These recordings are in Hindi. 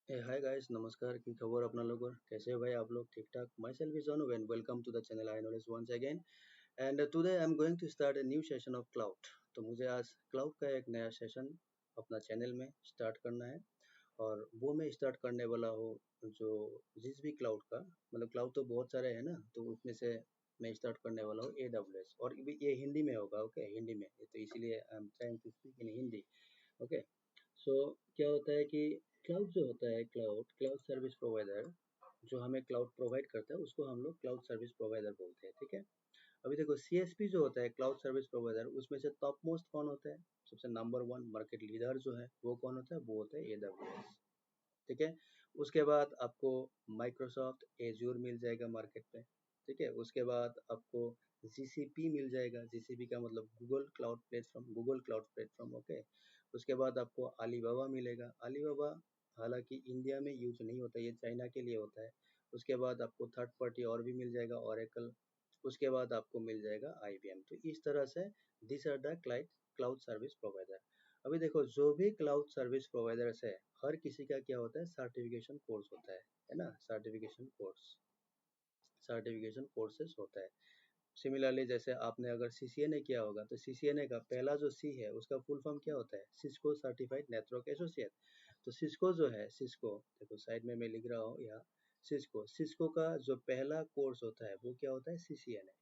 हाय गाइस, नमस्कार। की खबर अपना लोगों कैसे हो भाई? आप लोग ठीक ठाक? Myself is Anu and welcome to the channel I knowledge once again. And today I am going to start a new session of cloud. तो मुझे आज क्लाउड का एक नया सेशन अपना चैनल में स्टार्ट करना है। और वो मैं स्टार्ट करने वाला हूँ जो जिस भी क्लाउड का, मतलब क्लाउड तो बहुत सारे हैं ना, तो उसमें से मैं स्टार्ट करने वाला हूँ AWS। और ये हिंदी में होगा, ओके? हिंदी में, तो इसीलिए I am trying to speak in Hindi. Okay. So क्या होता है कि क्लाउड जो होता है, क्लाउड क्लाउड सर्विस प्रोवाइडर जो हमें क्लाउड प्रोवाइड करता है उसको हम लोग क्लाउड सर्विस प्रोवाइडर बोलते हैं, ठीक है? अभी देखो, CSP जो होता है क्लाउड सर्विस प्रोवाइडर, उसमें से टॉप मोस्ट कौन होता है? सबसे नंबर वन मार्केट लीडर जो है वो कौन होता है? वो होता है AWS, ठीक है? उसके बाद आपको माइक्रोसॉफ्ट एज्योर मिल जाएगा मार्केट पे, ठीक है? उसके बाद आपको GCP मिल जाएगा। GCP का मतलब गूगल क्लाउड प्लेटफॉर्म, ओके? उसके बाद आपको अलीबाबा मिलेगा। अलीबाबा हालांकि इंडिया में यूज नहीं होता, ये चाइना के लिए होता है। उसके बाद आपको थर्ड पार्टी और भी मिल जाएगा, ओरेकल। उसके बाद आपको मिल जाएगा IBM। तो इस तरह से this are the cloud service provider. अभी देखो, जो भी क्लाउड सर्विस प्रोवाइडर्स है, हर किसी का क्या होता है? सर्टिफिकेशन कोर्स होता है ना? सर्टिफिकेशन कोर्सेस होता है। सिमिलरली जैसे आपने अगर CCNA किया होगा, तो CCNA का पहला जो C है उसका फुल फॉर्म क्या होता है? Cisco certified network associate. तो सिस्को जो है, सिस्को देखो साइड में मैं लिख रहा हूँ यहाँ, सिस्को का जो पहला कोर्स होता है वो क्या होता है? CCNA,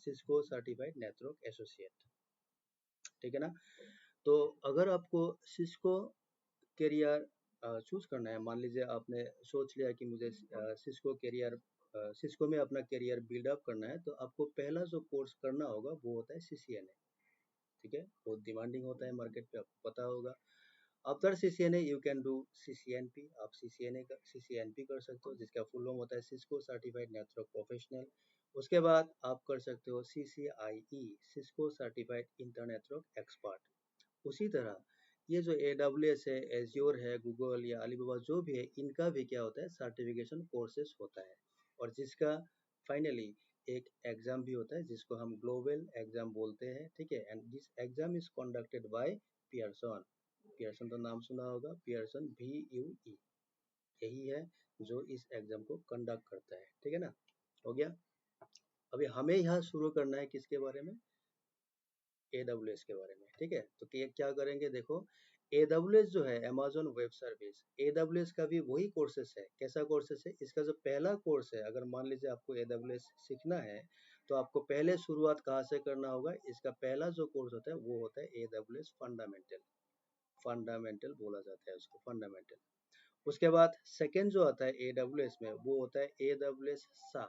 Cisco certified network associate, ठीक है ना? तो अगर आपको सिस्को करियर चूज करना है, मान लीजिए आपने सोच लिया कि मुझे सिस्को में अपना करियर बिल्ड अप करना है, तो आपको पहला जो कोर्स करना होगा वो होता है CCNA, ठीक है? बहुत डिमांडिंग होता है मार्केट पे, आपको पता होगा। After CCNA you can do CCNP। आप CCNP कर सकते हो, जिसका फुल फॉर्म होता है सिस्को सर्टिफाइड नेटवर्क प्रोफेशनल। उसके बाद आप कर सकते हो CCIE, Cisco certified inter network expert. उसी तरह ये जो AWS है, एज्योर है, गूगल या अलीबाबा जो भी है, इनका भी क्या होता है? सर्टिफिकेशन कोर्सेस होता है। और जिसका फाइनली एक एग्जाम भी होता है जिसको हम ग्लोबल एग्जाम बोलते हैं, ठीक है? And this exam is conducted by Pearson. Pearson तो नाम सुना होगा, पियर्सन VUE, यही है जो इस एग्जाम को कंडक्ट करता है, ठीक है ना? हो गया। अभी हमें यहाँ शुरू करना है किसके बारे में? AWS के बारे में, ठीक है? तो क्या करेंगे, देखो, AWS जो है Amazon वेब सर्विस, AWS का भी वही कोर्सेस है। कैसा कोर्सेस है? इसका जो पहला कोर्स है, अगर मान लीजिए आपको AWS सीखना है, तो आपको पहले शुरुआत कहाँ से करना होगा? इसका पहला जो कोर्स होता है वो होता है AWS फंडामेंटल। फंडामेंटल बोला जाता है उसको, फंडामेंटल। उसके बाद सेकेंड जो आता है AWS में वो होता है AWS सा।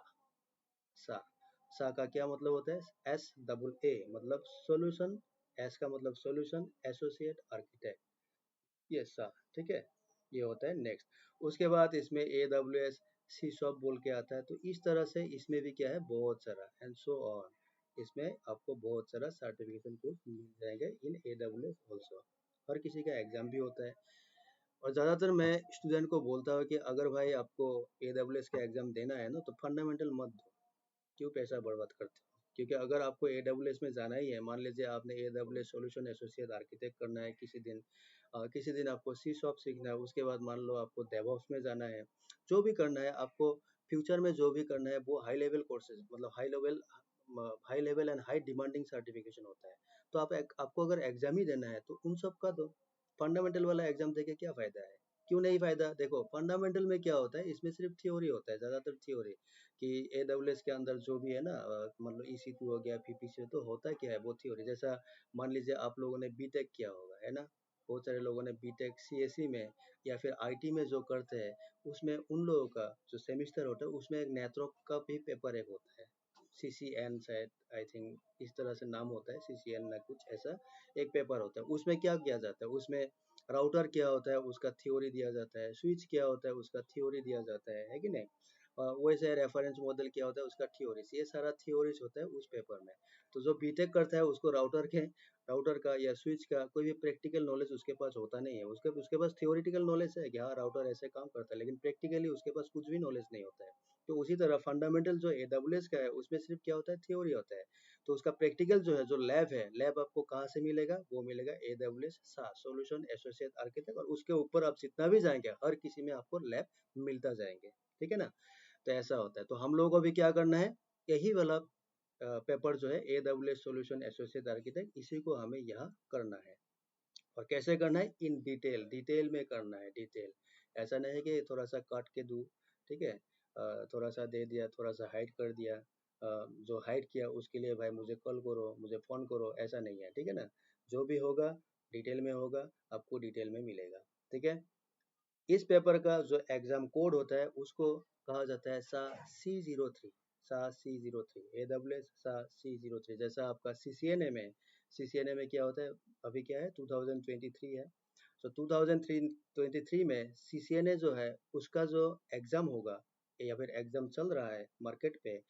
सा सा का क्या मतलब होता है? SAA मतलब सॉल्यूशन, एस का मतलब सॉल्यूशन एसोसिएट आर्किटेक्ट, ये सा, ठीक है? ये होता है नेक्स्ट। उसके बाद इसमें AWS सी शॉप बोल के आता है। तो इस तरह से इसमें भी क्या है? बहुत सारा एंड सो ऑन, इसमें आपको बहुत सारा सर्टिफिकेशन कोर्स मिल जाएंगे इन AWS ऑल्सो। हर किसी का एग्जाम भी होता है। और ज़्यादातर मैं स्टूडेंट को बोलता हूँ कि अगर भाई आपको AWS का एग्जाम देना है ना, तो फंडामेंटल मत दो। क्यों पैसा बर्बाद करते हो? क्योंकि अगर आपको AWS में जाना ही है, मान लीजिए आपने AWS सॉल्यूशन एसोसिएट आर्किटेक्ट करना है किसी दिन आपको सी शॉप सीखना है, उसके बाद मान लो आपको डेवऑप्स में जाना है, जो भी करना है आपको फ्यूचर में, जो भी करना है वो हाई लेवल कोर्सेज, मतलब high level and high demanding certification होता है। तो आपको अगर एग्जाम ही देना है तो उन सब का दो। फंडामेंटल वाला एग्जाम देके क्या फायदा है? क्यों नहीं फायदा? देखो, फंडामेंटल में क्या होता है, इसमें सिर्फ थ्योरी होता है, ज्यादातर थ्योरी। कि AWS के अंदर जो भी है ना, मतलब EC2 हो गया, PPC, तो होता क्या है वो थ्योरी। जैसा मान लीजिए आप लोगों ने बीटेक किया होगा, है ना? बहुत सारे लोगों ने बीटेक CSE में या फिर IT में जो करते हैं, उसमें उन लोगों का जो सेमिस्टर होता है उसमें एक नेटवर्क का भी पेपर एक होता है, CCN शायद, आई थिंक इस तरह से नाम होता है, CCN ना कुछ ऐसा एक पेपर होता है। उसमें क्या किया जाता है? उसमें राउटर क्या होता है उसका थ्योरी दिया जाता है, स्विच क्या होता है उसका थ्योरी दिया जाता है कि नहीं? वैसे रेफरेंस मॉडल क्या होता है उसका थ्योरीज, ये सारा थ्योरीज होता है उस पेपर में। तो जो बीटेक करता है उसको राउटर का या स्विच का कोई भी प्रैक्टिकल नॉलेज उसके पास होता नहीं है। उसके पास थियोरिटिकल नॉलेज है कि हाँ राउटर ऐसे काम करता है, लेकिन प्रैक्टिकली उसके पास कुछ भी नॉलेज नहीं होता है। तो उसी तरह फंडामेंटल जो AWS का है उसमें सिर्फ क्या होता है? थ्योरी होता है। तो उसका प्रैक्टिकल जो है, जो लैब है, लैब आपको कहाँ से मिलेगा? वो मिलेगा AWS SaaS solution associate architect, और उसके ऊपर आप जितना भी जाएंगे हर किसी में आपको लैब मिलता जाएंगे, ठीक है ना। तो ऐसा होता है। तो हम लोगों को भी क्या करना है, यही वाला पेपर जो है AWS सॉल्यूशन एसोसिएट आर्किटेक्ट, इसी को हमें यहाँ करना है। और कैसे करना है? इन डिटेल, डिटेल में करना है, डिटेल। ऐसा नहीं है कि थोड़ा सा काट के दूँ, ठीक है, थोड़ा सा दे दिया, थोड़ा सा हाइड कर दिया, जो हाइड किया उसके लिए भाई मुझे कॉल करो, मुझे फ़ोन करो, ऐसा नहीं है, ठीक है ना। जो भी होगा डिटेल में होगा, आपको डिटेल में मिलेगा, ठीक है। इस पेपर का जो एग्जाम कोड होता है उसको कहा जाता है सा C03, सा C03, AWS सा C03। जैसा आपका CCNA में क्या होता है, अभी क्या है 2023 है, तो 2023 में CCNA जो है उसका जो एग्जाम होगा, या फिर एग्जाम चल रहा है मार्केट पे,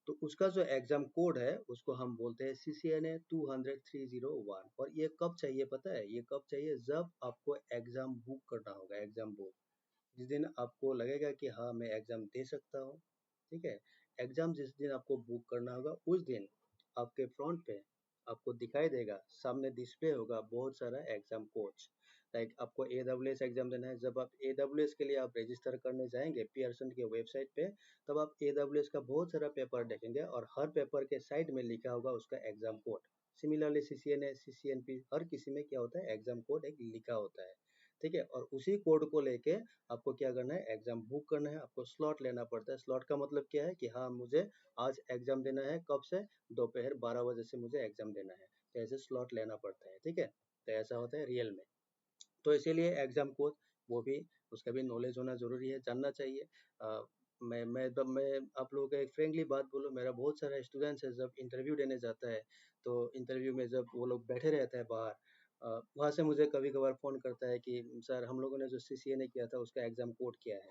तो उसका जो एग्जाम कोड है उसको हम बोलते हैं CCNA 200-301। और ये कब चाहिए पता है? ये कब चाहिए? जब आपको एग्जाम बुक करना होगा, एग्जाम बुक। जिस दिन आपको लगेगा कि हाँ मैं एग्जाम दे सकता हूँ, ठीक है, एग्जाम जिस दिन आपको बुक करना होगा उस दिन आपके फ्रंट पे आपको दिखाई देगा, सामने डिस्प्ले होगा बहुत सारा एग्जाम कोड्स। लाइक आपको AWS एग्जाम देना है, जब आप AWS के लिए आप रजिस्टर करने जाएंगे पियर्सन के वेबसाइट पे, तब आप AWS का बहुत सारा पेपर देखेंगे और हर पेपर के साइड में लिखा होगा उसका exam code. Similarly CCNA CCNP हर किसी में क्या होता है, एग्जाम कोड एक लिखा होता है, ठीक है। और उसी कोड को लेके आपको क्या करना है, एग्जाम बुक करना है, आपको स्लॉट लेना पड़ता है। स्लॉट का मतलब क्या है कि हाँ मुझे आज एग्जाम देना है, कब से? दोपहर 12 बजे से मुझे एग्जाम देना है, तो ऐसे स्लॉट लेना पड़ता है, ठीक है। तो ऐसा होता है रियल में। तो इसीलिए एग्जाम कोड वो भी, उसका भी नॉलेज होना जरूरी है, जानना चाहिए। मैं आप लोगों को एक फ्रेंकली बात बोलूँ, मेरा बहुत सारा स्टूडेंट्स है, जब इंटरव्यू देने जाता है तो इंटरव्यू में जब वो लोग बैठे रहते हैं बाहर, वहाँ से मुझे कभी कभार फ़ोन करता है कि सर हम लोगों ने जो CCNA किया था उसका एग्ज़ाम कोड क्या है।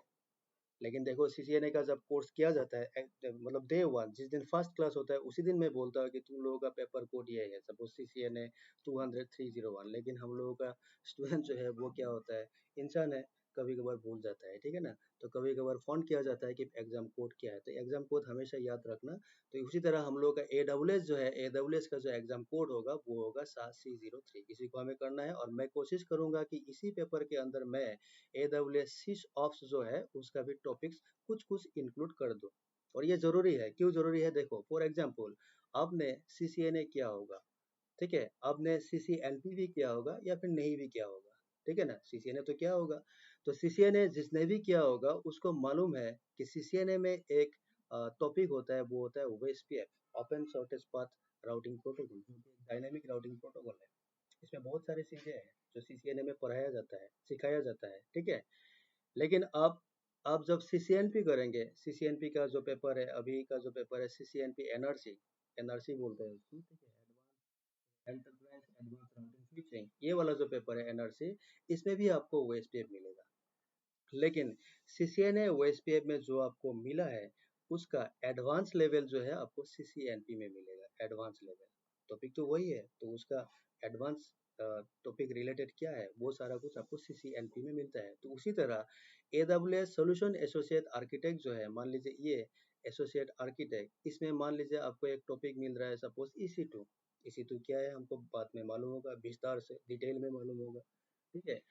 लेकिन देखो CCNA का जब कोर्स किया जाता है, मतलब डे वन जिस दिन फर्स्ट क्लास होता है उसी दिन मैं बोलता हूँ कि तुम लोगों का पेपर कोड ये है, सपोज CCNA 200-301। लेकिन हम लोगों का स्टूडेंट जो है वो क्या होता है, इंसान है, कभी कभार भूल जाता है, ठीक है ना। तो कभी कभार फ़ोन किया जाता है कि एग्जाम कोड क्या है, तो एग्जाम कोड हमेशा याद रखना। तो उसी तरह हम लोग का AWS जो है, AWS का जो एग्जाम कोड होगा वो होगा SAC03, इसी को हमें करना है। और मैं कोशिश करूंगा कि इसी पेपर के अंदर मैं AWS SysOps जो है उसका भी टॉपिक्स कुछ कुछ इंक्लूड कर दूं। और ये जरूरी है, क्यों जरूरी है? देखो फॉर एग्जाम्पल, आपने CCNA किया होगा, ठीक है, आपने CCNP भी किया होगा या फिर नहीं भी किया होगा, ठीक है ना। CCNA तो क्या होगा, तो CCNA जिसने भी किया होगा उसको मालूम है कि CCNA में एक टॉपिक होता है, वो होता है OSPF, open shortest path routing protocol, जो कि डायनेमिक राउटिंग प्रोटोकॉल है। इसमें बहुत सारी चीजें हैं जो CCNA में पढ़ाया जाता है, सिखाया जाता है, ठीक है। लेकिन आप जब CCNP करेंगे, CCNP का जो पेपर है, अभी का जो पेपर है CCNP NRC, NRC बोलते हैं उसको, ठीक है, एंटरप्राइज एडवांस राउटिंग स्विचिंग, ये वाला जो पेपर है NRC, इसमें भी आपको OSPF मिलेगा। लेकिन CCNA OSPF में जो आपको मिला है उसका एडवांस लेवल जो है आपको CCNP में मिलेगा, एडवांस लेवल। टॉपिक तो वही है, तो उसका एडवांस टॉपिक रिलेटेड क्या है वो सारा कुछ आपको CCNP में मिलता है। तो उसी तरह AWS सॉल्यूशन एसोसिएट आर्किटेक्ट जो है, मान लीजिए ये एसोसिएट आर्किटेक्ट, इसमें मान लीजिए आपको एक टॉपिक मिल रहा है सपोज EC2। EC2 क्या है हमको बाद में मालूम होगा, विस्तार से डिटेल में मालूम होगा, ठीक है।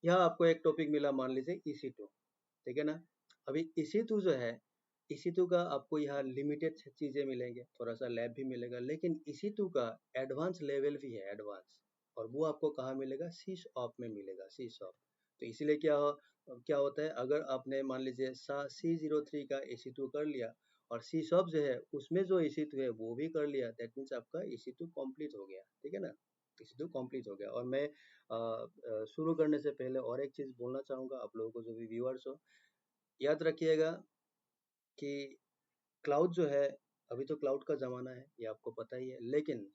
यहाँ आपको एक टॉपिक मिला, मान लीजिए EC2, ठीक है ना। अभी EC2 जो है, EC2 का आपको यहाँ लिमिटेड चीजें मिलेंगे, थोड़ा सा लैब भी मिलेगा, लेकिन EC2 का एडवांस लेवल भी है, एडवांस। और वो आपको कहाँ मिलेगा? SysOp में मिलेगा, SysOp। तो इसीलिए क्या होता है, अगर आपने मान लीजिए C03 का EC2 कर लिया और SysOp जो है उसमें जो EC2 है वो भी कर लिया, दैट मीन्स आपका EC2 कंप्लीट हो गया, ठीक है ना। EC2 कंप्लीट हो गया। और मैं शुरू करने से पहले और एक चीज बोलना चाहूंगा आप लोगों को, जो भी व्यूअर्स हो, याद रखिएगा कि क्लाउड जो है, अभी तो क्लाउड का ज़माना है, ये आपको पता ही है। लेकिन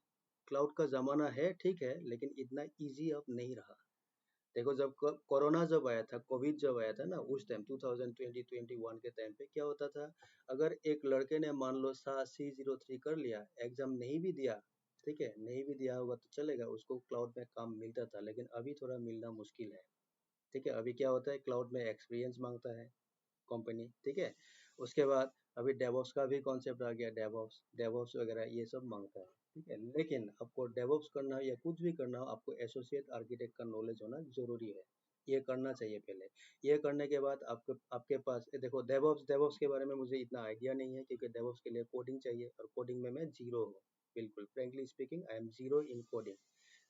क्लाउड का ज़माना है, ठीक है, लेकिन इतना इजी अब नहीं रहा। देखो जब कोरोना जब आया था, कोविड जब आया था ना, उस टाइम 2020-21 के टाइम पे क्या होता था, अगर एक लड़के ने मान लो C03 कर लिया, एग्जाम नहीं भी दिया, ठीक है, नहीं भी दिया होगा तो चलेगा, उसको क्लाउड में काम मिलता था। लेकिन अभी थोड़ा मिलना मुश्किल है, ठीक है। अभी क्या होता है, क्लाउड में एक्सपीरियंस मांगता है कंपनी, ठीक है। उसके बाद अभी डेवऑप्स का भी कॉन्सेप्ट आ गया, डेवऑप्स डेवऑप्स वगैरह ये सब मांगता है, ठीक है। लेकिन आपको डेवऑप्स करना हो या कुछ भी करना हो, आपको एसोसिएट आर्किटेक्ट का नॉलेज होना जरूरी है, ये करना चाहिए पहले। ये करने के बाद आपको आपके पास देखो डेवऑप्स डेवऑप्स के बारे में मुझे इतना आइडिया नहीं है, क्योंकि डेवऑप्स के लिए कोडिंग चाहिए और कोडिंग में मैं जीरो हूँ, बिल्कुल frankly speaking I am zero in coding,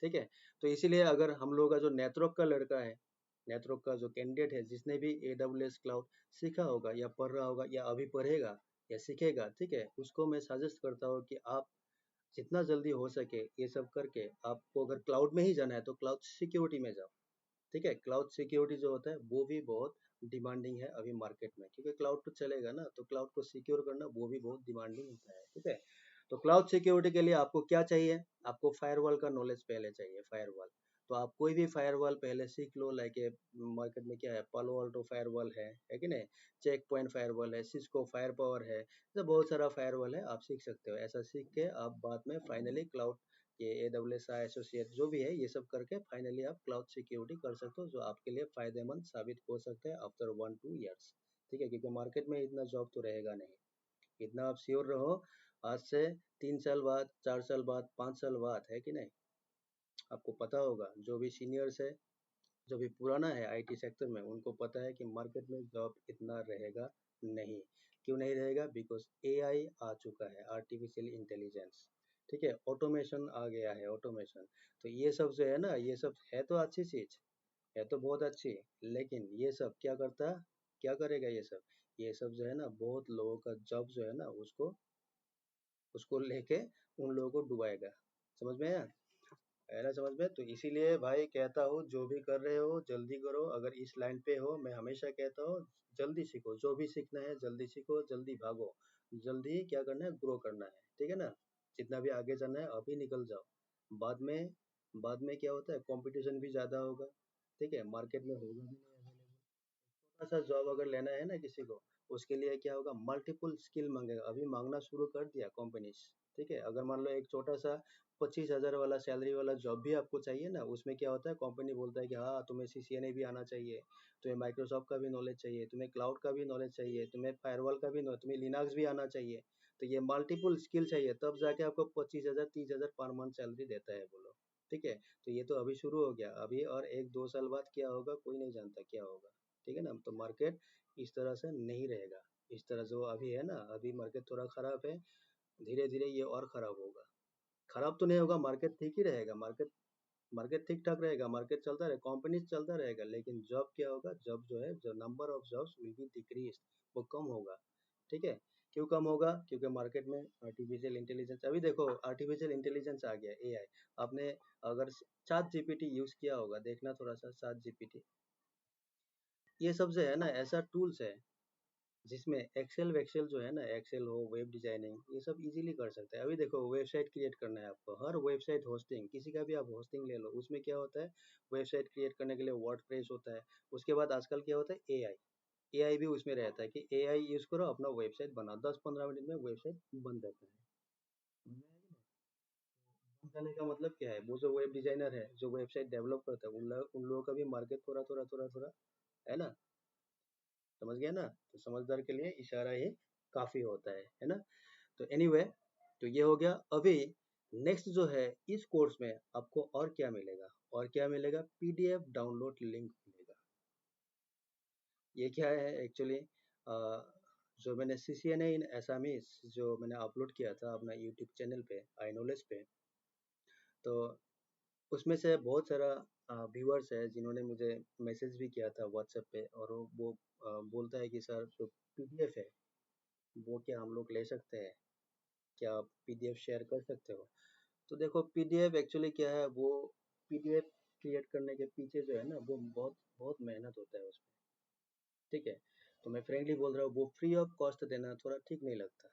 ठीक है। तो इसीलिए अगर हम लोग का जो नेटवर्क का लड़का है, नेटवर्क का जो कैंडिडेट है, जिसने भी AWS क्लाउड सीखा होगा या पढ़ रहा होगा या अभी पढ़ेगा या सीखेगा, ठीक है, उसको मैं सजेस्ट करता हूँ कि आप जितना जल्दी हो सके ये सब करके, आपको अगर क्लाउड में ही जाना है तो क्लाउड सिक्योरिटी में जाओ, ठीक है। क्लाउड सिक्योरिटी जो होता है वो भी बहुत डिमांडिंग है अभी मार्केट में, क्योंकि क्लाउड तो चलेगा ना, तो क्लाउड को सिक्योर करना वो भी बहुत डिमांडिंग होता है, ठीक है। तो क्लाउड सिक्योरिटी के लिए आपको क्या चाहिए, आपको फायरवॉल का नॉलेज पहले चाहिए, फायरवॉल। तो आप कोई भी फायरवॉल पहले सीख लो, लाइक मार्केट में क्या है, पालो अल्टो फायरवॉल है कि नहीं, चेक पॉइंट फायरवॉल है, सिस्को फायर पावर है, तो बहुत सारा फायरवॉल है, आप सीख सकते हो। ऐसा सीख के आप बाद में फाइनली क्लाउड, ये AWS एसोसिएट जो भी है, ये सब करके फाइनली आप क्लाउड सिक्योरिटी कर सकते हो, जो आपके लिए फायदेमंद साबित हो सकता है आफ्टर 1-2 ईयर्स, ठीक है। क्योंकि मार्केट में इतना जॉब तो रहेगा नहीं, इतना आप श्योर रहो। आज से 3 साल बाद, 4 साल बाद, 5 साल बाद, है कि नहीं, आपको पता होगा, जो भी सीनियर्स है, जो भी पुराना है IT सेक्टर में, उनको पता है कि मार्केट में जॉब इतना रहेगा नहीं। क्यों नहीं रहेगा, बिकॉज AI आ चुका है, आर्टिफिशियल इंटेलिजेंस, ठीक है, ऑटोमेशन आ गया है, ऑटोमेशन। तो ये सब जो है ना, ये सब है तो अच्छी चीज, है तो बहुत अच्छी, लेकिन ये सब क्या करता, क्या करेगा ये सब जो है ना, बहुत लोगों का जॉब जो है ना, उसको उसको लेके उन लोगों को डुबाएगा। समझ में आया, ना समझ में। तो इसीलिए भाई कहता हूँ, जो भी कर रहे हो जल्दी करो, अगर इस लाइन पे हो, मैं हमेशा कहता हूँ जल्दी सीखो, जो भी सीखना है जल्दी सीखो, जल्दी भागो, जल्दी क्या करना है, ग्रो करना है, ठीक है ना। जितना भी आगे जाना है अभी निकल जाओ, बाद में क्या होता है, कंपटीशन भी ज्यादा होगा, ठीक है, मार्केट में होगा भी नहीं अवेलेबल। छोटा सा जॉब अगर लेना है ना किसी को, उसके लिए क्या होगा, मल्टीपल स्किल मांगेगा, अभी मांगना शुरू कर दिया कंपनीज, ठीक है। अगर मान लो एक छोटा सा 25,000 वाला सैलरी वाला जॉब भी आपको चाहिए ना, उसमें क्या होता है, कंपनी बोलता है कि हाँ तुम्हें CCNA भी आना चाहिए, तुम्हें माइक्रोसॉफ्ट का भी नॉलेज चाहिए, तुम्हें क्लाउड का भी नॉलेज चाहिए, तुम्हें फायरवॉल का भी नॉलेज, तुम्हें लिनक्स भी आना चाहिए। तो ये मल्टीपल स्किल चाहिए, तब जाके आपको 25,000 30,000 पर मंथ सैलरी देता है, बोलो, ठीक है। तो ये तो अभी शुरू हो गया, अभी और 1-2 साल बाद क्या होगा कोई नहीं जानता क्या होगा, ठीक है ना। तो मार्केट इस तरह से नहीं रहेगा, इस तरह जो अभी है ना, अभी मार्केट थोड़ा खराब है, धीरे धीरे ये और खराब होगा। खराब तो नहीं होगा, मार्केट ठीक ही रहेगा, मार्केट मार्केट ठीक ठाक रहेगा, मार्केट चलता रहेगा, कंपनीज चलता रहेगा, लेकिन जॉब क्या होगा, जॉब जो है, जो number of jobs will be decrease, वो कम होगा, ठीक है। क्यों कम होगा, क्योंकि मार्केट में आर्टिफिशियल इंटेलिजेंस, अभी देखो आर्टिफिशियल इंटेलिजेंस आ गया, AI। आपने अगर ChatGPT यूज किया होगा, देखना थोड़ा सा ChatGPT, ये सब जो है ना, ऐसा टूल्स है जिसमें एक्सेल वेक्सेल जो है ना, एक्सेल हो, वेब डिजाइनिंग, ये सब इजीली कर सकते हैं। अभी देखो वेबसाइट क्रिएट करना है आपको, हर वेबसाइट होस्टिंग, किसी का भी आप होस्टिंग ले लो, उसमें क्या होता है, वेबसाइट क्रिएट करने के लिए वर्डप्रेस होता है। उसके बाद आजकल क्या होता है, AI भी उसमें रहता है कि AI यूज करो, अपना वेबसाइट बनाओ, 10-15 मिनट में वेबसाइट बन जाता है। समझ में आया कि नहीं? बन जाने का मतलब क्या है, वो जो वेब डिजाइनर है, जो वेबसाइट डेवलप करता है, उन लोगों का भी मार्केट थोड़ा थोड़ा थोड़ा थोड़ा है ना, समझ गया ना। तो समझदार के लिए इशारा ही काफी होता है ना। तो एनीवे तो ये हो गया। अभी नेक्स्ट जो है, इस कोर्स में आपको और क्या मिलेगा, और क्या मिलेगा, PDF डाउनलोड लिंक मिलेगा। ये क्या है एक्चुअली, जो मैंने CCNA इन एसामीज जो मैंने अपलोड किया था अपना यूट्यूब चैनल पे, आई नॉलेज पे, तो उसमें से बहुत सारा व्यूअर्स है जिन्होंने मुझे मैसेज भी किया था व्हाट्सएप पे, और वो बोलता है कि सर जो PDF है वो क्या हम लोग ले सकते हैं, क्या आप PDF शेयर कर सकते हो। तो देखो PDF एक्चुअली क्या है, वो PDF क्रिएट करने के पीछे जो है ना, वो बहुत बहुत मेहनत होता है उसमें, ठीक है। तो मैं फ्रेंकली बोल रहा हूँ, वो फ्री ऑफ कॉस्ट देना थोड़ा ठीक नहीं लगता,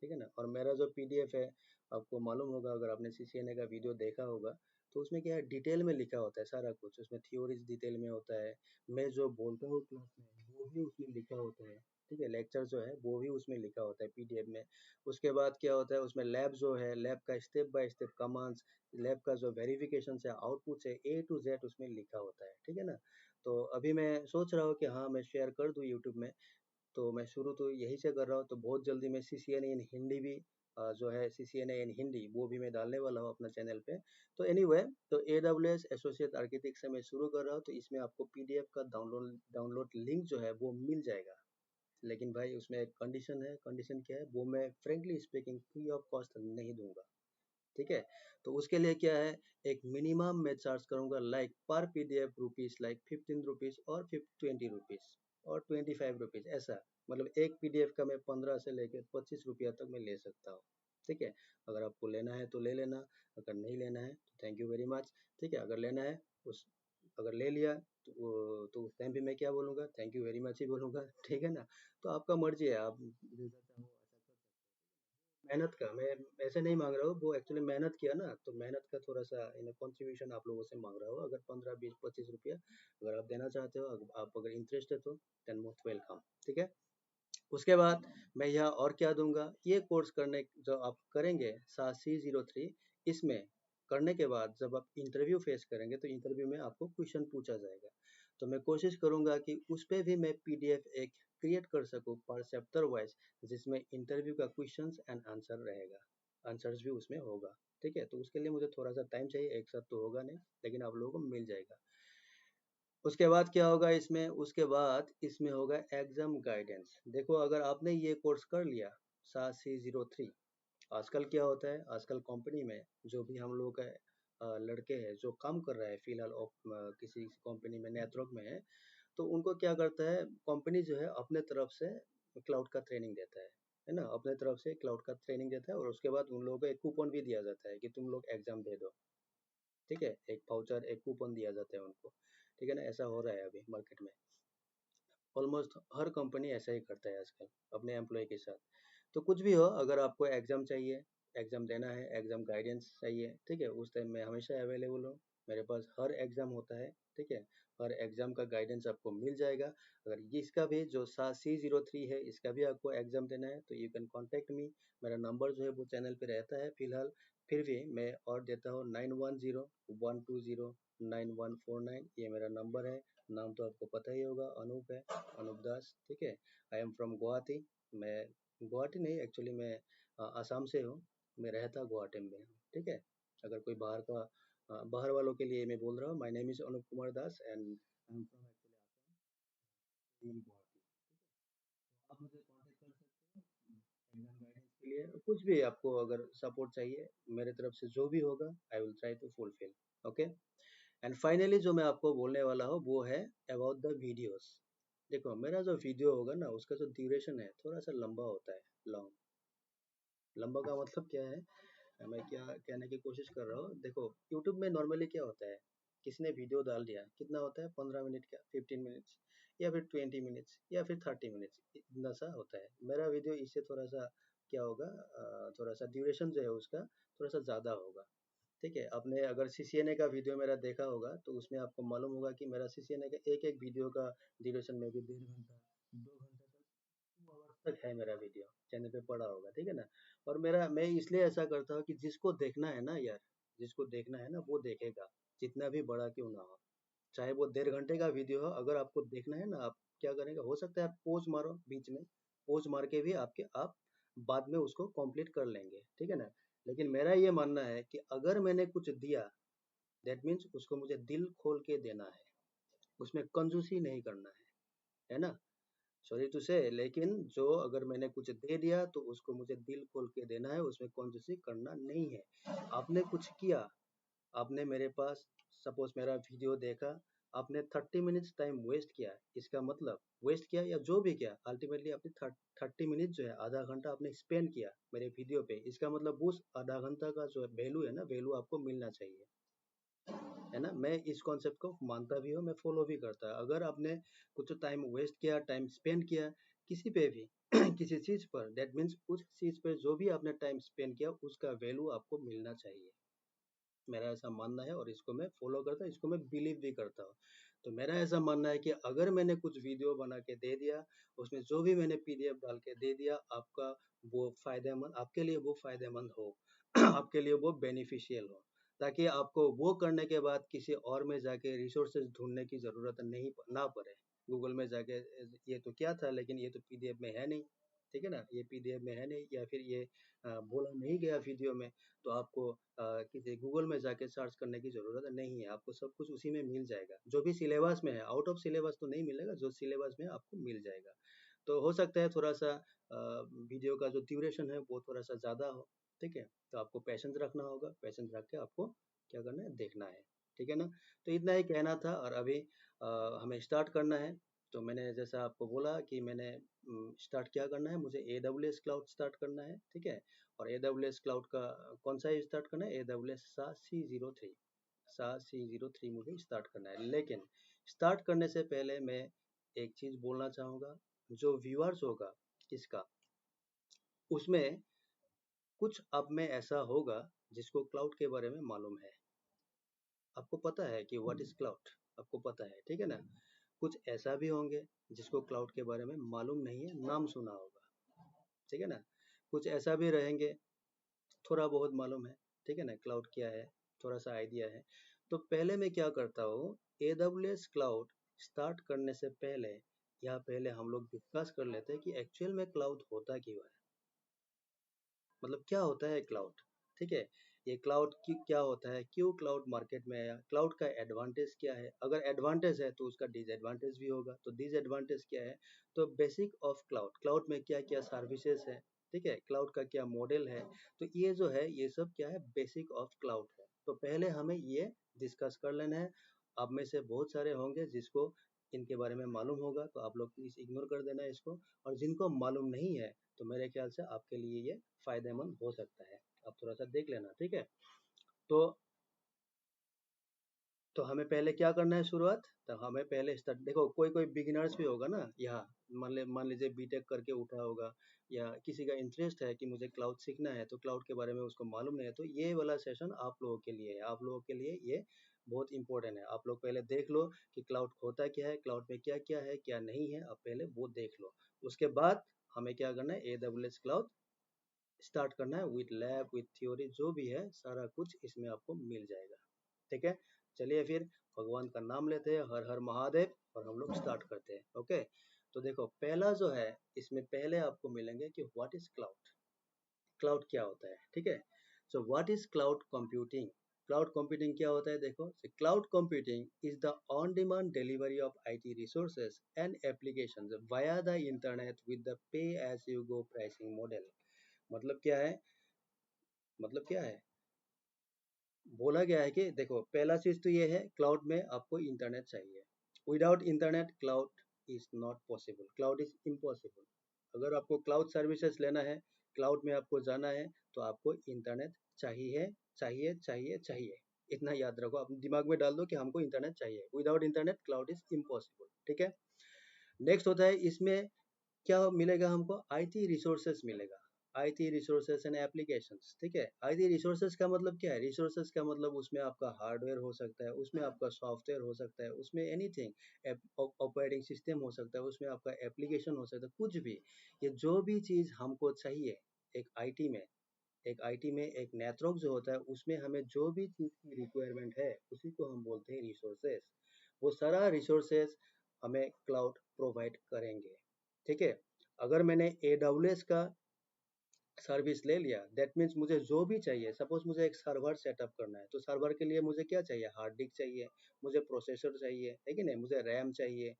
ठीक है ना। और मेरा जो PDF है, आपको मालूम होगा अगर आपने CCNA का वीडियो देखा होगा, तो उसमें क्या है, डिटेल में लिखा होता है सारा कुछ, उसमें थ्योरीज डिटेल में होता है, मैं जो बोलता हूँ क्लास में वो भी उसमें लिखा होता है, ठीक है। लेक्चर जो है वो भी उसमें लिखा होता है PDF में। उसके बाद क्या होता है, उसमें लैब जो है, लैब का step by step commands, lab का जो वेरिफिकेशन है, आउटपुट है, A to Z उसमें लिखा होता है, ठीक है ना। तो अभी मैं सोच रहा हूँ कि हाँ मैं शेयर कर दूँ यूट्यूब में, तो मैं शुरू तो यही से कर रहा हूँ, तो बहुत जल्दी मैं CCNA इन हिंदी भी जो है CCNA इन हिंदी वो भी मैं डालने वाला हूँ अपना चैनल पे। तो एनीवे, तो AWS एसोसिएट आर्किटेक्ट से मैं शुरू कर रहा हूँ, तो इसमें आपको PDF का डाउनलोड लिंक जो है वो मिल जाएगा। लेकिन भाई उसमें एक कंडीशन है, कंडीशन क्या है वो मैं frankly speaking free of cost नहीं दूंगा, ठीक है। तो उसके लिए क्या है, एक मिनिमम मैं चार्ज करूंगा, लाइक पर PDF रुपीज लाइक 15 रुपीज और 20 रुपीज और 25 रुपीज, ऐसा मतलब एक PDF का मैं 15 से लेकर 25 रुपया तक मैं ले सकता हूँ, ठीक है। अगर आपको लेना है तो ले लेना, अगर नहीं लेना है तो थैंक यू वेरी मच, ठीक है। अगर लेना है उस अगर ले लिया तो उस टाइम भी मैं क्या बोलूँगा, थैंक यू वेरी मच ही बोलूँगा, ठीक है ना। तो आपका मर्जी है, आप जैसा चाहो ऐसा कर सकते हो। मेहनत का मैं ऐसे नहीं मांग रहा हूँ, वो एक्चुअली मेहनत किया ना, तो मेहनत का थोड़ा सा इन कंट्रीब्यूशन आप लोगों से मांग रहा हूँ। अगर 15 20 25 रुपया अगर आप देना चाहते हो, आप अगर इंटरेस्टेड हो, देन मोस्ट वेलकम, ठीक है। उसके बाद मैं यहाँ और क्या दूंगा, ये कोर्स करने जो आप करेंगे SASC03, इसमें करने के बाद जब आप इंटरव्यू फेस करेंगे तो इंटरव्यू में आपको क्वेश्चन पूछा जाएगा, तो मैं कोशिश करूंगा कि उस पर भी मैं PDF एक क्रिएट कर सकूं पर चैप्टर वाइज, जिसमें इंटरव्यू का क्वेश्चंस एंड आंसर रहेगा, आंसर्स भी उसमें होगा, ठीक है। तो उसके लिए मुझे थोड़ा सा टाइम चाहिए, एक साथ तो होगा नहीं, लेकिन आप लोगों को मिल जाएगा। उसके बाद क्या होगा इसमें, उसके बाद इसमें होगा एग्जाम गाइडेंस। देखो अगर आपने ये कोर्स कर लिया SASC03, आजकल क्या होता है, आजकल कंपनी में जो भी हम लोग के लड़के हैं जो काम कर रहे हैं फिलहाल किसी कंपनी में नेटवर्क में है, तो उनको क्या करता है कंपनी जो है अपने तरफ से क्लाउड का ट्रेनिंग देता है ना, अपने तरफ से क्लाउड का ट्रेनिंग देता है, और उसके बाद उन लोगों को एक कूपन भी दिया जाता है कि तुम लोग एग्जाम दे दो, ठीक है। एक वाउचर एक कूपन दिया जाता है उनको, ठीक है ना। ऐसा हो रहा है अभी मार्केट में, ऑलमोस्ट हर कंपनी ऐसा ही करता है आजकल अपने एम्प्लॉय के साथ। तो कुछ भी हो, अगर आपको एग्जाम चाहिए, एग्जाम देना है, एग्जाम गाइडेंस चाहिए, ठीक है, उस टाइम मैं हमेशा अवेलेबल हूँ, मेरे पास हर एग्जाम होता है, ठीक है। हर एग्जाम का गाइडेंस आपको मिल जाएगा। अगर इसका भी जो SASC03 है इसका भी आपको एग्जाम देना है तो यू कैन कॉन्टेक्ट मी, मेरा नंबर जो है वो चैनल पे रहता है फिलहाल, फिर भी मैं और देता हूँ 9101209149, ये मेरा नंबर है। नाम तो आपको पता ही होगा, अनूप है, अनूप दास, ठीक है। आई एम फ्रॉम गुवाहाटी, मैं गुवाहाटी नहीं एक्चुअली मैं आसाम से हूँ, मैं रहता गुवाहाटी में हूँ, ठीक है। अगर कोई बाहर का बाहर वालों के लिए मैं बोल रहा हूँ, my name is Anup Kumar Das and I am from actually Assam in Guwahati, ठीक है। तो आप मुझे कांटेक्ट कर सकते हो एग्जाम गाइडेंस के लिए, कुछ भी आपको अगर सपोर्ट चाहिए मेरे तरफ से जो भी होगा I will try to fulfil, okay. And finally जो मैं आपको बोलने वाला हूँ वो है अबाउट द वीडियोस। देखो मेरा जो वीडियो होगा ना उसका जो ड्यूरेशन है थोड़ा सा लंबा होता है, लॉन्ग, लंबा का मतलब क्या है, मैं क्या कहने की कोशिश कर रहा हूँ। देखो यूट्यूब में नॉर्मली क्या होता है, किसने वीडियो डाल दिया कितना होता है, 15 मिनट का, 15 मिनट्स, या फिर 20 मिनट्स, या फिर 30 मिनट्स, इतना सा होता है। मेरा वीडियो इससे थोड़ा सा क्या होगा, थोड़ा सा ड्यूरेशन जो है उसका थोड़ा सा ज़्यादा होगा, ठीक है। आपने अगर CCNA का वीडियो मेरा देखा होगा तो उसमें आपको मालूम होगा कि मेरा CCNA का एक एक वीडियो का ड्यूरेशन में भी 1.5 घंटा 2 घंटा तक 2 आवर्स तक है मेरा वीडियो चैनल पे पड़ा होगा, ठीक है ना। और मेरा मैं इसलिए ऐसा करता हूँ कि जिसको देखना है ना यार, जिसको देखना है ना वो देखेगा, जितना भी बड़ा क्यों ना हो, चाहे वो 1.5 घंटे का वीडियो हो, अगर आपको देखना है ना आप क्या करेंगे, हो सकता है आप पोज मारो बीच में, पोज मार के भी आप बाद में उसको कंप्लीट कर लेंगे, ठीक है ना। लेकिन मेरा ये मानना है कि अगर मैंने कुछ दिया, दैट मीन्स उसको मुझे दिल खोल के देना है, उसमें कंजूसी नहीं करना है ना। सॉरी टू से, लेकिन जो अगर मैंने कुछ दे दिया तो उसको मुझे दिल खोल के देना है, उसमें कंजूसी करना नहीं है। आपने कुछ किया, आपने मेरे पास सपोज मेरा वीडियो देखा, आपने 30 मिनट्स टाइम वेस्ट किया, इसका मतलब वेस्ट किया या जो भी किया, अल्टीमेटली आपने 30 मिनट जो है आधा घंटा आपने स्पेंड किया मेरे वीडियो पे, इसका मतलब उस आधा घंटा का जो वैल्यू है ना, वैल्यू आपको मिलना चाहिए, है ना। मैं इस कॉन्सेप्ट को मानता भी हूँ, मैं फॉलो भी करता हूँ। अगर आपने कुछ टाइम वेस्ट किया, टाइम स्पेंड किया किसी पे भी किसी चीज पर, दैट मीन्स उस चीज पर जो भी आपने टाइम स्पेंड किया उसका वैल्यू आपको मिलना चाहिए, मेरा ऐसा मानना है। और इसको मैं फॉलो करता हूँ, इसको मैं बिलीव भी करता हूँ। तो मेरा ऐसा मानना है कि अगर मैंने कुछ वीडियो बना के दे दिया, उसमें जो भी मैंने PDF डाल के दे दिया, आपका वो फायदेमंद, आपके लिए वो फायदेमंद हो आपके लिए वो बेनिफिशियल हो, ताकि आपको वो करने के बाद किसी और में जाके रिसोर्सेज ढूंढने की जरूरत नहीं ना पड़े, गूगल में जाके ये तो क्या था, लेकिन ये तो पीडीएफ में है नहीं, ठीक है ना, ये पीडीएफ में है नहीं, या फिर ये बोला नहीं गया वीडियो में, तो आपको किसी गूगल में जाके सर्च करने की ज़रूरत नहीं है, आपको सब कुछ उसी में मिल जाएगा। जो भी सिलेबस में है, आउट ऑफ सिलेबस तो नहीं मिलेगा, जो सिलेबस में आपको मिल जाएगा। तो हो सकता है थोड़ा सा वीडियो का जो ड्यूरेशन है वो थोड़ा सा ज़्यादा हो, ठीक है, तो आपको पेशेंस रखना होगा, पेशेंस रख के आपको क्या करना है, देखना है, ठीक है ना। तो इतना ही कहना था, और अभी हमें स्टार्ट करना है। तो मैंने जैसा आपको बोला कि मैंने स्टार्ट क्या करना है, मुझे AWS क्लाउड स्टार्ट करना है, ठीक है। और AWS क्लाउड का कौन सा स्टार्ट करना है, AWS SASE03, SASE03 मुझे स्टार्ट करना है। लेकिन स्टार्ट करने से पहले मैं एक चीज़ बोलना चाहूँगा, जो व्यूअर्स होगा इसका, उसमें कुछ अब में ऐसा होगा जिसको क्लाउड के बारे में मालूम है, आपको पता है कि व्हाट इज क्लाउड, आपको पता है, ठीक है ना। कुछ ऐसा भी होंगे जिसको क्लाउड के बारे में मालूम नहीं है, नाम सुना होगा, ठीक है ना। कुछ ऐसा भी रहेंगे थोड़ा बहुत मालूम है, ठीक है ना, क्लाउड क्या है, थोड़ा सा आइडिया है। तो पहले मैं क्या करता हूँ, AWS क्लाउड स्टार्ट करने से पहले, या पहले हम लोग डिस्कस कर लेते हैं कि एक्चुअल में क्लाउड होता क्यों है, मतलब क्या होता है क्लाउड, ठीक है। ये क्लाउड क्या होता है, क्यों क्लाउड मार्केट में आया, क्लाउड का एडवांटेज क्या है, अगर एडवांटेज है तो उसका डिसएडवांटेज भी होगा, तो डिसएडवांटेज क्या है, तो बेसिक ऑफ क्लाउड, क्लाउड में क्या क्या सर्विसेज है, ठीक है, क्लाउड का क्या मॉडल है, तो ये जो है ये सब क्या है, बेसिक ऑफ क्लाउड है। तो पहले हमें ये डिस्कस कर लेना है। आप में से बहुत सारे होंगे जिसको इनके बारे में मालूम होगा, तो आप लोग प्लीज इग्नोर कर देना इसको, और जिनको मालूम नहीं है तो मेरे ख्याल से आपके लिए ये फायदेमंद हो सकता है, आप थोड़ा सा देख लेना, ठीक है। तो हमें पहले क्या करना है शुरुआत, तो हमें पहले स्टार्ट, देखो कोई कोई बिगिनर्स भी होगा ना यहाँ, मान लीजिए बीटेक करके उठा होगा, या किसी का इंटरेस्ट है कि मुझे क्लाउड सीखना है, तो क्लाउड के बारे में उसको मालूम नहीं है, तो ये वाला सेशन आप लोगों के लिए है, आप लोगों के लिए ये बहुत इंपॉर्टेंट है। आप लोग पहले देख लो कि क्लाउड होता क्या है, क्लाउड में क्या क्या है क्या नहीं है, आप पहले वो देख लो। उसके बाद हमें क्या करना है, AWS क्लाउड स्टार्ट करना है, विथ लैब विथ थ्योरी, जो भी है सारा कुछ इसमें आपको मिल जाएगा, ठीक है। चलिए फिर भगवान का नाम लेते हैं, हर हर महादेव, और हम लोग स्टार्ट करते हैं, ओके। तो देखो पहला जो है, इसमें पहले आपको मिलेंगे कि व्हाट इज क्लाउड, क्लाउड क्या होता है, ठीक है। So what is cloud computing, cloud computing क्या होता है, देखो cloud computing is the on demand delivery of IT resources and applications via the internet with the pay as you go pricing model. मतलब क्या है, मतलब क्या है, बोला गया है कि देखो पहला चीज तो ये है, क्लाउड में आपको इंटरनेट चाहिए, without internet cloud is not possible, cloud is impossible. अगर आपको क्लाउड सर्विसेज लेना है, क्लाउड में आपको जाना है, तो आपको इंटरनेट चाहिए चाहिए चाहिए चाहिए, इतना याद रखो, आप दिमाग में डाल दो कि हमको इंटरनेट चाहिए, without internet cloud is impossible, ठीक है। नेक्स्ट होता है इसमें क्या मिलेगा हमको, IT रिसोर्सेस मिलेगा, IT रिसोर्सेस एंड एप्लीकेशंस, ठीक है। IT रिसोर्सेस का मतलब क्या है, रिसोर्सेस का मतलब उसमें आपका हार्डवेयर हो सकता है, उसमें आपका सॉफ्टवेयर हो सकता है, उसमें एनीथिंग ऑपरेटिंग सिस्टम हो सकता है, उसमें आपका एप्लीकेशन हो सकता है, कुछ भी, ये जो भी चीज़ हमको चाहिए एक IT में, एक IT में एक नेटवर्क जो होता है उसमें हमें जो भी चीज़ की रिक्वायरमेंट है उसी को हम बोलते हैं रिसोर्सेस। वो सारा रिसोर्सेस हमें क्लाउड प्रोवाइड करेंगे, ठीक है। अगर मैंने AWS का सर्विस ले लिया, दैट मीन्स मुझे जो भी चाहिए, सपोज मुझे एक सर्वर सेटअप करना है, तो सर्वर के लिए मुझे क्या चाहिए, हार्ड डिस्क चाहिए, मुझे प्रोसेसर चाहिए, है कि नहीं, मुझे रैम चाहिए,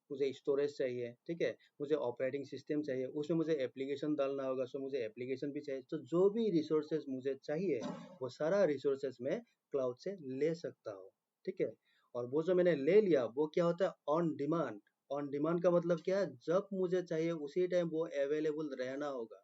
मुझे स्टोरेज चाहिए, ठीक है, मुझे ऑपरेटिंग सिस्टम चाहिए, उसमें मुझे एप्लीकेशन डालना होगा, सो मुझे एप्लीकेशन भी चाहिए। तो जो भी रिसोर्सेज मुझे चाहिए वो सारा रिसोर्सेज मैं क्लाउड से ले सकता हूँ, ठीक है। और वो जो मैंने ले लिया वो क्या होता है, ऑन डिमांड। ऑन डिमांड का मतलब क्या है, जब मुझे चाहिए उसी टाइम वो अवेलेबल रहना होगा,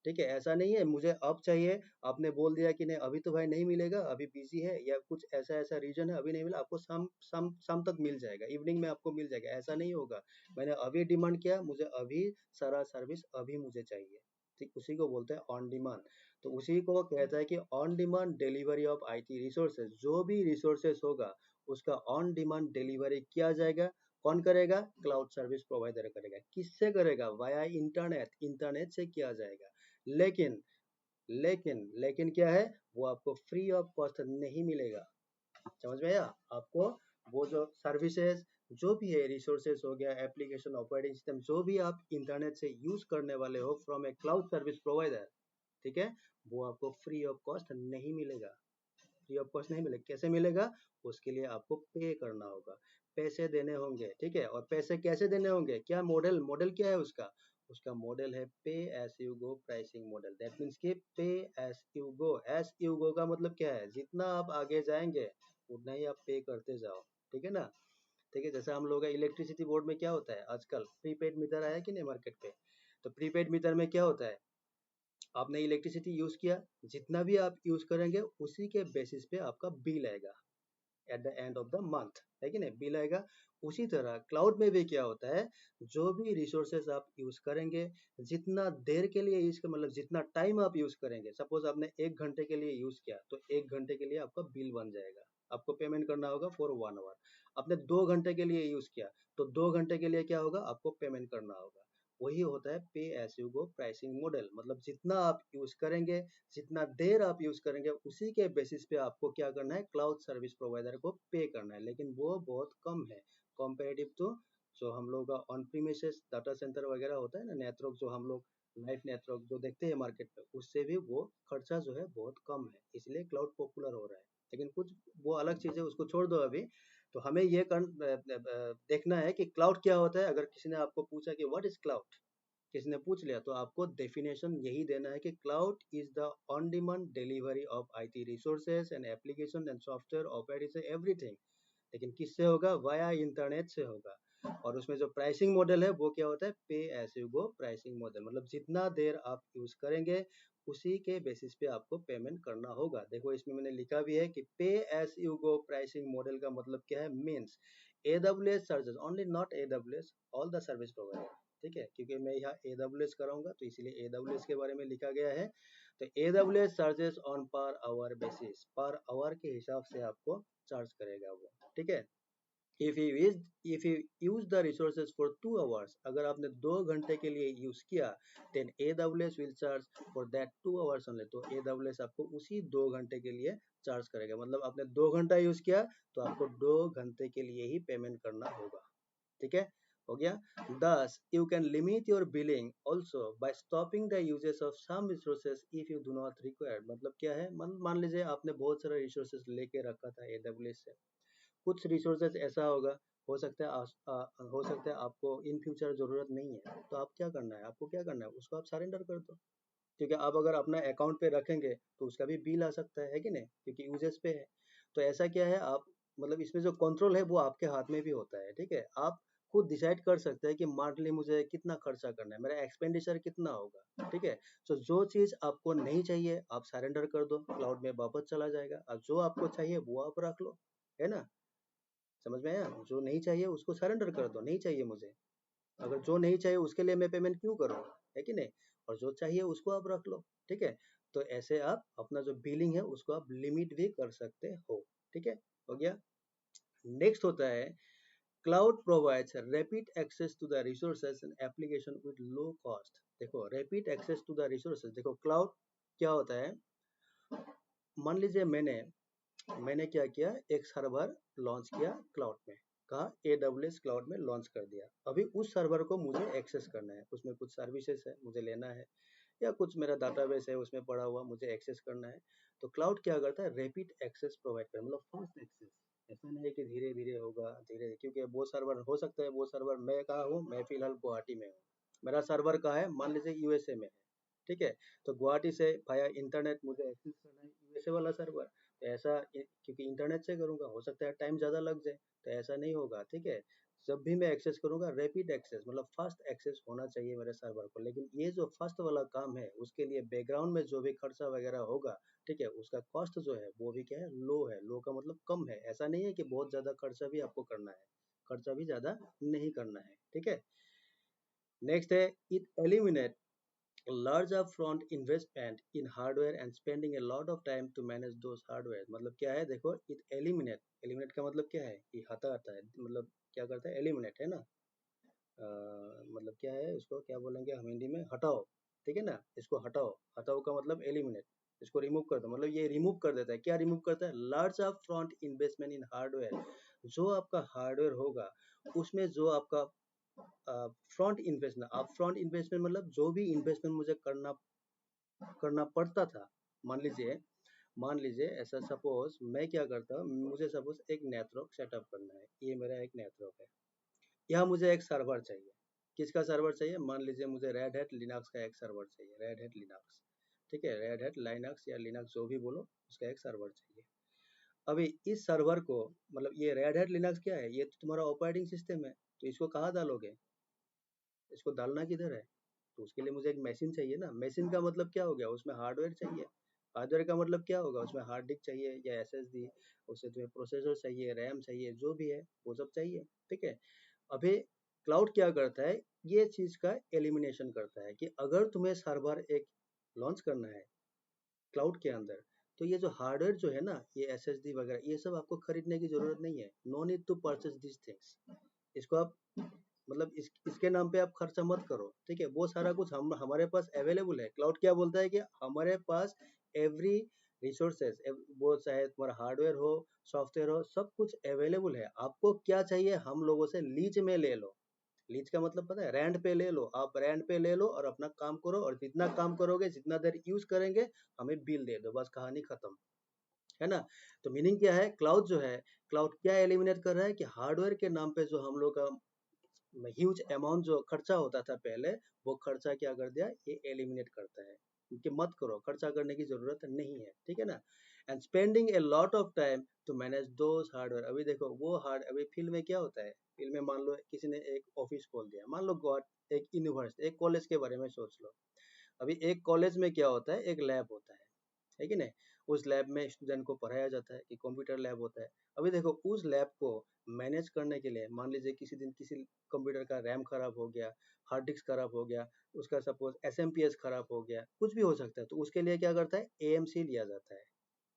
ठीक है। ऐसा नहीं है मुझे अब चाहिए, आपने बोल दिया कि नहीं अभी तो भाई नहीं मिलेगा, अभी बिजी है, या कुछ ऐसा ऐसा रीजन है अभी नहीं मिला, आपको शाम शाम शाम तक मिल जाएगा, इवनिंग में आपको मिल जाएगा, ऐसा नहीं होगा। मैंने अभी डिमांड किया, मुझे अभी सारा सर्विस अभी मुझे चाहिए, ठीक, उसी को बोलते हैं ऑन डिमांड। तो उसी को कहता है कि on demand delivery of IT resources, जो भी रिसोर्सेज होगा उसका ऑन डिमांड डिलीवरी किया जाएगा, कौन करेगा, क्लाउड सर्विस प्रोवाइडर करेगा, किससे करेगा, वाया इंटरनेट, इंटरनेट से किया जाएगा। लेकिन लेकिन क्या है, वो आपको फ्री ऑफ कॉस्ट नहीं मिलेगा, समझ में आया आपको। वो जो सर्विसेज जो भी है रिसोर्सेज हो गया, एप्लीकेशन, ऑपरेटिंग सिस्टम, जो भी आप इंटरनेट से यूज करने वाले हो from A cloud service provider, ठीक है, वो आपको फ्री ऑफ कॉस्ट नहीं मिलेगा। फ्री ऑफ कॉस्ट नहीं मिलेगा। कैसे मिलेगा? उसके लिए आपको पे करना होगा, पैसे देने होंगे, ठीक है। और पैसे कैसे देने होंगे? क्या मॉडल क्या है उसका? उसका मॉडल है पे S U go pricing model. That means कि पे S you go. S you go का मतलब क्या है? जितना आप आगे जाएंगे उतना ही आप पे करते जाओ, ठीक है ना। ठीक है, जैसे हम लोग इलेक्ट्रिसिटी बोर्ड में क्या होता है आजकल, प्रीपेड मीटर आया कि नहीं मार्केट पे। तो प्रीपेड मीटर में क्या होता है, आपने इलेक्ट्रिसिटी यूज किया, जितना भी आप यूज करेंगे उसी के बेसिस पे आपका बिल आएगा at the end of the month, है कि नहीं, बिल आएगा। उसी तरह क्लाउड में भी क्या होता है, जो भी रिसोर्सेस आप यूज करेंगे, जितना देर के लिए यूज कर, मतलब जितना टाइम आप यूज करेंगे, सपोज आपने 1 घंटे के लिए यूज किया तो 1 घंटे के लिए आपका बिल बन जाएगा, आपको पेमेंट करना होगा फॉर 1 आवर। आपने 2 घंटे के लिए यूज किया तो 2 घंटे के लिए क्या होगा, आपको पेमेंट करना होगा। वही होता है पे S U go pricing model. मतलब जितना आप यूज करेंगे, जितना देर आप यूज करेंगे, उसी के बेसिस पे आपको क्या करना है, क्लाउड सर्विस प्रोवाइडर को पे करना है। लेकिन वो बहुत कम है कंपेरेटिव टू जो हम लोग का ऑन प्रीमिसेस डाटा सेंटर वगैरह होता है ना, नेटवर्क जो हम लोग लाइफ नेटवर्क जो देखते हैं मार्केट में, उससे भी वो खर्चा जो है बहुत कम है, इसलिए क्लाउड पॉपुलर हो रहा है। लेकिन कुछ वो अलग चीज है, उसको छोड़ दो अभी। तो हमें ये देखना है कि क्लाउड क्या होता है। अगर किसी ने आपको पूछा कि व्हाट इज क्लाउड, किसी ने पूछ लिया, तो आपको डेफिनेशन यही देना है कि cloud is the on demand delivery of IT resources and application and software operating everything. लेकिन किससे होगा? वाया इंटरनेट से होगा। और उसमें जो प्राइसिंग मॉडल है वो क्या होता है, पे S U go pricing model. मतलब जितना देर आप यूज करेंगे उसी के बेसिस पे आपको पेमेंट करना होगा। देखो इसमें मैंने लिखा भी है कि पे S U go pricing model का मतलब क्या है, means AWS charges only, not AWS all the service provider. ठीक है, क्योंकि मैं यहाँ AWS कराऊंगा तो इसलिए AWS के बारे में लिखा गया है। तो AWS charges on per hour basis, per hour के हिसाब से आपको चार्ज करेगा वो, ठीक है। If you use the resources for 2 hours, अगर आपने 2 घंटे के लिए यूज किया, then AWS will charge for that 2 hours only. तो AWS आपको उसी 2 घंटे के लिए चार्ज करेगा। मतलब आपने 2 घंटा यूज किया तो आपको 2 घंटे के लिए ही पेमेंट करना होगा, ठीक है, हो गया। Thus you can limit your billing also by stopping the uses of some resources if you do not require। मतलब क्या है, मान लीजिए आपने बहुत सारा रिसोर्सेज लेके रखा था AWS से, कुछ रिसोर्सेज ऐसा होगा, हो सकता है हो सकता है आपको इन फ्यूचर जरूरत नहीं है, तो आप क्या करना है, आपको क्या करना है, उसको आप सरेंडर कर दो। क्योंकि आप अगर अपना अकाउंट पे रखेंगे तो उसका भी बिल आ सकता है कि नहीं, क्योंकि यूजेस पे है। तो ऐसा क्या है, आप मतलब इसमें जो कंट्रोल है वो आपके हाथ में भी होता है, ठीक है। आप खुद डिसाइड कर सकते हैं कि मंथली मुझे कितना खर्चा करना है, मेरा एक्सपेंडिचर कितना होगा, ठीक है। तो जो चीज आपको नहीं चाहिए आप सरेंडर कर दो, क्लाउड में वापस चला जाएगा। और जो आपको चाहिए वो आप रख लो, है ना। समझ में आया? जो नहीं चाहिए उसको सरेंडर कर दो, नहीं चाहिए मुझे। अगर जो नहीं चाहिए उसके लिए मैं पेमेंट क्यों करूँ, है कि नहीं। और जो चाहिए उसको आप रख लो, ठीक है। तो ऐसे आप अपना जो बिलिंग है उसको आप लिमिट भी कर सकते हो, ठीक है, हो गया। नेक्स्ट होता है cloud provides rapid access to the resources and application with low cost. देखो rapid access to the resources, देखो क्लाउड क्या होता है। मान लीजिए मैंने क्या किया, एक सर्वर लॉन्च किया क्लाउड में, कहा AWS क्लाउड में लॉन्च कर दिया। अभी उस सर्वर को मुझे एक्सेस करना है, उसमें कुछ सर्विसेज है मुझे लेना है, या कुछ मेरा डाटाबेस है उसमें पड़ा हुआ मुझे एक्सेस करना है। तो क्लाउड क्या करता है, रैपिड एक्सेस प्रोवाइड कर, मतलब फास्ट एक्सेस। ऐसा नहीं है कि धीरे धीरे होगा, धीरे, क्योंकि वो सर्वर हो सकता है, वो सर्वर मैं कहाँ हूँ, मैं फिलहाल गुवाहाटी में हूँ, मेरा सर्वर कहाँ है, मान लीजिए USA में है, ठीक है। तो गुवाहाटी से भाया इंटरनेट मुझे एक्सेस करना है USA वाला सर्वर, तो ऐसा क्योंकि इंटरनेट से करूंगा, हो सकता है टाइम ज़्यादा लग जाए, तो ऐसा नहीं होगा, ठीक है। जब भी मैं एक्सेस करूंगा रैपिड एक्सेस, मतलब फास्ट एक्सेस होना चाहिए मेरे सर्वर को। लेकिन ये जो फास्ट वाला काम है उसके लिए बैकग्राउंड में जो भी खर्चा वगैरह होगा, ठीक है, उसका कॉस्ट जो है वो भी क्या है, लो है। लो का मतलब कम है, ऐसा नहीं है कि बहुत ज़्यादा खर्चा भी आपको करना है, खर्चा भी ज़्यादा नहीं करना है, ठीक है। नेक्स्ट है it eliminate large upfront investment in hardware and spending a lot of time to manage those hardware। मतलब क्या है, देखो it eliminate का मतलब क्या है, ये हटाता है, मतलब क्या करता है, eliminate है ना। मतलब क्या है, उसको क्या बोलेंगे हम हिंदी में, हटाओ, ठीक है ना। इसको हटाओ, हटाओ का मतलब एलिमिनेट, इसको रिमूव कर दो, मतलब ये रिमूव कर देता है। क्या रिमूव करता है, लार्ज अप फ्रंट इन्वेस्टमेंट इन हार्डवेयर। जो आपका हार्डवेयर होगा उसमें जो आपका फ्रंट इन्वेस्टमेंट, आप फ्रंट इन्वेस्टमेंट मतलब जो भी इन्वेस्टमेंट मुझे करना पड़ता था। मान लीजिए ऐसा सपोज मैं क्या करता हूँ, मुझे सपोज एक नेटवर्क सेटअप करना है, ये मेरा एक नेटवर्क है, यहाँ मुझे एक सर्वर चाहिए। किसका सर्वर चाहिए? मान लीजिए मुझे रेड हैट लिनक्स का एक सर्वर चाहिए, रेड हैट लिनक्स, ठीक है, रेड हैट लिनक्स या लिनक्स जो भी बोलो, उसका एक सर्वर चाहिए। अभी इस सर्वर को, मतलब ये रेड हैट लिनक्स क्या है, ये तो तुम्हारा ऑपरेटिंग सिस्टम है, तो इसको कहाँ डालोगे? इसको डालना किधर है? तो उसके लिए मुझे एक मशीन चाहिए ना। मशीन का मतलब क्या हो गया? उसमें हार्डवेयर चाहिए। हार्डवेयर का मतलब क्या होगा? उसमें हार्ड डिस्क चाहिए या एसएसडी, उससे तुम्हें प्रोसेसर चाहिए, रैम चाहिए, जो भी है वो सब चाहिए, ठीक है। अभी क्लाउड क्या करता है, ये चीज का एलिमिनेशन करता है कि अगर तुम्हें सर्वर एक लॉन्च करना है क्लाउड के अंदर, तो ये जो हार्डवेयर जो है ना, ये एसएसडी वगैरह, ये सब आपको खरीदने की जरूरत नहीं है। No need to purchase this things. इसको आप मतलब इसके नाम पे आप खर्चा मत करो, ठीक है। वो सारा कुछ हम हमारे पास अवेलेबल है। क्लाउड क्या बोलता है कि हमारे पास एवरी रिसोर्सेज, वो चाहे तुम्हारा हार्डवेयर हो, सॉफ्टवेयर हो, सब कुछ अवेलेबल है। आपको क्या चाहिए हम लोगों से लीज में ले लो। लीज का मतलब पता है? रेंट पे ले लो। आप रेंट पे ले लो और अपना काम करो, और जितना काम करोगे, जितना देर यूज करेंगे, हमें बिल दे दो, बस कहानी खत्म, है ना। तो मीनिंग क्या है? क्लाउड जो है, क्लाउड क्या एलिमिनेट कर रहा है कि हार्डवेयर के नाम पे जो हम लोग का ह्यूज अमाउंट जो खर्चा होता था पहले, वो खर्चा क्या कर दिया, ये एलिमिनेट करता है कि मत करो, खर्चा करने की जरूरत नहीं है, ठीक है ना। And spending a lot of time to manage those hardware. अभी देखो वो हार्ड, अभी फील्ड में क्या होता है, फील्ड में मान लो किसी ने एक ऑफिस खोल दिया, मान लो गॉड, एक यूनिवर्सिटी, एक कॉलेज के बारे में सोच लो। अभी एक कॉलेज में क्या होता है, एक लैब होता है कि नहीं। उस लैब में स्टूडेंट को पढ़ाया जाता है, कि कंप्यूटर लैब होता है। अभी देखो उस लैब को मैनेज करने के लिए, मान लीजिए किसी दिन किसी कंप्यूटर का रैम खराब हो गया, हार्ड डिस्क खराब हो गया, उसका सपोज एसएमपीएस खराब हो गया, कुछ भी हो सकता है, तो उसके लिए क्या करता है, एएमसी लिया जाता है,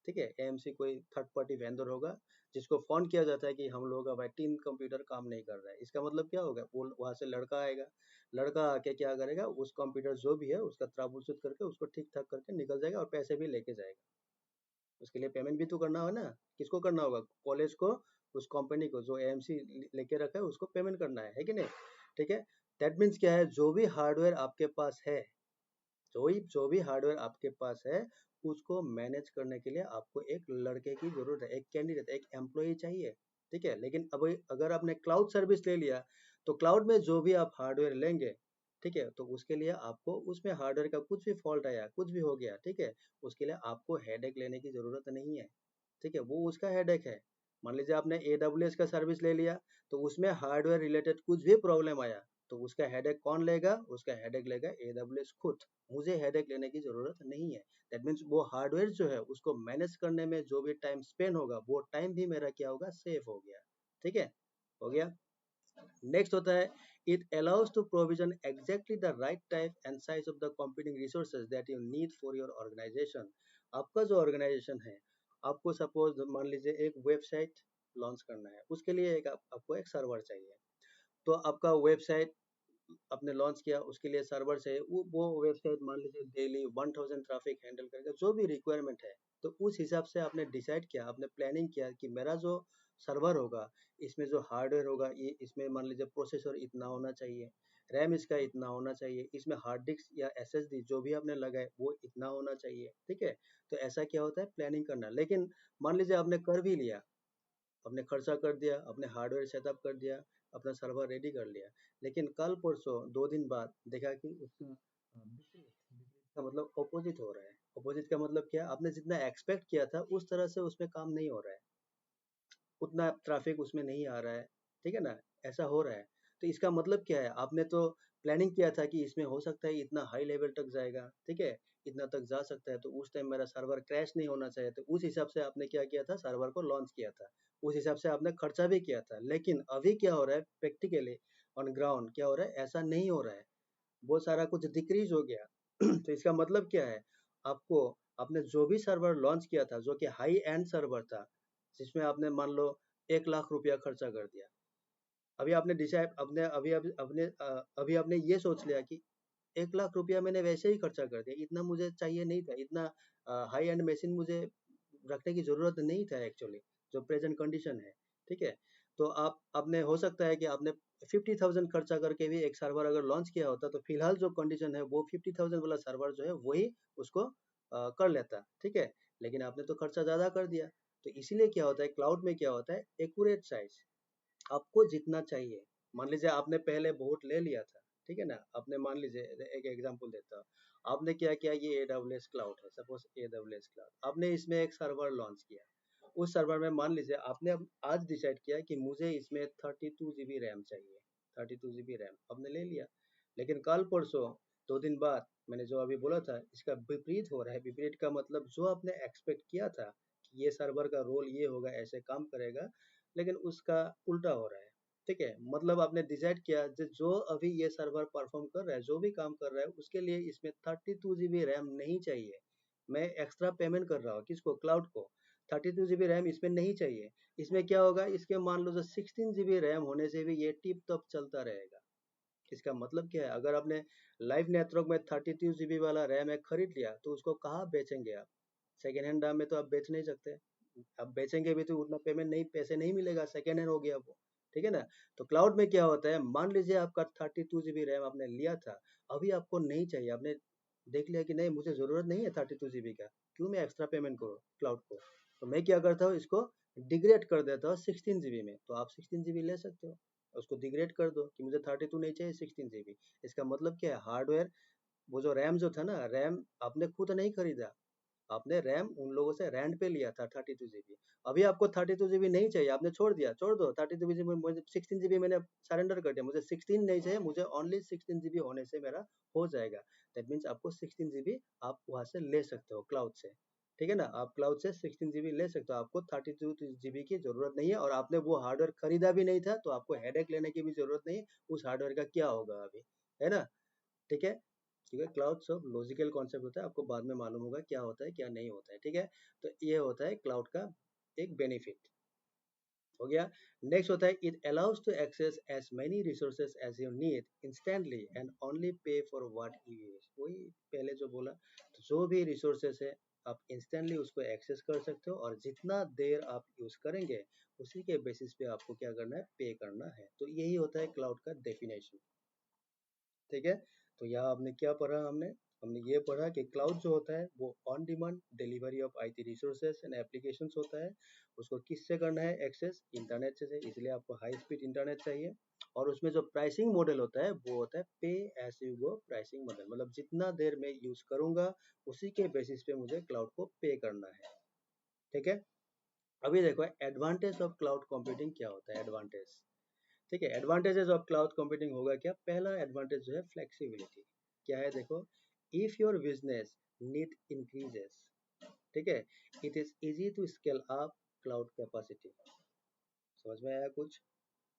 ठीक है। एएमसी कोई थर्ड पार्टी वेंडर होगा, जिसको फोन किया जाता है कि हम लोगों का भाई 3 कंप्यूटर काम नहीं कर रहा है। इसका मतलब क्या होगा, वो वहां से लड़का आएगा, लड़का आके क्या करेगा, उस कंप्यूटर जो भी है उसका troubleshoot करके उसको ठीक ठाक करके निकल जाएगा, और पैसे भी लेके जाएगा। उसके लिए पेमेंट भी तो करना है ना। किसको करना होगा? कॉलेज को, उस कंपनी को जो एएमसी लेके रखा है उसको पेमेंट करना है कि नहीं, ठीक है। दैट मीन्स क्या है, जो भी हार्डवेयर आपके पास है, जो भी हार्डवेयर आपके पास है, उसको मैनेज करने के लिए आपको एक लड़के की जरूरत है, एक कैंडिडेट, एक एम्प्लॉय चाहिए, ठीक है। लेकिन अब अगर आपने क्लाउड सर्विस ले लिया, तो क्लाउड में जो भी आप हार्डवेयर लेंगे, ठीक है, तो उसके लिए आपको उसमें हार्डवेयर का कुछ भी फॉल्ट आया, कुछ भी हो गया, ठीक है, उसके लिए आपको हेडेक लेने की जरूरत नहीं है, ठीक है, वो उसका हेडेक है। मान लीजिए आपने AWS का सर्विस ले लिया, तो उसमें हार्डवेयर रिलेटेड कुछ भी प्रॉब्लम आया, तो उसका हेडेक कौन लेगा? उसका हेडेक लेगा AWS खुद। मुझे हेडेक लेने की जरूरत नहीं है। दैट मीन्स वो हार्डवेयर जो है उसको मैनेज करने में जो भी टाइम स्पेंड होगा, वो टाइम भी मेरा क्या होगा, सेफ हो गया, ठीक है, हो गया। नेक्स्ट होता है, it allows to provision exactly the right type and size of the computing resources that you need for your organisation. आपका जो ऑर्गेनाइजेशन है, आपको सपोज मान लीजिए एक वेबसाइट लॉन्च करना है, उसके लिए आपको एक सर्वर चाहिए। तो आपका वेबसाइट आपने लॉन्च किया, उसके लिए सर्वर चाहिए, वो वेबसाइट मान लीजिए डेली 1000 ट्रैफिक हैंडल करेगा, जो भी रिक्वायरमेंट है। तो उस हिसाब से आपने डिसाइड किया, आपने प्लानिंग किया कि मेरा जो सर्वर होगा, इसमें जो हार्डवेयर होगा, ये इसमें मान लीजिए प्रोसेसर इतना होना चाहिए, रैम इसका इतना होना चाहिए, इसमें हार्ड डिस्क या एसएसडी जो भी आपने लगाए वो इतना होना चाहिए, ठीक है। तो ऐसा क्या होता है, प्लानिंग करना। लेकिन मान लीजिए आपने कर भी लिया, आपने खर्चा कर दिया, अपने हार्डवेयर सेटअप कर दिया, अपना सर्वर रेडी कर लिया, लेकिन कल परसों 2 दिन बाद देखा कि उसका विपरीत का मतलब ऑपोजिट हो रहा है। ऑपोजिट का मतलब क्या? आपने जितना एक्सपेक्ट किया था उस तरह से उसमें काम नहीं हो रहा है, उतना ट्रैफिक उसमें नहीं आ रहा है, ठीक है ना, ऐसा हो रहा है। तो इसका मतलब क्या है, आपने तो प्लानिंग किया था कि इसमें हो सकता है इतना हाई लेवल तक जाएगा, ठीक है, इतना तक जा सकता है, तो उस टाइम मेरा सर्वर क्रैश नहीं होना चाहिए, तो उस हिसाब से आपने क्या किया था, सर्वर को लॉन्च किया था, उस हिसाब से आपने खर्चा भी किया था। लेकिन अभी क्या हो रहा है, प्रैक्टिकली ऑन ग्राउंड क्या हो रहा है, ऐसा नहीं हो रहा है, वो सारा कुछ डिक्रीज हो गया। तो इसका मतलब क्या है, आपको आपने जो भी सर्वर लॉन्च किया था, जो कि हाई एंड सर्वर था, जिसमें आपने मान लो 1 लाख रुपया खर्चा कर दिया, अभी आपने डिसाइड अपने अभी अभी अपने अभी आपने ये सोच लिया कि 1 लाख रुपया मैंने वैसे ही खर्चा कर दिया, इतना मुझे चाहिए नहीं था, इतना हाई एंड मशीन मुझे रखने की जरूरत नहीं था एक्चुअली, जो प्रेजेंट कंडीशन है, ठीक है। तो आपने हो सकता है कि आपने 50,000 खर्चा करके भी एक सर्वर अगर लॉन्च किया होता तो फिलहाल जो कंडीशन है वो 50,000 वाला सर्वर जो है वही उसको कर लेता, ठीक है। लेकिन आपने तो खर्चा ज़्यादा कर दिया। तो इसीलिए क्या होता है, क्लाउड में क्या होता है, एक्यूरेट साइज आपको जितना चाहिए। मान लीजिए आपने पहले बहुत ले लिया था, ठीक है ना। आपने मान लीजिए एक एग्जांपल देता हूँ, आपने क्या किया, ये AWS क्लाउड है, सपोज AWS क्लाउड, आपने इसमें एक सर्वर लॉन्च किया। उस सर्वर में मान लीजिए आपने अब आज डिसाइड किया कि मुझे इसमें 32 GB रैम चाहिए, 32 GB रैम आपने ले लिया। लेकिन कल परसों 2 दिन बाद मैंने जो अभी बोला था इसका विपरीत हो रहा है। विपरीत का मतलब जो आपने एक्सपेक्ट किया था कि ये सर्वर का रोल ये होगा, ऐसे काम करेगा, लेकिन उसका उल्टा हो रहा है, ठीक है। मतलब आपने डिसाइड किया जो अभी ये सर्वर परफॉर्म कर रहा है, जो भी काम कर रहा है, उसके लिए इसमें 32 GB रैम नहीं चाहिए। मैं एक्स्ट्रा पेमेंट कर रहा हूँ किसको, क्लाउड को। 32 GB रैम इसमें नहीं चाहिए। इसमें क्या होगा, इसके मान लो जो 16 GB रैम होने से भी ये टिप टॉप चलता रहेगा। इसका मतलब क्या है, अगर आपने लाइव नेटवर्क में 32 GB वाला रैम एक खरीद लिया तो उसको कहाँ बेचेंगे आप। सेकेंड हैंड दाम में तो आप बेच नहीं सकते। आप बेचेंगे भी तो उतना पेमेंट नहीं, पैसे नहीं मिलेगा, सेकेंड हैंड हो गया वो, ठीक है ना। तो क्लाउड में क्या होता है, मान लीजिए आपका 32 GB रैम आपने लिया था, अभी आपको नहीं चाहिए, आपने देख लिया कि नहीं मुझे जरूरत नहीं है 32 GB का, क्यों मैं एक्स्ट्रा पेमेंट करूँ क्लाउड को। तो मैं क्या करता हूँ, इसको डिग्रेड कर देता हूँ 16 GB में। तो आप 16 GB ले सकते हो, उसको डिग्रेड कर दो कि मुझे 32 नहीं चाहिए, 16 GB। इसका मतलब क्या है, हार्डवेयर, वो जो रैम जो था ना, रैम आपने खुद नहीं खरीदा, आपने रैम उन लोगों से रेंट पे लिया था 32 GB। अभी आपको 32 GB नहीं चाहिए, आपने छोड़ दिया, छोड़ दो 32 GB, मुझे 16 GB मैंने सरेंडर कर दिया, मुझे 16 नहीं चाहिए, मुझे ओनली 16 GB होने से मेरा हो जाएगा। दैट मीन्स आपको 16 GB आप वहां से ले सकते हो क्लाउड से, ठीक है ना। आप क्लाउड से 16 GB ले सकते हो, आपको 32 GB की जरूरत नहीं है। और आपने वो हार्डवेयर खरीदा भी नहीं था तो आपको हेडेक लेने की भी जरूरत नहीं है, उस हार्डवेयर का क्या होगा अभी, है ना, ठीक है। ठीक है, क्लाउड सब लॉजिकल कॉन्सेप्ट होता है, आपको बाद में मालूम होगा क्या होता है क्या नहीं होता है, ठीक है। तो ये होता है क्लाउड का एक बेनिफिट, हो गया। नेक्स्ट होता है, it allows to access as many resources as you need instantly and only pay for what you use. वही पहले जो बोला, तो जो भी रिसोर्सेज है आप इंस्टेंटली उसको एक्सेस कर सकते हो, और जितना देर आप यूज करेंगे उसी के बेसिस पे आपको क्या करना है, पे करना है। तो यही होता है क्लाउड का डेफिनेशन, ठीक है। तो यहाँ आपने क्या पढ़ा, हमने हमने ये पढ़ा कि क्लाउड जो होता है वो on demand delivery of IT resources and applications होता है। उसको किससे करना है एक्सेस, इंटरनेट से, इसलिए आपको हाई स्पीड इंटरनेट चाहिए। और उसमें जो प्राइसिंग मॉडल होता है वो होता है pay as you go pricing model, मतलब जितना देर में यूज करूंगा उसी के बेसिस पे मुझे क्लाउड को पे करना है, ठीक है। अभी देखो एडवांटेज ऑफ क्लाउड कंप्यूटिंग क्या होता है, एडवांटेज, ठीक है। एडवांटेजेस ऑफ क्लाउड कंप्यूटिंग होगा क्या, पहला एडवांटेज जो है फ्लेक्सिबिलिटी, क्या है देखो, if your business need increases, ठीक है, it is easy to scale up cloud capacity. समझ में आया कुछ,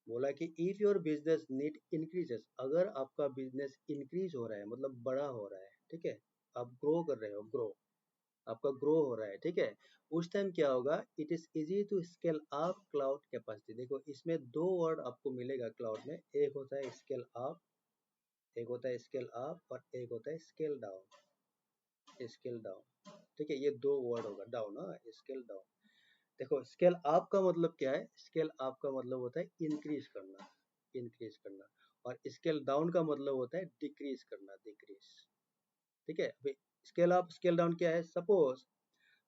बोला कि if your business need increases, अगर आपका बिजनेस इंक्रीज हो रहा है मतलब बड़ा हो रहा है, ठीक है, आप ग्रो कर रहे हो, ग्रो, आपका ग्रो हो रहा है, ठीक है, उस टाइम क्या होगा, it is easy to scale up cloud capacity. देखो इसमें दो वर्ड आपको मिलेगा क्लाउड में, एक होता है स्केल अप, एक होता है स्केल अप, और एक होता है स्केल डाउन, स्केल डाउन, ठीक है, ये दो वर्ड होगा, डाउन, हाँ, स्केल डाउन। देखो स्केल अप का मतलब क्या है, स्केल अप का मतलब होता है इंक्रीज करना, इंक्रीज करना। और स्केल डाउन का मतलब होता है डिक्रीज करना, डिक्रीज, ठीक है। अभी स्केल अप स्केल डाउन क्या है, सपोज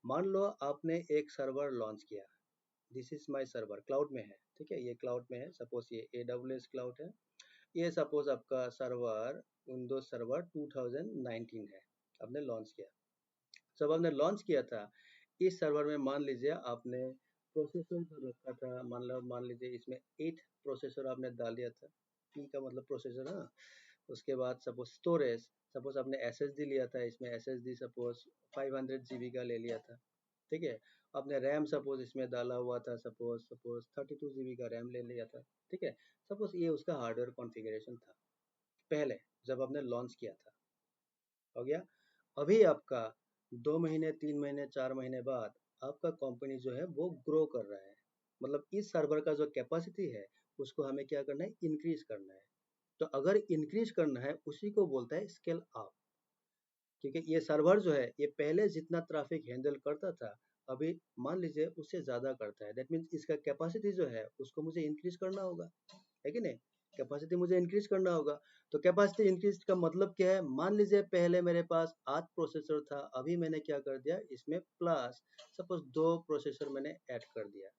मान लो आपने एक सर्वर लॉन्च किया, this is my server, cloud में है, ठीक है, ये क्लाउड में है, सपोज ये AWS क्लाउड है। ये सपोज आपका सर्वर विंडोज सर्वर 2019 है, आपने लॉन्च किया। जब आपने लॉन्च किया था इस सर्वर में, मान लीजिए आपने प्रोसेसर जो रखा था, मान लीजिए इसमें 8 प्रोसेसर आपने डाल दिया था, P का मतलब प्रोसेसर, हाँ। उसके बाद सपोज स्टोरेज, सपोज आपने SSD लिया था, इसमें SSD सपोज 500 GB का ले लिया था, ठीक है। आपने रैम सपोज इसमें डाला हुआ था, सपोज सपोज 32 GB का रैम ले लिया था, ठीक है। सपोज ये उसका हार्डवेयर कॉन्फ़िगरेशन था पहले जब आपने लॉन्च किया था, हो गया। अभी आपका 2 महीने 3 महीने 4 महीने बाद आपका कंपनी जो है वो ग्रो कर रहा है, मतलब इस सर्वर का जो कैपेसिटी है उसको हमें क्या करना है, इंक्रीज करना है। तो अगर इंक्रीज करना है उसी को बोलता है स्केल अप, क्योंकि ये सर्वर जो है ये पहले जितना ट्रैफिक हैंडल करता था अभी मान लीजिए उससे ज़्यादा करता है, दैट मीन्स इसका कैपेसिटी जो है उसको मुझे इंक्रीज करना होगा, है कि नहीं? कैपेसिटी मुझे इंक्रीज करना होगा। तो कैपेसिटी इंक्रीज का मतलब क्या है? मान लीजिए पहले मेरे पास 8 प्रोसेसर था, अभी मैंने क्या कर दिया इसमें प्लस सपोज 2 प्रोसेसर मैंने ऐड कर दिया।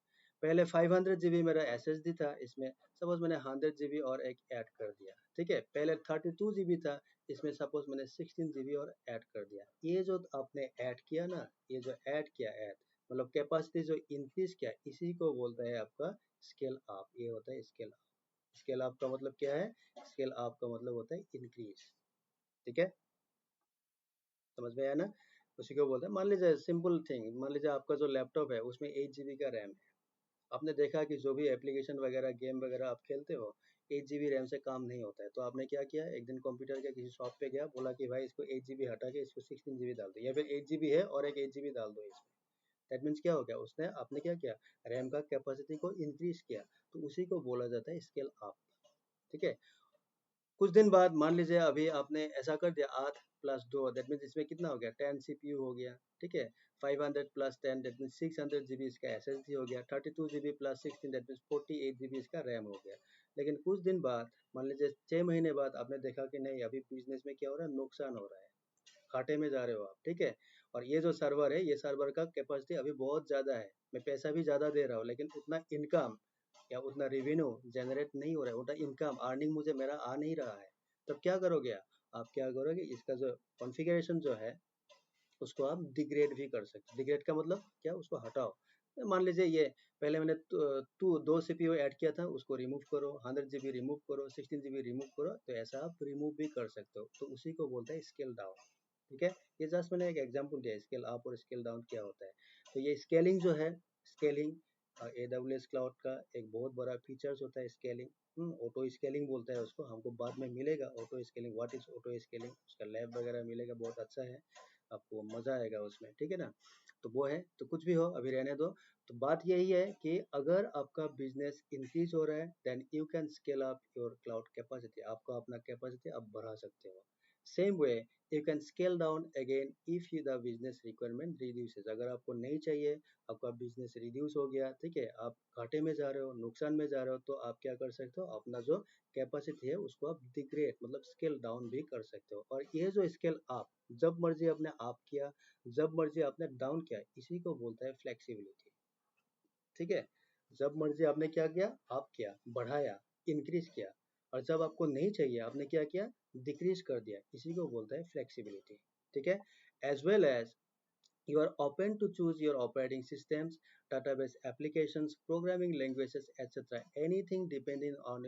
पहले 500 जीबी मेरा एसएसडी था, इसमें सपोज मैंने 100 जीबी और एक ऐड कर दिया, ठीक है। पहले 32 जीबी था, इसमें सपोज मैंने 16 जीबी और ऐड कर दिया। ये जो आपने ऐड किया ना, ये जो ऐड किया ऐड मतलब कैपेसिटी जो इंक्रीज किया, इसी को बोलता है आपका स्केल अप। ये होता है स्केल अप। स्केल अप का मतलब क्या है? स्केल अप का मतलब होता है इंक्रीज, ठीक है। समझ में आया ना? उसी को बोलते हैं। मान लीजिए सिंपल थिंग, मान लीजिए आपका जो लैपटॉप है उसमें 8 जीबी का रैम है। आपने देखा कि जो भी एप्लीकेशन वगैरह गेम वगैरह आप खेलते हो, 8 जीबी रैम से काम नहीं होता है। तो आपने क्या किया, एक दिन कंप्यूटर के किसी शॉप पे गया, बोला कि भाई इसको 8 जीबी हटा के इसको 16 जीबी डाल दो, या फिर 8 जीबी है और एक 8 जीबी डाल दो इसमें। दैट मीन्स क्या हो गया, उसने आपने क्या किया, रैम का कैपेसिटी को इंक्रीज किया। तो उसी को बोला जाता है स्केल अप, ठीक है। कुछ दिन बाद मान लीजिए अभी आपने ऐसा कर दिया 8 प्लस 2, दैट मीन्स इसमें कितना हो गया, 10 सीपीयू हो गया, ठीक है। 500 प्लस 10 दैट मीन्स 600 जीबी इसका एसएसडी हो गया। 32 GB plus 16 that means 48 GB इसका रैम हो गया। लेकिन कुछ दिन बाद मान लीजिए 6 महीने बाद आपने देखा कि नहीं, अभी बिजनेस में क्या हो रहा है, नुकसान हो रहा है, घाटे में जा रहे हो आप, ठीक है। और ये जो सर्वर है, ये सर्वर का कैपेसिटी अभी बहुत ज़्यादा है, मैं पैसा भी ज़्यादा दे रहा हूँ, लेकिन उतना इनकम या उतना रेवेन्यू जनरेट नहीं हो रहा है, उतना इनकम अर्निंग मुझे मेरा आ नहीं रहा है। तब क्या करोगे आप क्या करोगे, इसका जो कॉन्फ़िगरेशन जो है उसको आप डिग्रेड भी कर सकते हो। डिग्रेड का मतलब क्या, उसको हटाओ। मान लीजिए ये पहले मैंने दो सीपीयू ऐड किया था, उसको रिमूव करो, 100 जीबी रिमूव करो, 16 जीबी रिमूव करो, तो ऐसा आप रिमूव भी कर सकते हो। तो उसी को बोलते हैं स्केल डाउन, ठीक है। ये जस्ट मैंने एक एग्जांपल दिया, स्केल अप और स्केल डाउन क्या होता है। तो ये स्केलिंग जो है, स्केलिंग AWS क्लाउड का एक बहुत बड़ा फीचर्स होता है स्केलिंग। ऑटो स्केलिंग बोलता है उसको, हमको बाद में मिलेगा auto scaling, what is auto scaling, उसका लैब वगैरह मिलेगा, बहुत अच्छा है, आपको मजा आएगा उसमें, ठीक है ना। तो वो है, तो कुछ भी हो अभी रहने दो। तो बात यही है कि अगर आपका बिजनेस इंक्रीज हो रहा है, then you can scale up your cloud capacity, आपका अपना कैपेसिटी आप बढ़ा सकते हो। Same way you can scale down again if you the business requirement reduces, अगर आपको नहीं चाहिए, आपका बिजनेस रिड्यूस हो गया, ठीक है, आप घाटे में जा रहे हो, नुकसान में जा रहे हो, तो आप क्या कर सकते हो, अपना जो कैपेसिटी है उसको आप डिग्रेड मतलब स्केल डाउन भी कर सकते हो। और ये जो स्केल अप जब मर्जी आपने अप किया, जब मर्जी आपने डाउन किया, इसी को बोलता है फ्लेक्सिबिलिटी, ठीक है। जब मर्जी आपने क्या किया, अप किया, बढ़ाया, इंक्रीज किया, और जब आपको नहीं चाहिए आपने क्या किया, डिक्रीज कर दिया, इसी को बोलता है फ्लेक्सिबिलिटी, ठीक है। As well as you are open to choose your operating systems, database applications, programming languages, etc. Anything depending on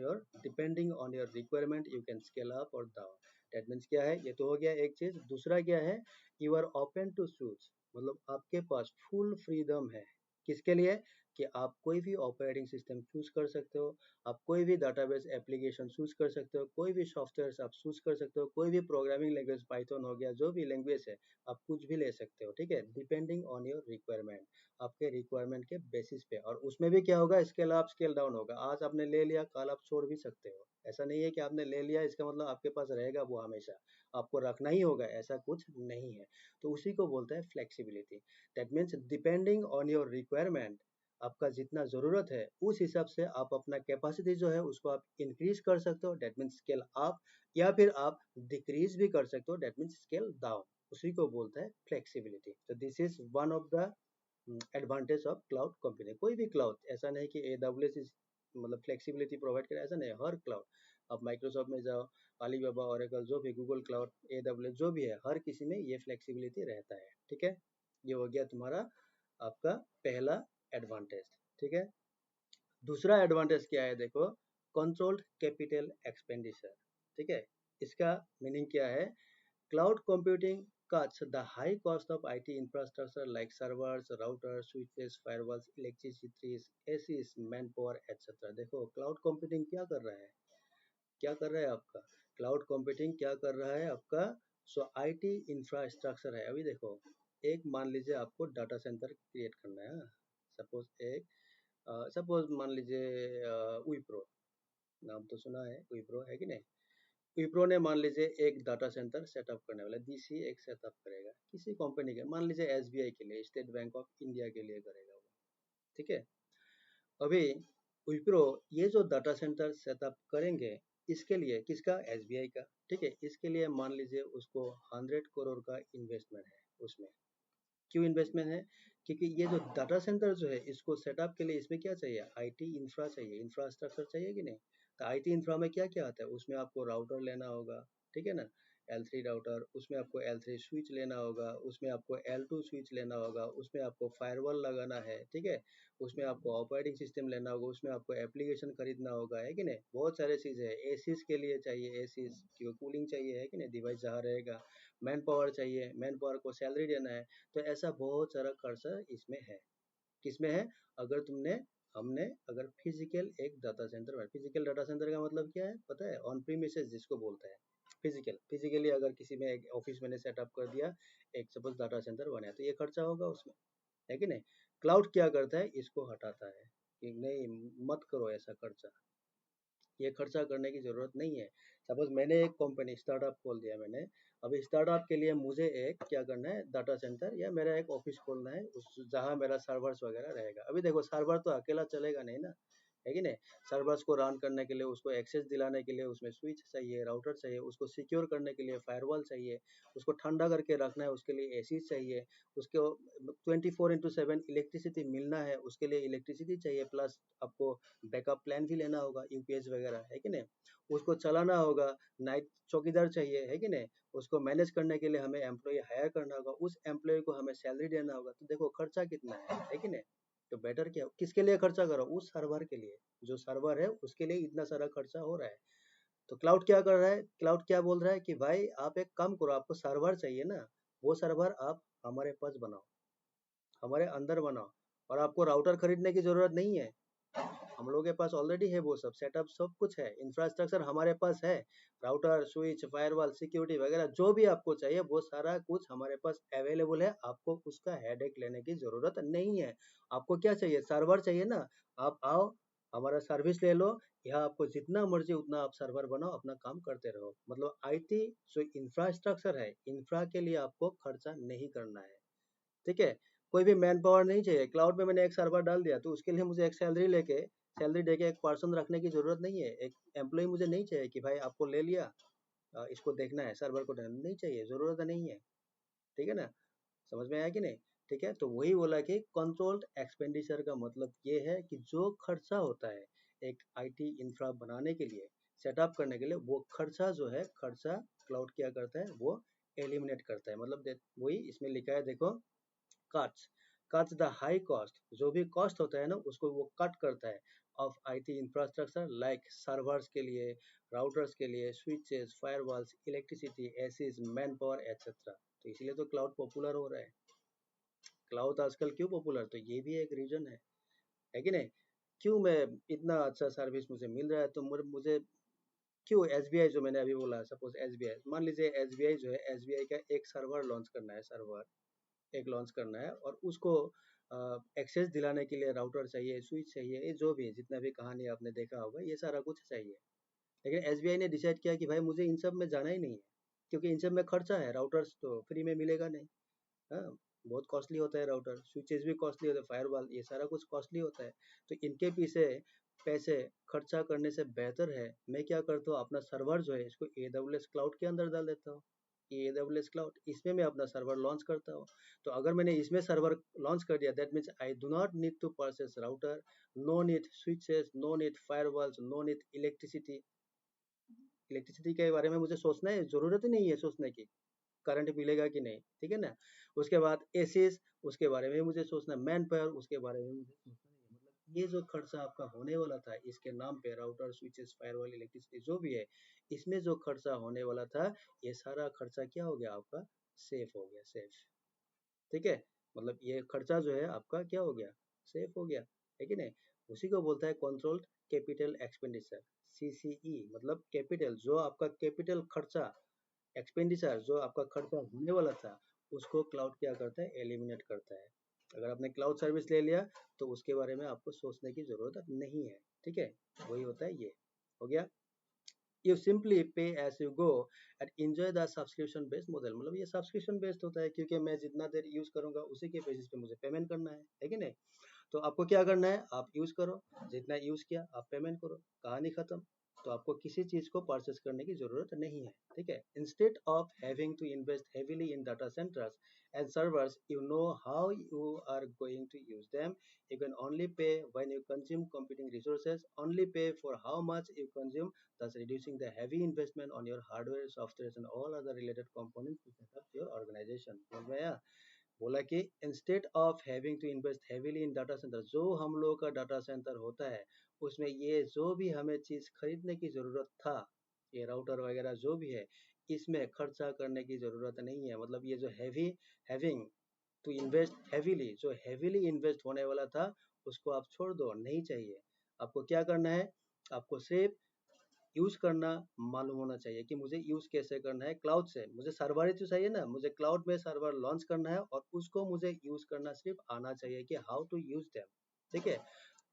your requirement, you can scale up or down. That means क्या है, ये तो हो गया एक चीज। दूसरा क्या है, you are open to choose मतलब आपके पास फुल फ्रीडम है, किसके लिए, कि आप कोई भी ऑपरेटिंग सिस्टम चूज कर सकते हो, आप कोई भी डाटाबेस एप्लीकेशन चूज कर सकते हो, कोई भी सॉफ्टवेयर आप चूज कर सकते हो, कोई भी प्रोग्रामिंग लैंग्वेज, पाइथन हो गया, जो भी लैंग्वेज है आप कुछ भी ले सकते हो, ठीक है, डिपेंडिंग ऑन योर रिक्वायरमेंट, आपके रिक्वायरमेंट के बेसिस पे। और उसमें भी क्या होगा, स्केल अप स्केल डाउन होगा। आज आपने ले लिया, कल आप छोड़ भी सकते हो। ऐसा नहीं है कि आपने ले लिया इसका मतलब आपके पास रहेगा वो हमेशा, आपको रखना ही होगा, ऐसा कुछ नहीं है। तो उसी को बोलते हैं flexibility. That means depending on your requirement, आपका जितना ज़रूरत है उस हिसाब से आप अपना कैपेसिटी जो है उसको आप इंक्रीज कर सकते हो, दैट मीन्स स्केल अप, या फिर आप डिक्रीज भी कर सकते हो, दैट मीन्स स्केल डाउन। उसी को बोलता है फ्लेक्सिबिलिटी। तो this is one of the advantage of cloud company. कोई भी क्लाउड, ऐसा नहीं कि AWS इज मतलब फ्लेक्सिबिलिटी प्रोवाइड करे, ऐसा नहीं, हर क्लाउड, आप माइक्रोसॉफ्ट में जाओ, अलीबाबा, ओरेकल, जो भी गूगल क्लाउड, AWS जो भी है, हर किसी में ये फ्लेक्सिबिलिटी रहता है, ठीक है। ये हो गया तुम्हारा आपका पहला एडवांटेज, ठीक है। दूसरा एडवांटेज क्या है, देखो, कंट्रोल्ड कैपिटल एक्सपेंडिचर, ठीक है। इसका मीनिंग क्या है, cloud computing cuts the high cost of IT infrastructure like servers, routers, switches, firewalls, electricity, ACs, manpower, etc. देखो क्लाउड कंप्यूटिंग क्या कर रहा है, क्या कर रहा है आपका, क्लाउड कंप्यूटिंग क्या कर रहा है आपका, सो IT इंफ्रास्ट्रक्चर है। अभी देखो, एक मान लीजिए आपको डाटा सेंटर क्रिएट करना है, सपोज सपोज मान लीजिए विप्रो, नाम तो सुना है, विप्रो है कि नहीं। विप्रो ने मान लीजिए एक डाटा सेंटर सेटअप करने वाला, डीसी एक सेटअप करेगा किसी कंपनी के, मान लीजिए एसबीआई के लिए, स्टेट बैंक ऑफ इंडिया के लिए करेगा वो, ठीक है। अभी विप्रो ये जो डाटा सेंटर सेटअप करेंगे, इसके लिए किसका, एसबीआई का, ठीक है। इसके लिए मान लीजिए उसको 100 करोड़ का इन्वेस्टमेंट है उसमें। क्यों इन्वेस्टमेंट है, क्योंकि ये जो डाटा सेंटर जो है इसको सेटअप के लिए इसमें क्या चाहिए, आईटी इंफ्रा चाहिए, इंफ्रास्ट्रक्चर चाहिए कि नहीं। तो आईटी इंफ्रा में क्या क्या आता है, उसमें आपको राउटर लेना होगा, ठीक है ना, L3 राउटर, उसमें आपको L3 स्विच लेना होगा, उसमें आपको L2 स्विच लेना होगा, उसमें आपको फायरवॉल लगाना है, ठीक है। उसमें आपको ऑपरेटिंग सिस्टम लेना होगा, उसमें आपको एप्लीकेशन खरीदना होगा, है कि नहीं, बहुत सारे चीज़ें हैं। एसीज के लिए चाहिए, एसीज की कूलिंग चाहिए, है कि नहीं, डिवाइस जहाँ रहेगा। मैन पावर चाहिए, मैन पावर को सैलरी देना है। तो ऐसा बहुत सारा खर्चा इसमें है। किसमें है, अगर तुमने हमने अगर फिजिकल एक डाटा सेंटर में, फिजिकल डाटा सेंटर का मतलब क्या है पता है, ऑन प्रीमिसेस जिसको बोलते हैं। फिजिकली अगर किसी में एक ऑफिस मैंने सेटअप कर दिया, एक सपोज डाटा सेंटर बनाया, तो ये खर्चा होगा उसमें, है कि नहीं। क्लाउड क्या करता है, इसको हटाता है कि नहीं मत करो ऐसा खर्चा, ये खर्चा करने की ज़रूरत नहीं है। सपोज मैंने एक कंपनी स्टार्टअप खोल दिया मैंने, अभी स्टार्टअप के लिए मुझे एक क्या करना है, डाटा सेंटर या मेरा एक ऑफिस खोलना है उस जहाँ मेरा सर्वर्स वगैरह रहेगा। अभी देखो सर्वर तो अकेला चलेगा नहीं ना, है कि नहीं। सर्वर्स को रन करने के लिए, उसको एक्सेस दिलाने के लिए उसमें स्विच चाहिए, राउटर चाहिए, उसको सिक्योर करने के लिए फायरवॉल चाहिए, उसको ठंडा करके रखना है उसके लिए एसी चाहिए, उसको 24/7 इलेक्ट्रिसिटी मिलना है उसके लिए इलेक्ट्रिसिटी चाहिए, प्लस आपको बैकअप प्लान भी लेना होगा, यूपीएस वगैरह, है कि नहीं। उसको चलाना होगा, नाइट चौकीदार चाहिए, है कि नहीं। उसको मैनेज करने के लिए हमें एम्प्लॉय हायर करना होगा, उस एम्प्लॉय को हमें सैलरी देना होगा। तो देखो खर्चा कितना है कि नहीं। तो बेटर क्या, किसके लिए खर्चा करो, उस सर्वर के लिए, जो सर्वर है उसके लिए इतना सारा खर्चा हो रहा है। तो क्लाउड क्या कर रहा है, क्लाउड क्या बोल रहा है कि भाई आप एक काम करो, आपको सर्वर चाहिए ना, वो सर्वर आप हमारे पास बनाओ, हमारे अंदर बनाओ, और आपको राउटर खरीदने की जरूरत नहीं है। हम लोगों के पास ऑलरेडी है वो सब सेटअप, सब कुछ है, इंफ्रास्ट्रक्चर हमारे पास है, राउटर स्विच फायरवॉल सिक्योरिटी वगैरह जो भी आपको चाहिए वो सारा कुछ हमारे पास अवेलेबल है। आपको उसका हेडेक लेने की जरूरत नहीं है। आपको क्या चाहिए, सर्वर चाहिए ना, आप आओ हमारा सर्विस ले लो, यहाँ आपको जितना मर्जी उतना आप सर्वर बनाओ, अपना काम करते रहो। मतलब आईटी जो इंफ्रास्ट्रक्चर है, इंफ्रा के लिए आपको खर्चा नहीं करना है, ठीक है। कोई भी मैन पावर नहीं चाहिए, क्लाउड में मैंने एक सर्वर डाल दिया तो उसके लिए मुझे एक सैलरी देके एक पर्सन रखने की जरूरत नहीं है, एक एम्प्लॉय मुझे नहीं चाहिए कि भाई आपको ले लिया, इसको देखना है, सर्वर को देखना नहीं चाहिए, जरूरत नहीं है, ठीक है ना। समझ में आया कि नहीं, ठीक है। तो वही बोला कि कंट्रोल्ड एक्सपेंडिचर का मतलब ये है कि जो खर्चा होता है एक आईटी इंफ्रा बनाने के लिए, सेटअप करने के लिए, वो खर्चा जो है, खर्चा क्लाउड क्या करता है, वो एलिमिनेट करता है। मतलब वही इसमें लिखा है देखो, cuts cuts the high cost, जो भी कॉस्ट होता है ना उसको वो कट करता है, of IT infrastructure like servers के लिए, राउटर्स के लिए, switches, firewalls, electricity, ACs, man power etcetera. तो इसलिए तो क्लाउड पॉपुलर हो रहा है। क्लाउड आजकल क्यों पॉपुलर, तो ये भी एक रीजन है कि नहीं। क्यों मैं इतना अच्छा सर्विस मुझे मिल रहा है, तो मुझे क्यों, एसबीआई जो मैंने अभी बोला, सपोज एसबीआई, मान लीजिए एसबीआई जो है, एसबीआई का एक सर्वर लॉन्च करना है, सर्वर एक लॉन्च करना है, और उसको एक्सेस दिलाने के लिए राउटर चाहिए, स्विच चाहिए, ये जो भी है, जितना भी कहानी आपने देखा होगा, ये सारा कुछ चाहिए। लेकिन एसबीआई ने डिसाइड किया कि भाई मुझे इन सब में जाना ही नहीं है, क्योंकि इन सब में खर्चा है, राउटर्स तो फ्री में मिलेगा नहीं। हाँ, बहुत कॉस्टली होता है राउटर, स्विचेस भी कॉस्टली होता है, फायरवॉल, ये सारा कुछ कॉस्टली होता है। तो इनके पीछे पैसे खर्चा करने से बेहतर है मैं क्या करता हूँ, अपना सर्वर जो है इसको AWS क्लाउड के अंदर डाल देता हूँ। ये AWS क्लाउड, इसमें मैं अपना सर्वर लॉन्च करता हूँ। तो अगर मैंने इसमें सर्वर लॉन्च कर दिया, that means I do not need to purchase router, no need switches, no need firewalls, no need electricity. Electricity के बारे में मुझे सोचना है, जरूरत ही नहीं है सोचने की, करंट मिलेगा कि नहीं, ठीक है ना। उसके बाद एसीज, उसके बारे में मुझे सोचना, मैन पावर, उसके बारे में मुझे सोचना नहीं है। मतलब ये जो खर्चा आपका होने वाला था इसके नाम पे, राउटर स्विचेस फायरवॉल इलेक्ट्रिसिटी जो भी है, इसमें जो खर्चा होने वाला था, ये सारा खर्चा क्या हो गया आपका, सेफ हो गया, सेफ, ठीक है। मतलब ये खर्चा जो है आपका क्या हो गया, सेफ हो गया, है कि नहीं। उसी को बोलता है कंट्रोल्ड कैपिटल एक्सपेंडिचर, सीसीई। मतलब कैपिटल, जो आपका कैपिटल खर्चा, एक्सपेंडिचर जो आपका खर्चा होने वाला था, उसको क्लाउड क्या करता है, एलिमिनेट करता है। अगर आपने क्लाउड सर्विस ले लिया तो उसके बारे में आपको सोचने की जरूरत नहीं है, ठीक है। वही होता है, ये हो गया। You simply pay as you go and enjoy the subscription based model. मतलब ये सब्सक्रिप्शन बेस्ड होता है, क्योंकि मैं जितना देर यूज करूंगा उसी के बेसिस पे मुझे पेमेंट करना है कि नहीं। तो आपको क्या करना है, आप यूज करो, जितना यूज किया आप पेमेंट करो, कहानी खत्म। तो आपको किसी चीज को परचेस करने की जरूरत नहीं है, ठीक है। Instead of having to invest heavily in data centres and servers, you know how you are going to use them. You can only pay when you consume computing resources, only pay for how much you consume, thus reducing the heavy investment on your hardware, software and all other related components to set up your organization. समझ में आया? बोला कि instead of having to invest heavily in data centre, जो हम लोगों का डाटा सेंटर होता है उसमें ये जो भी हमें चीज खरीदने की जरूरत था, ये राउटर वगैरह जो भी है, इसमें खर्चा करने की जरूरत नहीं है। मतलब ये जो हैविंग टू इन्वेस्ट हेवीली, जो हेवीली इन्वेस्ट होने वाला था उसको आप छोड़ दो, नहीं चाहिए। आपको क्या करना है, आपको सिर्फ यूज करना मालूम होना चाहिए कि मुझे यूज कैसे करना है। क्लाउड से मुझे सर्वर ही तो चाहिए ना, मुझे क्लाउड में सर्वर लॉन्च करना है और उसको मुझे यूज करना सिर्फ आना चाहिए कि हाउ टू यूज देम, ठीक है।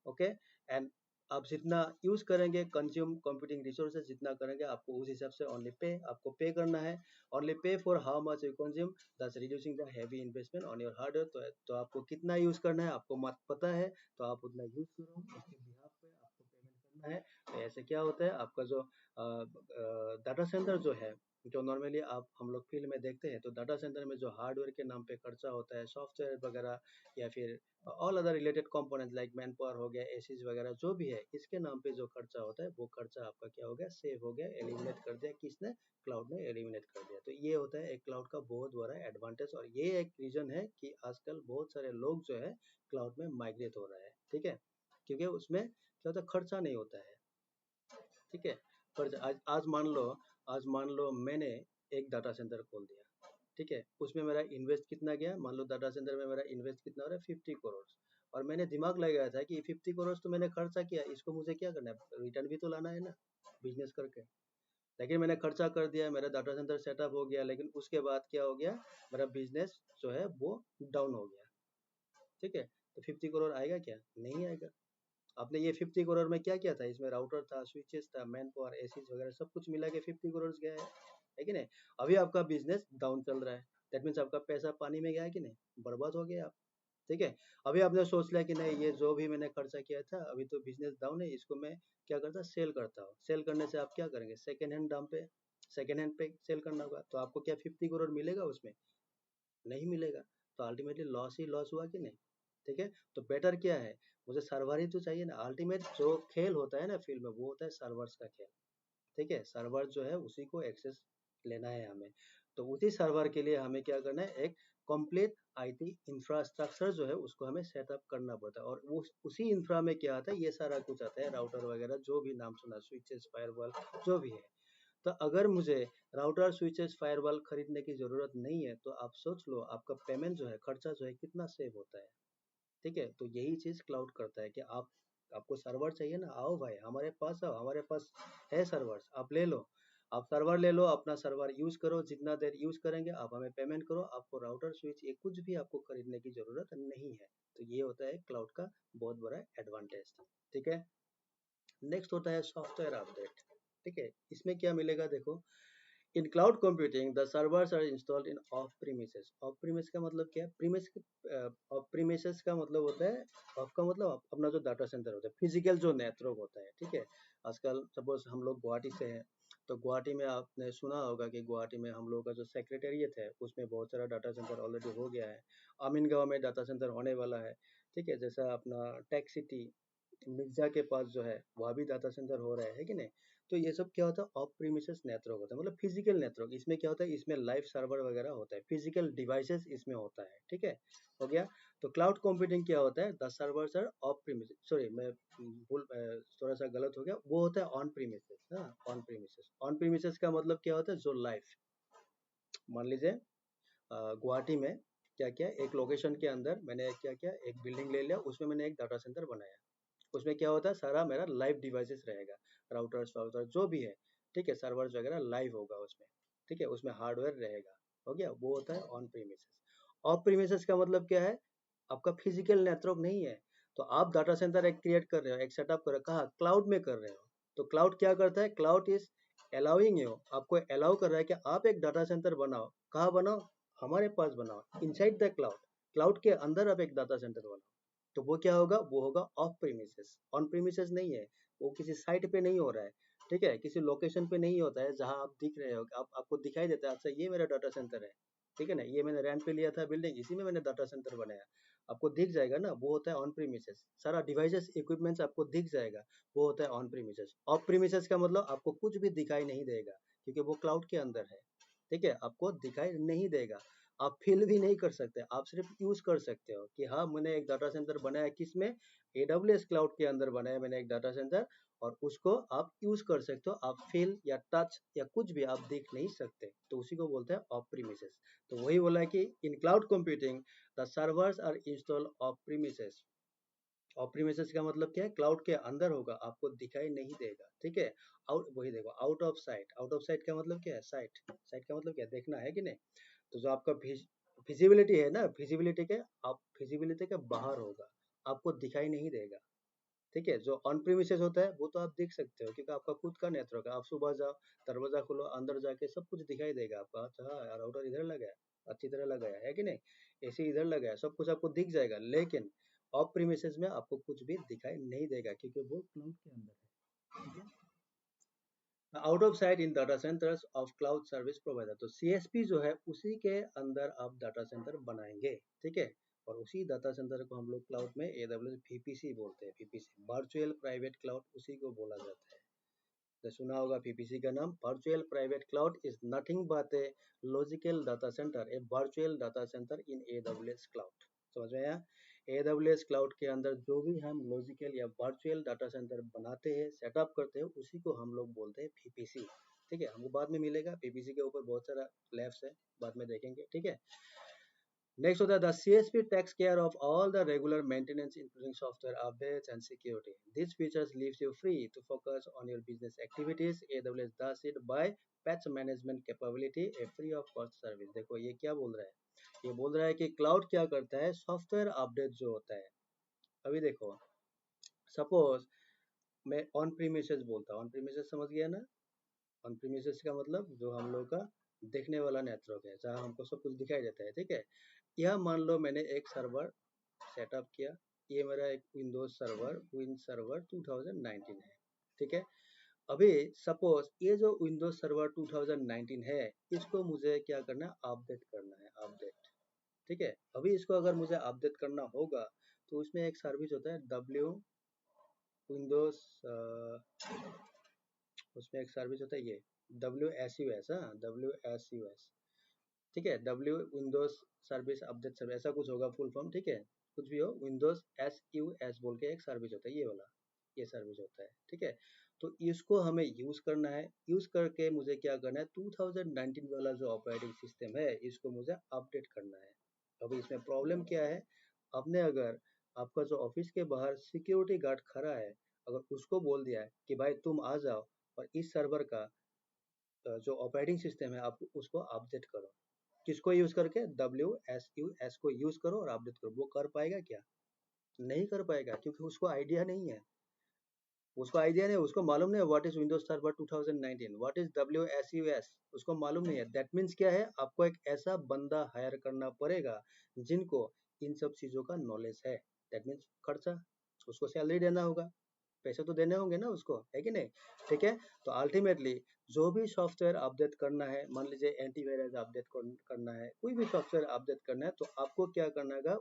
ओके, एंड आप जितना यूज करेंगे कंज्यूम कंप्यूटिंग रिसोर्सेज जितना करेंगे आपको उस हिसाब से ओनली पे आपको पे करना है। Only pay for how much you consume, thus reducing the heavy investment on your hardware. तो आपको कितना यूज करना है आपको मत पता है, तो आप उतना यूज करो, उसके बिहाफ पे आपको पेमेंट करना है। तो ऐसे क्या होता है, आपका जो डाटा सेंटर जो है, जो नॉर्मली आप हम लोग फील्ड में देखते हैं, तो डाटा सेंटर में जो हार्डवेयर के नाम पे खर्चा होता है, सॉफ्टवेयर वगैरह या फिर all other related components like man power हो गया, एसीज वगैरह जो भी है, इसके नाम पे जो खर्चा होता है वो खर्चा आपका क्या हो गया, सेव हो गया, एलिमिनेट कर दिया। किसने, क्लाउड ने एलिमिनेट कर दिया। तो ये होता है एक क्लाउड का बहुत बड़ा एडवांटेज, और ये एक रीजन है कि आजकल बहुत सारे लोग जो है क्लाउड में माइग्रेट हो रहा है, ठीक है, क्योंकि उसमें क्या होता है, खर्चा नहीं होता है, ठीक है। पर आज मान लो मैंने एक डाटा सेंटर खोल दिया, ठीक है, उसमें मेरा इन्वेस्ट कितना गया, मान लो डाटा सेंटर में मेरा इन्वेस्ट कितना हो रहा है, 50 करोड़। और मैंने दिमाग लगाया था कि 50 करोड़ तो मैंने खर्चा किया, इसको मुझे क्या करना है, रिटर्न भी तो लाना है ना बिजनेस करके। लेकिन मैंने खर्चा कर दिया, मेरा डाटा सेंटर सेटअप हो गया, लेकिन उसके बाद क्या हो गया, मेरा बिजनेस जो है वो डाउन हो गया, ठीक है। तो 50 करोड़ आएगा क्या, नहीं आएगा। आपने ये 50 करोड़ में क्या क्या था, इसमें राउटर था, स्विचेस था, मैन पावर, एसीज वगैरह सब कुछ मिला के 50 करोड़ गया है कि नहीं। अभी आपका बिजनेस डाउन चल रहा है, दैट मीन्स आपका पैसा पानी में गया है कि नहीं, बर्बाद हो गया आप, ठीक है। अभी आपने सोच लिया कि नहीं, ये जो भी मैंने खर्चा किया था अभी तो बिजनेस डाउन है, इसको मैं क्या करता, सेल करता हूँ। सेल करने से आप क्या करेंगे, सेकेंड हैंड दाम पे, सेकेंड हैंड पे सेल करना होगा, तो आपको क्या 50 करोड़ मिलेगा उसमें, नहीं मिलेगा। तो अल्टीमेटली लॉस ही लॉस हुआ कि नहीं, ठीक है। तो बेटर क्या है, मुझे सर्वर ही तो चाहिए ना। अल्टीमेट जो खेल होता है ना फील्ड में, वो होता है सर्वर्स का खेल, ठीक है। सर्वर जो है उसी को एक्सेस लेना है हमें, तो उसी सर्वर के लिए हमें क्या करना है, एक कंप्लीट आईटी इंफ्रास्ट्रक्चर जो है उसको हमें सेटअप करना पड़ता है। और वो उसी इंफ्रा में क्या आता है, ये सारा कुछ आता है, राउटर वगैरह जो भी नाम सुना, स्विचेस, फायरवॉल जो भी है। तो अगर मुझे राउटर, स्विचेस, फायरवॉल खरीदने की जरूरत नहीं है, तो आप सोच लो आपका पेमेंट जो है, खर्चा जो है कितना सेव होता है, ठीक है। तो यही चीज क्लाउड करता है कि आपको सर्वर चाहिए ना, आओ भाई हमारे पास आओ, हमारे पास है सर्वर्स, आप ले लो, आप सर्वर ले लो, अपना सर्वर यूज करो, जितना देर यूज करेंगे आप हमें पेमेंट करो, आपको राउटर, स्विच ये कुछ भी आपको खरीदने की जरूरत नहीं है। तो ये होता है क्लाउड का बहुत बड़ा एडवांटेज, ठीक है। नेक्स्ट होता है सॉफ्टवेयर अपडेट, ठीक है। इसमें क्या मिलेगा देखो, in cloud computing the servers are installed in off premises. Off premise का मतलब क्या है, ऑफ प्रीमिसेस का मतलब होता है, ऑफ का मतलब अपना जो डाटा सेंटर होता है, फिजिकल जो नेटवर्क होता है, ठीक है। आजकल सपोज हम लोग गुवाहाटी से हैं, तो गुवाहाटी में आपने सुना होगा कि गुवाहाटी में हम लोग का जो सेक्रेटेरिएट है उसमें बहुत सारा डाटा सेंटर ऑलरेडी हो गया है। आमीन गांव में डाटा सेंटर होने वाला है, ठीक है। जैसा अपना टेक सिटी मिर्जा के पास जो है वहाँ भी डाटा सेंटर हो रहा है कि नहीं। तो ये सब क्या होता है, ऑफ प्रीमिसेस नेटवर्क होता है, मतलब फिजिकल नेटवर्क। इसमें क्या होता है, इसमें लाइव सर्वर वगैरह होता है, फिजिकल डिवाइसेस इसमें होता है, ठीक है, हो गया। तो क्लाउड कंप्यूटिंग क्या होता है, the servers are of premises, sorry मैं भूल थोड़ा सा गलत हो गया, वो होता है ऑन प्रीमिसेस। हाँ, ऑन प्रीमिसेस, ऑन प्रीमिसेस का मतलब क्या होता है, जो लाइव, मान लीजिए गुवाहाटी में क्या क्या एक लोकेशन के अंदर मैंने क्या क्या एक बिल्डिंग ले लिया, उसमें मैंने एक डाटा सेंटर बनाया, उसमें क्या होता है, सारा मेरा लाइव डिवाइसेस रहेगा, राउटर्स वाउटर जो भी है, ठीक है, सर्वर्स वगैरह लाइव होगा उसमें, ठीक है, उसमें हार्डवेयर रहेगा, हो गया। वो होता है ऑन प्रीमिसेस। ऑफ प्रीमिसेस का मतलब क्या है, आपका फिजिकल नेटवर्क नहीं है, तो आप डाटा सेंटर एक क्रिएट कर रहे हो, एक सेटअप कर रहे हो, कहाँ, क्लाउड में कर रहे हो। तो क्लाउड क्या करता है, क्लाउड इज अलाउइंग यू, आपको अलाउ कर रहा है कि आप एक डाटा सेंटर बनाओ। कहाँ बनाओ? हमारे पास बनाओ, इनसाइड द क्लाउड, क्लाउड के अंदर आप एक डाटा सेंटर बनाओ। तो वो क्या होगा? वो होगा ऑफ प्रीमिसेस, ऑन प्रीमिसेस नहीं है, वो किसी साइट पे नहीं हो रहा है, ठीक है, किसी लोकेशन पे नहीं होता है जहां आप दिख रहे हो, आपको दिखाई देता है अच्छा ये मेरा डाटा सेंटर है, ठीक है ना, ये मैंने रेंट पे लिया था बिल्डिंग, इसी में मैंने डाटा सेंटर बनाया, आपको दिख जाएगा ना, वो होता है ऑन प्रीमिसेस। सारा डिवाइसेस इक्विपमेंट्स आपको दिख जाएगा, वो होता है ऑन प्रीमिसेस। ऑफ प्रीमिसेस का मतलब आपको कुछ भी दिखाई नहीं देगा, क्योंकि वो क्लाउड के अंदर है, ठीक है, आपको दिखाई नहीं देगा, आप फील भी नहीं कर सकते, आप सिर्फ यूज कर सकते हो कि हाँ मैंने एक डाटा सेंटर बनाया, किसमें? AWS क्लाउड के अंदर बनाया मैंने एक डाटा सेंटर, और उसको आप यूज कर सकते हो, आप फील या टच या कुछ भी आप देख नहीं सकते, तो उसी को बोलते हैं ऑफ प्रीमिसेस। तो वही बोला है कि in cloud computing the servers are install off premises. Off premises का मतलब क्या है? क्लाउड के अंदर होगा, आपको दिखाई नहीं देगा, ठीक है। आउट, वही देखो, out of site, out of site का मतलब क्या है? साइट, साइट का मतलब क्या है? देखना है कि नहीं? तो जो आपका फिजिबिलिटी है ना, फिजिबिलिटी के, आप फिजिबिलिटी के बाहर होगा, आपको दिखाई नहीं देगा, ठीक है। जो ऑन प्रीमिसेस होता है वो तो आप देख सकते हो, क्योंकि आपका खुद का नेटवर्क है, आप सुबह जाओ, दरवाजा खोलो, अंदर जाके सब कुछ दिखाई देगा आपको, अच्छा हाँ यार राउटर इधर लगा है, अच्छी तरह लगाया है कि नहीं, एसी इधर लगा है, सब कुछ आपको दिख जाएगा। लेकिन ऑफ प्रीमिसेस में आपको कुछ भी दिखाई नहीं देगा, क्योंकि वो क्लाउड के अंदर है, ठीक है। Out of site in data centres of cloud service provider, तो CSP जो है उसी के अंदर आप डाटा सेंटर बनाएंगे, ठीक है। और उसी डाटा सेंटर को हम लोग क्लाउड में AWS VPC बोलते हैं, VPC वर्चुअल प्राइवेट क्लाउड, उसी को बोला जाता है। तो सुना होगा VPC का नाम। Virtual private cloud is nothing but a logical data centre, A virtual data centre in AWS cloud. समझ में आया? AWS क्लाउड के अंदर जो भी हम लॉजिकल या वर्चुअल डाटा सेंटर बनाते हैं, सेटअप करते हैं, उसी को हम लोग बोलते हैं VPC, ठीक है। हमको बाद में मिलेगा, VPC के ऊपर बहुत सारा लैब्स है, बाद में देखेंगे, ठीक है। नेक्स्ट होता है the CSP takes care of all the regular maintenance including software updates and security, this features leaves you free to focus on your business activities, AWS does it by patch management capability, a free of cost service. देखो ये क्या बोल रहा है, ये बोल रहा है कि क्लाउड क्या करता है, सॉफ्टवेयर अपडेट जो होता है। अभी देखो, सपोज मैं ऑन प्रीमिसेस बोलता हूँ, ऑन प्रीमिसेस समझ गया ना? ऑन प्रीमिसेस का मतलब जो हम लोग का देखने वाला नेटवर्क है, जहाँ हमको सब कुछ दिखाई देता है, ठीक है। यह मान लो मैंने एक सर्वर सेटअप किया, ये मेरा एक विंडोज सर्वर, विन सर्वर 2019 है, ठीक है। अभी सपोज ये जो विंडोज सर्वर 2019 है, इसको मुझे क्या करना है? अपडेट करना है, अपडेट, ठीक है। अभी इसको अगर मुझे अपडेट करना होगा, तो उसमें एक सर्विस होता है डब्ल्यू विंडोज, उसमें एक सर्विस होता है ये WSUS, हाँ WSUS, ठीक है, W Windows service update service, ऐसा कुछ होगा फुल फॉर्म, ठीक है, कुछ भी हो, विंडोज SUS बोल के एक सर्विस होता है, ये वाला, ये सर्विस होता है, ठीक है। तो इसको हमें यूज करना है, यूज करके मुझे क्या करना है, 2019 वाला जो ऑपरेटिंग सिस्टम है, इसको मुझे अपडेट करना है। अभी इसमें प्रॉब्लम क्या है, आपने अगर आपका जो ऑफिस के बाहर सिक्योरिटी गार्ड खड़ा है, अगर उसको बोल दिया है कि भाई तुम आ जाओ और इस सर्वर का जो ऑपरेटिंग सिस्टम है आप उसको अपडेट करो, किसको यूज करके? WSUS को यूज करो और अपडेट करो, वो कर पाएगा क्या? नहीं कर पाएगा, क्योंकि उसको आइडिया नहीं है, उसको आइडिया नहीं, उसको मालूम नहीं है what is Windows server 2019, what is WSUS, उसको मालूम नहीं है। दैट मीन्स क्या है, आपको एक ऐसा बंदा हायर करना पड़ेगा जिनको इन सब चीजों का नॉलेज है। दैट मीन्स खर्चा, उसको सैलरी देना होगा, पैसे तो देने होंगे ना उसको, है कि नहीं? ठीक है। तो अल्टीमेटली जो भी सॉफ्टवेयर अपडेट करना है, मान लीजिए एंटीवायरस अपडेट करना है, कोई भी सॉफ्टवेयर अपडेट करना है, तो आपको क्या करना है,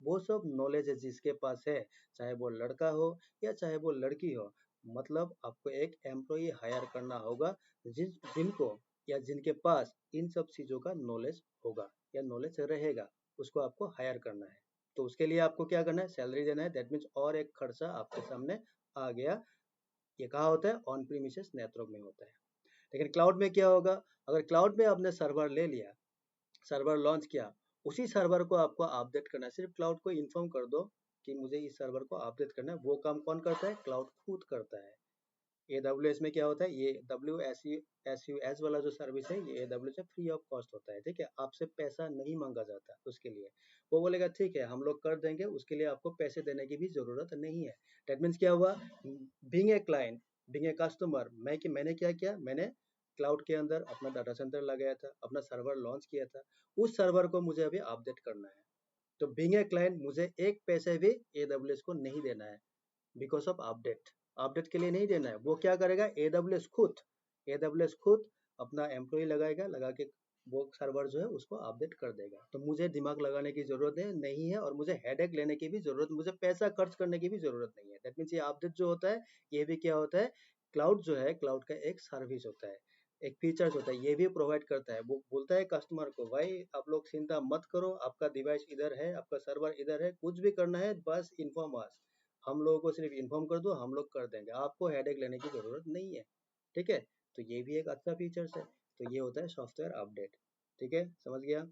वो सब नॉलेज है जिसके पास है, चाहे वो लड़का हो या चाहे वो लड़की हो, मतलब आपको एक एम्प्लॉय हायर करना होगा जिनको या जिनके पास इन सब चीजों का नॉलेज होगा या नॉलेज रहेगा, उसको आपको हायर करना है। तो उसके लिए आपको क्या करना है, सैलरी देना है। दैट मीन्स और एक खर्चा आपके सामने आ गया। ये कहाँ होता है? ऑन प्रीमिसेस नेटवर्क में होता है। लेकिन क्लाउड में क्या होगा, अगर क्लाउड में आपने सर्वर ले लिया, सर्वर लॉन्च किया, उसी सर्वर को आपको अपडेट करना है। सिर्फ क्लाउड को इन्फॉर्म कर दो कि मुझे इस सर्वर को अपडेट करना है, वो काम कौन करता है? क्लाउड खुद करता है। AWS में क्या होता है, ये WSUS वाला जो सर्विस है, ये AWS से फ्री ऑफ कॉस्ट होता है, ठीक है, आपसे पैसा नहीं मांगा जाता उसके लिए। वो बोलेगा ठीक है हम लोग कर देंगे, उसके लिए आपको पैसे देने की भी जरूरत नहीं है। दैट मीन्स क्या हुआ, being a client, being a customer मैंने क्या किया, मैंने क्लाउड के अंदर अपना डाटा सेंटर लगाया था, अपना सर्वर लॉन्च किया था, उस सर्वर को मुझे अभी अपडेट करना है। तो बीइंग ए क्लाइंट मुझे एक पैसे भी AWS को नहीं देना है बिकॉज ऑफ अपडेट के लिए नहीं देना है। वो क्या करेगा, AWS खुद अपना एम्प्लॉय लगाएगा, लगा के वो सर्वर जो है उसको अपडेट कर देगा। तो मुझे दिमाग लगाने की जरूरत नहीं है और मुझे हेडेक लेने की भी जरूरत, मुझे पैसा खर्च करने की भी जरूरत नहीं है। दैट मीन्स ये अपडेट जो होता है ये भी क्या होता है, क्लाउड जो है क्लाउड का एक सर्विस होता है, एक फीचर्स होता है, ये भी प्रोवाइड करता है। वो बोलता है कस्टमर को, भाई आप लोग चिंता मत करो, आपका डिवाइस इधर है, आपका सर्वर इधर है, कुछ भी करना है बस इन्फॉर्म अस, हम लोगों को सिर्फ इन्फॉर्म कर दो, हम लोग कर देंगे, आपको हेडेक लेने की जरूरत नहीं है। ठीक है, तो ये भी एक अच्छा फीचर्स है। तो ये होता है सॉफ्टवेयर अपडेट। ठीक है, समझ गया।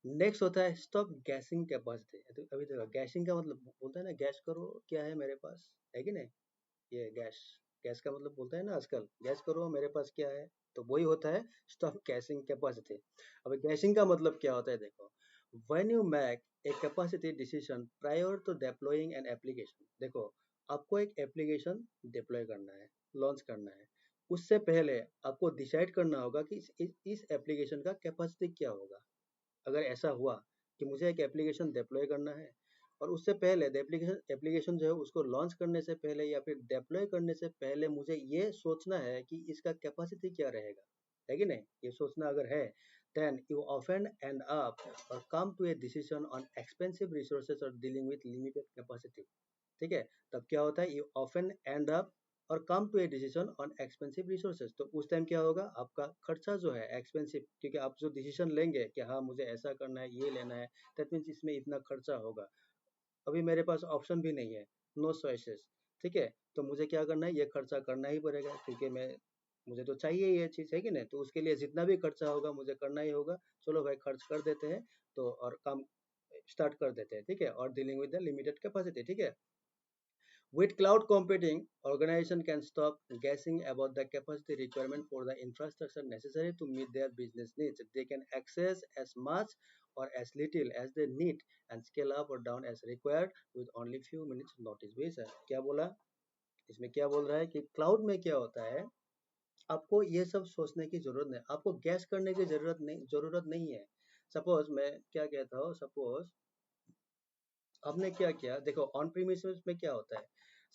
नेक्स्ट होता है स्टॉप गैसिंग कैपेसिटी। तो अभी देखो गैसिंग का मतलब बोलता है ना, गैस करो क्या है मेरे पास, है कि नहीं, ये गैस, गैस का मतलब बोलता है ना आजकल, गैस करो मेरे पास क्या है। तो वही होता है स्टॉप गैसिंग कैपेसिटी। अब गैसिंग का मतलब क्या होता है, देखो when you make a capacity decision prior to deploying an application. देखो आपको एक एप्लीकेशन डिप्लॉय करना है, लॉन्च करना है, उससे पहले आपको डिसाइड करना होगा कि इस एप्लीकेशन का कैपेसिटी क्या होगा। अगर ऐसा हुआ कि मुझे एक एप्लीकेशन डिप्लॉय करना है और उससे पहले एप्लीकेशन जो है उसको लॉन्च करने से पहले या फिर डिप्लॉय करने से पहले मुझे ये सोचना है कि इसका कैपेसिटी क्या रहेगा, है कि नहीं, ये सोचना अगर है, then you often end up or come to a decision on expensive resources or dealing with limited capacity। ठीक है, तब क्या होता है, यू ऑफन एंड अप और come to a decision on expensive resources. तो उस टाइम क्या होगा, आपका खर्चा जो है एक्सपेंसिव, क्योंकि आप जो डिसीजन लेंगे कि हाँ मुझे ऐसा करना है, ये लेना है, दैट मीन्स इसमें इतना खर्चा होगा, अभी मेरे पास ऑप्शन भी नहीं है, नो चॉइसेस। ठीक है, तो मुझे क्या करना है, ये खर्चा करना ही पड़ेगा, क्योंकि मुझे तो चाहिए ये चीज़, है कि नहीं, तो उसके लिए जितना भी खर्चा होगा मुझे करना ही होगा। चलो भाई खर्च कर देते हैं, तो और काम स्टार्ट कर देते हैं। ठीक है, और dealing with the limited capacity. ठीक है, with cloud computing, organization can stop guessing about the capacity requirement for the infrastructure necessary to meet their business needs. They can access as much or as little as they need and scale up or down as required with only few minutes notice। भी सर क्या बोला, इसमें क्या बोल रहा है कि क्लाउड में क्या होता है, आपको ये सब सोचने की जरूरत नहीं, आपको गैस करने की जरूरत नहीं है। सपोज मैं क्या कहता हूँ, सपोज आपने क्या किया, देखो ऑन प्रीमिसेस में क्या होता है,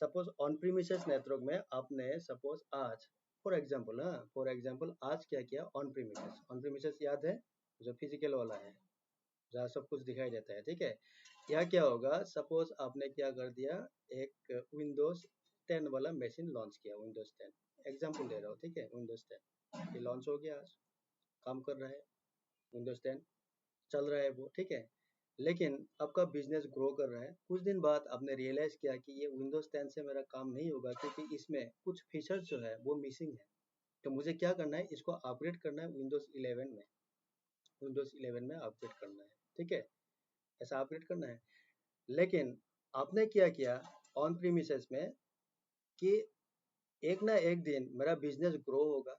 सपोज ऑन प्रीमिसेस नेटवर्क में आपने सपोज आज फॉर एग्जांपल आज क्या किया, ऑन प्रीमिसेस याद है, जो फिजिकल वाला है, जहाँ सब कुछ दिखाई देता है। ठीक है, यहाँ क्या होगा, सपोज आपने क्या कर दिया, एक विंडोज 10 वाला मशीन लॉन्च किया, विंडोज 10 एग्जाम्पल दे रहा हूँ। ठीक है, विंडोज 10 ये लॉन्च हो गया, आज काम कर रहा है, विंडोज 10 चल रहा है वो। ठीक है, लेकिन आपका बिजनेस ग्रो कर रहा है, कुछ दिन बाद आपने रियलाइज किया कि ये विंडोज 10 से मेरा काम नहीं होगा, क्योंकि इसमें कुछ फीचर्स जो है वो मिसिंग है। तो मुझे क्या करना है, इसको अपग्रेड करना है विंडोज 11 में अपग्रेड करना है। ठीक है, ऐसा अपग्रेड करना है। लेकिन आपने क्या किया ऑन प्रीमिसेस में कि एक ना एक दिन मेरा बिजनेस ग्रो होगा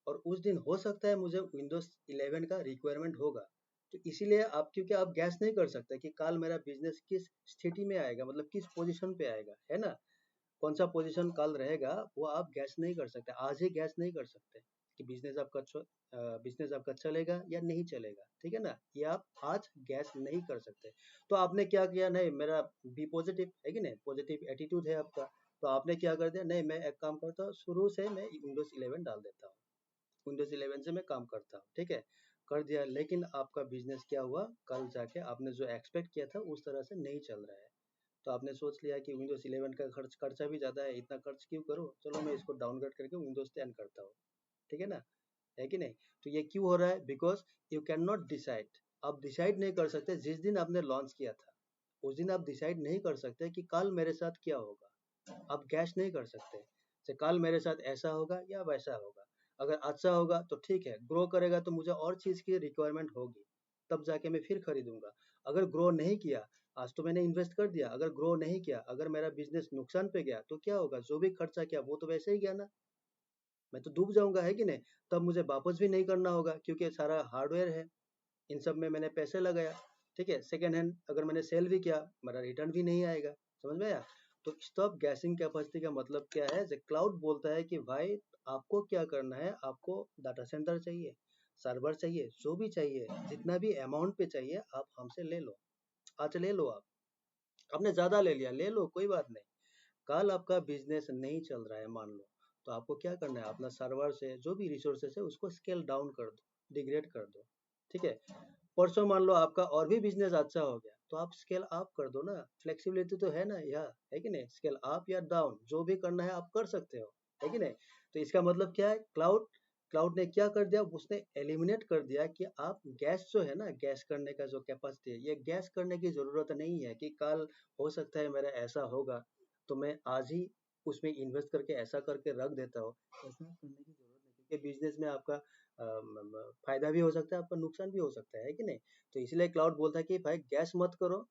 और उस दिन हो सकता है मुझे विंडोज 11 का रिक्वायरमेंट होगा। तो इसीलिए आप, क्योंकि आप गैस नहीं कर सकते कि कल मेरा बिजनेस किस स्थिति में आएगा, मतलब किस पोजीशन पे आएगा, है ना, कौन सा पोजीशन कल रहेगा, वो आप गैस नहीं कर सकते, आज ही गैस नहीं कर सकते कि बिजनेस आपका चलेगा या नहीं चलेगा। ठीक है ना, ये आप आज गैस नहीं कर सकते। तो आपने क्या किया, नहीं मेरा बी पॉजिटिव है कि नहीं, पॉजिटिव एटीट्यूड है आपका, तो आपने क्या कर दिया, नहीं मैं एक काम करता हूँ, शुरू से मैं विंडोज 11 डाल देता हूँ, विंडोज 11 से मैं काम करता हूँ। ठीक है, कर दिया, लेकिन आपका बिजनेस क्या हुआ, कल जाके आपने जो एक्सपेक्ट किया था उस तरह से नहीं चल रहा है। तो आपने सोच लिया कि विंडोज 11 का खर्चा भी ज़्यादा है, इतना खर्च क्यों करो, चलो मैं इसको डाउनग्रेड करके विंडोज 10 करता हूँ। ठीक है ना, है कि नहीं। तो ये क्यों हो रहा है, because you can not decide, आप डिसाइड नहीं कर सकते, जिस दिन आपने लॉन्च किया था उस दिन आप डिसाइड नहीं कर सकते कि कल मेरे साथ क्या होगा, आप गैस नहीं कर सकते कि कल मेरे साथ ऐसा होगा या वैसा होगा। अगर अच्छा होगा तो ठीक है, ग्रो करेगा तो मुझे और चीज़ की रिक्वायरमेंट होगी, तब जाके मैं फिर खरीदूंगा। अगर ग्रो नहीं किया, आज तो मैंने इन्वेस्ट कर दिया, अगर ग्रो नहीं किया, अगर मेरा बिजनेस नुकसान पे गया तो क्या होगा, जो भी खर्चा किया वो तो वैसे ही गया ना, मैं तो डूब जाऊंगा, है कि नहीं। तब मुझे वापस भी नहीं करना होगा, क्योंकि सारा हार्डवेयर है, इन सब में मैंने पैसे लगाया। ठीक है, सेकेंड हैंड अगर मैंने सेल भी किया, मेरा रिटर्न भी नहीं आएगा, समझ में आया। तो स्टॉप गैसिंग कैपेसिटी का मतलब क्या है? क्लाउड बोलता है कि भाई आपको क्या करना है, आपको डाटा सेंटर चाहिए, सर्वर चाहिए, जो भी चाहिए, जितना भी अमाउंट पे चाहिए आप हमसे ले लो, आज ले लो। आप आपने ज्यादा ले लिया, ले लो, कोई बात नहीं। कल आपका बिजनेस नहीं चल रहा है मान लो, तो आपको क्या करना है, अपना सर्वर से जो भी रिसोर्सेस है उसको स्केल डाउन कर दो, डिग्रेड कर दो, ठीक है। परसों मान लो आपका और भी बिजनेस अच्छा हो गया, तो आप स्केल अप कर दो ना, फ्लेक्सिबिलिटी तो है ना, यह है कि नहीं? स्केल अप या डाउन जो भी करना है आप कर सकते हो, है कि नहीं? तो इसका मतलब क्या है, क्लाउड क्लाउड ने क्या कर दिया, उसने एलिमिनेट कर दिया कि आप गैस जो है ना, गैस करने का जो कैपेसिटी है, ये गैस करने की जरूरत नहीं है कि कल हो सकता है मेरा ऐसा होगा, तो मैं आज ही उसमें इन्वेस्ट करके ऐसा करके रख देता हूँ। ऐसा करने की जरूरत नहीं, क्योंकि बिजनेस में आपका फायदा भी हो सकता है, आपका नुकसान भी हो सकता है कि नहीं? तो इसलिए क्लाउड बोलता है कि भाई गैस मत करो,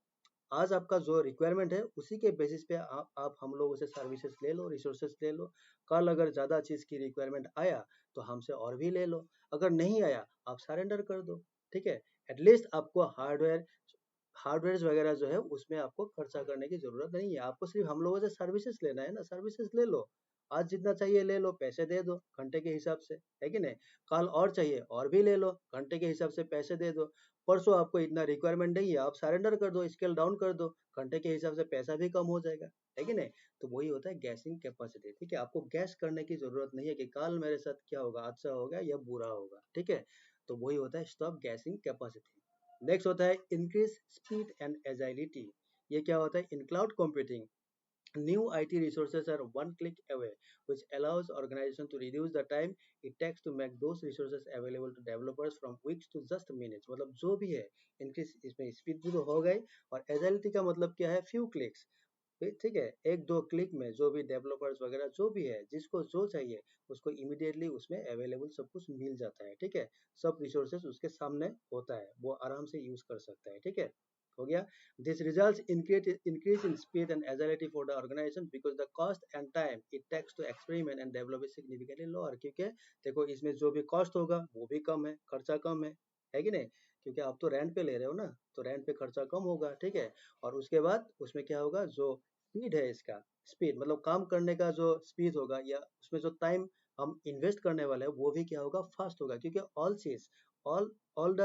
आज आपका जो रिक्वायरमेंट है उसी के बेसिस पे आप हम लोगों से सर्विसेज ले लो, रिसोर्सेज ले लो। कल अगर ज़्यादा चीज़ की रिक्वायरमेंट आया तो हमसे और भी ले लो, अगर नहीं आया आप सरेंडर कर दो, ठीक है। एटलीस्ट आपको हार्डवेयर वगैरह जो है उसमें आपको खर्चा करने की जरूरत नहीं है, आपको सिर्फ हम लोगों से सर्विसेज लेना है ना, सर्विसेज ले लो। आज जितना चाहिए ले लो, पैसे दे दो घंटे के हिसाब से, है कि नहीं? कल और चाहिए और भी ले लो, घंटे के हिसाब से पैसे दे दो। परसों आपको इतना रिक्वायरमेंट नहीं है, आप सरेंडर कर दो, स्केल डाउन कर दो, घंटे के हिसाब से पैसा भी कम हो जाएगा, है कि नहीं? तो वही होता है गैसिंग कैपेसिटी, ठीक है। आपको गैस करने की जरूरत नहीं है कि कल मेरे साथ क्या होगा, अच्छा होगा या बुरा होगा, ठीक है। तो वही होता है स्टॉप गैसिंग कैपेसिटी। नेक्स्ट होता है इंक्रीज स्पीड एंड एजाइलिटी। ये क्या होता है, in cloud computing new IT resources are one click away, which allows organization to reduce the time it takes to make those resources available to developers from weeks to just minutes। मतलब जो भी है, इंक्रीज इसमें स्पीड भी तो हो गई, और एजाइलिटी का मतलब क्या है, फ्यू क्लिक्स, ठीक है, एक दो क्लिक में जो भी डेवलपर्स वगैरह जो भी है, जिसको जो चाहिए उसको इमीडिएटली उसमें अवेलेबल सब कुछ मिल जाता है, ठीक है। सब रिसोर्सेज उसके सामने होता है, वो आराम से यूज कर सकता है, ठीक है। हो गया। This results increase in speed and agility for the organization because the cost and time it takes to experiment and develop is significantly lower। क्योंकि देखो इसमें जो भी कॉस्ट होगा वो भी कम है, खर्चा कम है कि नहीं? क्योंकि आप तो रेंट पे ले रहे हो ना, तो रेंट पे खर्चा कम होगा, ठीक है। और उसके बाद उसमें क्या होगा, जो स्पीड है इसका, स्पीड मतलब काम करने का जो स्पीड होगा, या उसमें जो टाइम हम इन्वेस्ट करने वाले हैं वो भी क्या होगा, फास्ट होगा। क्योंकि ऑल चीज ऑल ऑल द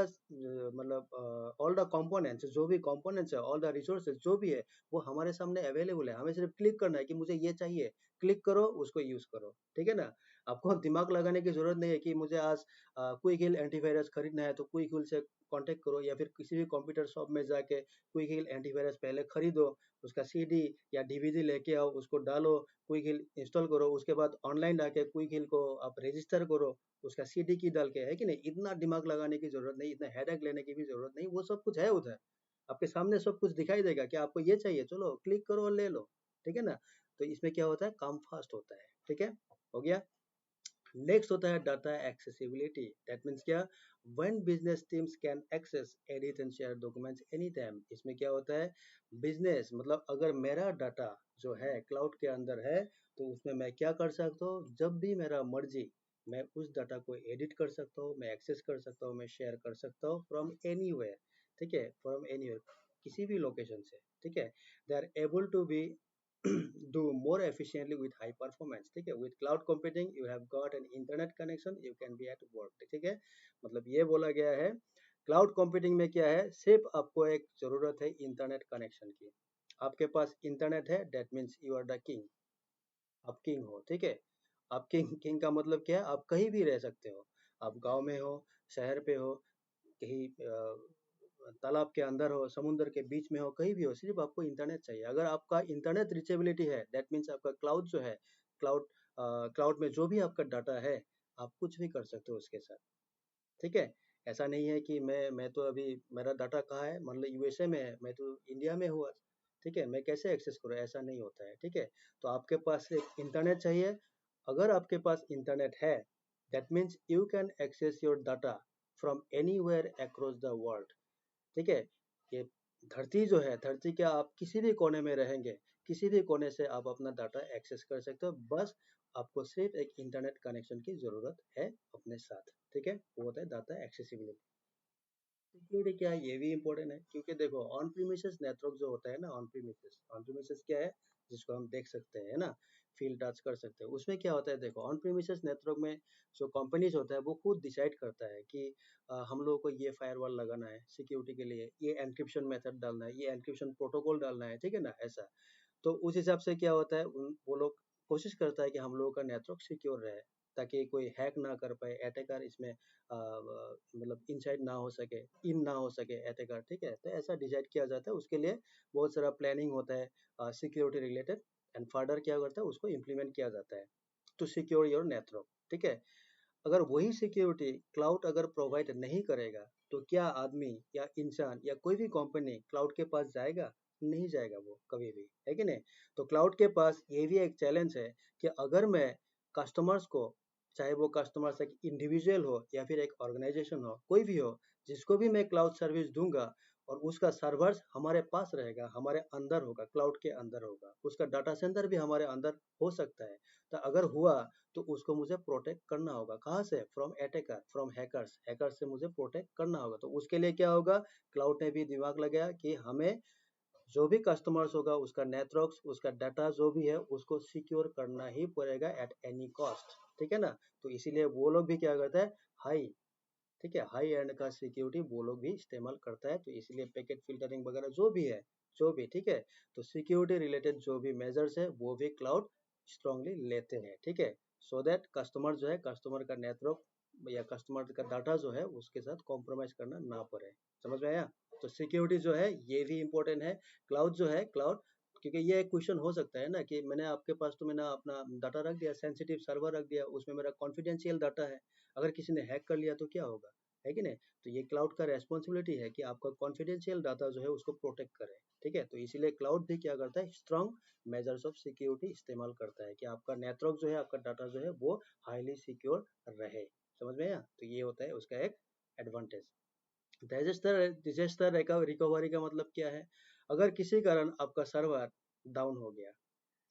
मतलब ऑल द कंपोनेंट्स, जो भी कंपोनेंट्स है, ऑल द रिसोर्सेज जो भी है वो हमारे सामने अवेलेबल है, हमें सिर्फ क्लिक करना है कि मुझे ये चाहिए, क्लिक करो उसको यूज करो, ठीक है ना। आपको दिमाग लगाने की जरूरत नहीं है कि मुझे आज क्विक हिल एंटीवायरस खरीदना है, तो क्विक हिल से कांटेक्ट करो, या फिर किसी भी कंप्यूटर शॉप में जाके क्विक हिल एंटीवायरस पहले खरीदो, उसका सीडी या डीवीडी लेके आओ, उसको डालो, क्विक हिल इंस्टॉल करो, उसके बाद ऑनलाइन आके क्विक हिल को आप रजिस्टर करो, उसका सीडी की डाल के, है कि नहीं? इतना दिमाग लगाने की जरूरत नहीं, इतना हेडेक लेने की भी जरूरत नहीं, वो सब कुछ है उधर, आपके सामने सब कुछ दिखाई देगा कि आपको ये चाहिए, चलो क्लिक करो और ले लो, ठीक है ना। तो इसमें क्या होता है, काम फास्ट होता है, ठीक है। हो गया। नेक्स्ट होता है डाटा एक्सेसिबिलिटी। दैट मीन्स क्या, when business teams can access, edit and share documents any time. इसमें क्या होता है, बिजनेस मतलब अगर मेरा डाटा जो है क्लाउड के अंदर है, तो उसमें मैं क्या कर सकता हूँ, जब भी मेरा मर्जी मैं उस डाटा को एडिट कर सकता हूँ, मैं एक्सेस कर सकता हूँ, मैं शेयर कर सकता हूँ फ्रॉम एनीवेयर, ठीक है, फ्रॉम एनीवेयर, किसी भी लोकेशन से, ठीक है। They are able to be do more efficiently with high performance, ठीक है। with cloud computing you have got an internet connection, you can be at work, ठीक है। मतलब ये बोला गया है, क्लाउड कंप्यूटिंग में क्या है, सिर्फ आपको एक जरूरत है इंटरनेट कनेक्शन की। आपके पास इंटरनेट है, that means you are the king, आप किंग हो, ठीक है। आप किंग, किंग का मतलब क्या है, आप कहीं भी रह सकते हो, आप गांव में हो, शहर पे हो, कहीं तालाब के अंदर हो, समुद्र के बीच में हो, कहीं भी हो, सिर्फ आपको इंटरनेट चाहिए। अगर आपका इंटरनेट रीचेबिलिटी है, दैट मीन्स आपका क्लाउड जो है, क्लाउड क्लाउड में जो भी आपका डाटा है, आप कुछ भी कर सकते हो उसके साथ, ठीक है। ऐसा नहीं है कि मैं तो अभी मेरा डाटा कहाँ है, मान लो यूएसए में है, मैं तो इंडिया में हूँ, ठीक है, मैं कैसे एक्सेस करूँ, ऐसा नहीं होता है, ठीक है। तो आपके पास एक इंटरनेट चाहिए, अगर आपके पास इंटरनेट है, that means you can access your data from anywhere across the world, ठीक है। ये धरती जो है, धरती के आप किसी भी कोने में रहेंगे, किसी भी कोने से आप अपना डाटा एक्सेस कर सकते हो, बस आपको सिर्फ एक इंटरनेट कनेक्शन की जरूरत है अपने साथ, ठीक है। वो होता है डाटा एक्सेसिबिलिटी। सिक्योरिटी क्या है ये भी इम्पोर्टेंट है, क्योंकि देखो ऑन प्रीमिसेस नेटवर्क जो होता है ना, ऑन प्रीमिसेस क्या है, जिसको हम देख सकते हैं, है ना, फील टच कर सकते हैं, उसमें क्या होता है, देखो ऑन प्रीमिसेस नेटवर्क में जो कंपनीज होता है वो खुद डिसाइड करता है कि हम लोगों को ये फायरवॉल लगाना है सिक्योरिटी के लिए, ये एनक्रिप्शन मेथड डालना है, ये एनक्रिप्शन प्रोटोकॉल डालना है, ठीक है ना, ऐसा। तो उस हिसाब से क्या होता है, वो लोग कोशिश करता है कि हम लोगों का नेटवर्क सिक्योर रहे, ताकि कोई हैक ना कर पाए, अटैकर इसमें मतलब इनसाइड ना हो सके, इन ना हो सके अटैकर, ठीक है। तो ऐसा डिसाइड किया जाता है, उसके लिए बहुत सारा प्लानिंग होता है सिक्योरिटी रिलेटेड, एंड फर्दर क्या करता है, उसको इम्प्लीमेंट किया जाता है टू सिक्योर योर नेटवर्क, ठीक है। अगर वही सिक्योरिटी क्लाउड अगर प्रोवाइड नहीं करेगा, तो क्या आदमी या इंसान या कोई भी कंपनी क्लाउड के पास जाएगा? नहीं जाएगा वो कभी भी, है कि नहीं? तो क्लाउड के पास ये भी एक चैलेंज है कि अगर मैं कस्टमर्स को, चाहे वो कस्टमर्स एक इंडिविजुअल हो या फिर एक ऑर्गेनाइजेशन हो, कोई भी हो, जिसको भी मैं क्लाउड सर्विस दूंगा और उसका सर्वर्स हमारे पास रहेगा, हमारे अंदर होगा, क्लाउड के अंदर होगा, उसका डाटा सेंटर भी हमारे अंदर हो सकता है, तो अगर हुआ तो उसको मुझे प्रोटेक्ट करना होगा, कहाँ से? From attacker, from hackers, hackers से मुझे प्रोटेक्ट करना होगा। तो उसके लिए क्या होगा, क्लाउड ने भी दिमाग लगाया कि हमें जो भी कस्टमर्स होगा उसका नेटवर्क, उसका डाटा जो भी है उसको सिक्योर करना ही पड़ेगा एट एनी कॉस्ट, ठीक है ना। तो इसीलिए वो लोग भी क्या करता है, हाई, ठीक है, हाई एंड का सिक्योरिटी वो लोग भी इस्तेमाल करता है। तो इसलिए पैकेट फिल्टरिंग वगैरह जो भी है, जो भी, ठीक है, तो सिक्योरिटी रिलेटेड जो भी मेजर्स है वो भी क्लाउड स्ट्रांगली लेते हैं, ठीक है, सो दैट कस्टमर जो है, कस्टमर का नेटवर्क या कस्टमर का डाटा जो है उसके साथ कॉम्प्रोमाइज करना ना पड़े। समझ में आया? तो सिक्योरिटी जो है ये भी इम्पोर्टेंट है। क्लाउड जो है, क्लाउड, क्योंकि ये एक क्वेश्चन हो सकता है ना कि मैंने आपके पास तो मैंने अपना डाटा रख दिया, सेंसिटिव सर्वर रख दिया, उसमें मेरा कॉन्फिडेंशियल डाटा है, अगर किसी ने हैक कर लिया तो क्या होगा, है कि नहीं? तो ये क्लाउड का रेस्पॉन्सिबिलिटी है कि आपका कॉन्फिडेंशियल डाटा जो है उसको प्रोटेक्ट करे, ठीक है। तो इसीलिए क्लाउड भी क्या करता है, स्ट्रॉन्ग मेजर्स ऑफ सिक्योरिटी इस्तेमाल करता है कि आपका नेटवर्क जो है, आपका डाटा जो है वो हाईली सिक्योर रहे। समझ में आया? तो ये होता है उसका एक एडवांटेज। डिजास्टर रिकवरी का मतलब क्या है? अगर किसी कारण आपका सर्वर डाउन हो गया,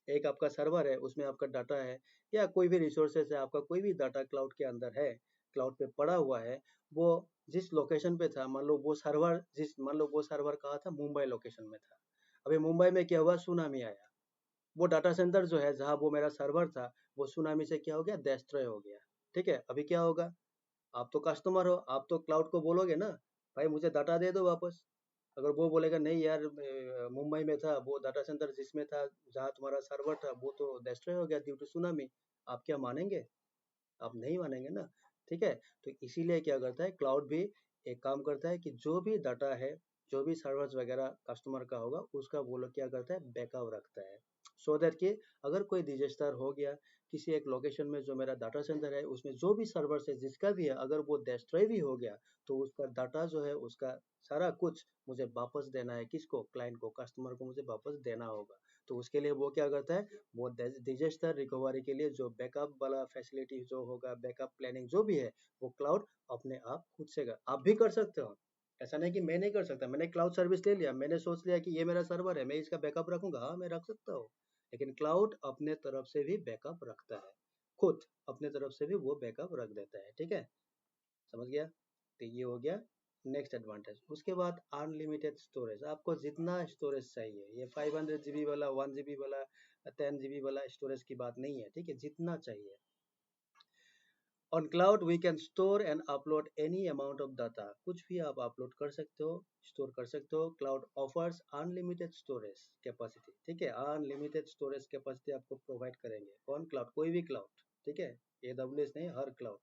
एक आपका सर्वर है उसमें आपका डाटा है या कोई भी रिसोर्सेज है, आपका कोई भी डाटा क्लाउड के अंदर है, क्लाउड पे पड़ा हुआ है, वो जिस लोकेशन पे था, मान लो वो सर्वर कहाँ था, मुंबई लोकेशन में था। अभी मुंबई में क्या हुआ, सुनामी आया, वो डाटा सेंटर जो है जहाँ वो मेरा सर्वर था, वो सुनामी से क्या हो गया, डिस्ट्रॉय हो गया, ठीक है। अभी क्या होगा, आप तो कस्टमर हो, आप तो क्लाउड को बोलोगे ना, भाई मुझे डाटा दे दो वापस। अगर वो बोलेगा नहीं यार, मुंबई में था वो डाटा सेंटर, जिसमें था, जहाँ तुम्हारा सर्वर था, वो तो डिस्ट्रॉय हो गया ड्यू टू सुनामी, आप क्या मानेंगे? आप नहीं मानेंगे ना, ठीक है। तो इसीलिए क्या करता है, क्लाउड भी एक काम करता है कि जो भी डाटा है, जो भी सर्वर्स वगैरह कस्टमर का होगा, उसका वो लोग क्या करता है, बैकअप रखता है, सो दैट कि अगर कोई डिजास्टर हो गया किसी एक लोकेशन में, जो मेरा डाटा सेंटर है उसमें जो भी सर्वर है जिसका भी है, अगर वो डिस्ट्रॉय भी हो गया, तो उसका डाटा जो है, उसका सारा कुछ मुझे वापस देना है, किसको, क्लाइंट को, कस्टमर को मुझे वापस देना होगा। तो उसके लिए वो क्या करता है, वो डिजास्टर रिकवरी के लिए जो बैकअप वाला फैसिलिटी जो होगा, बैकअप प्लानिंग जो भी है, वो क्लाउड अपने आप खुद से कर, आप भी कर सकते हो। ऐसा नहीं कि मैं नहीं कर सकता, मैंने क्लाउड सर्विस ले लिया, मैंने सोच लिया कि ये मेरा सर्वर है, मैं इसका बैकअप रखूंगा, हाँ मैं रख सकता हूँ। लेकिन क्लाउड अपने तरफ से भी बैकअप रखता है, खुद अपने तरफ से भी वो बैकअप रख देता है, ठीक है। समझ गया? तो ये हो गया नेक्स्ट एडवांटेज। उसके बाद अनलिमिटेड स्टोरेज, आपको जितना स्टोरेज चाहिए, ये 500 GB वाला, 1 GB वाला, 10 GB वाला स्टोरेज की बात नहीं है, ठीक है, जितना चाहिए। On cloud we can store and upload any amount of data, कुछ भी आप अपलोड कर सकते हो, स्टोर कर सकते हो। Cloud offers unlimited storage capacity, ठीक है, अनलिमिटेड स्टोरेज कैपेसिटी आपको प्रोवाइड करेंगे। कौन? क्लाउड, कोई भी क्लाउड, ठीक है, AWS नहीं, हर cloud.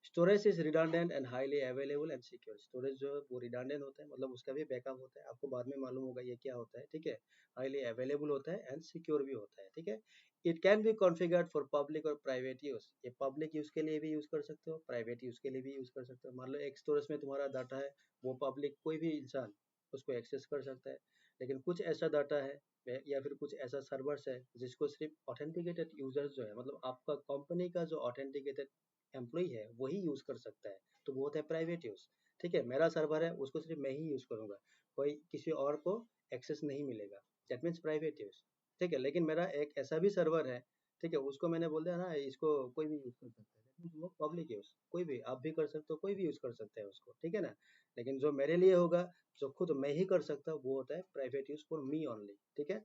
Storage is redundant and highly available and secure, storage जो है वो रिडंडेंट होता है, मतलब उसका भी बैकअप होता है, आपको बाद में मालूम होगा ये क्या होता है, ठीक है। हाईली अवेलेबल होता है एंड सिक्योर भी होता है, ठीक है। It can be configured for public और प्राइवेट यूज, ये पब्लिक यूज के लिए भी यूज कर सकते हो, प्राइवेट यूज के लिए भी यूज कर सकते हो। मान लो एक स्टोरेज में तुम्हारा डाटा है, वो पब्लिक, कोई भी इंसान उसको एक्सेस कर सकता है। लेकिन कुछ ऐसा डाटा है या फिर कुछ ऐसा सर्वर्स है जिसको सिर्फ ऑथेंटिकेटेड यूजर्स जो है, मतलब आपका कंपनी का जो ऑथेंटिकेटेड एम्प्लॉय है वही यूज कर सकता है, तो वो होता है प्राइवेट यूज, ठीक है। मेरा सर्वर है, उसको सिर्फ मैं ही यूज करूंगा, कोई किसी और को एक्सेस नहीं मिलेगा, दैट मीन्स प्राइवेट यूज, ठीक है। लेकिन मेरा एक ऐसा भी सर्वर है, ठीक है, उसको मैंने बोल दिया ना, इसको कोई भी यूज कर सकता है, वो पब्लिक यूज, कोई भी आप भी कर सकते हो, कोई भी यूज कर सकते हैं उसको, ठीक है ना। लेकिन जो मेरे लिए होगा, जो खुद मैं ही कर सकता हूँ, वो होता है private use for me only, ठीक है।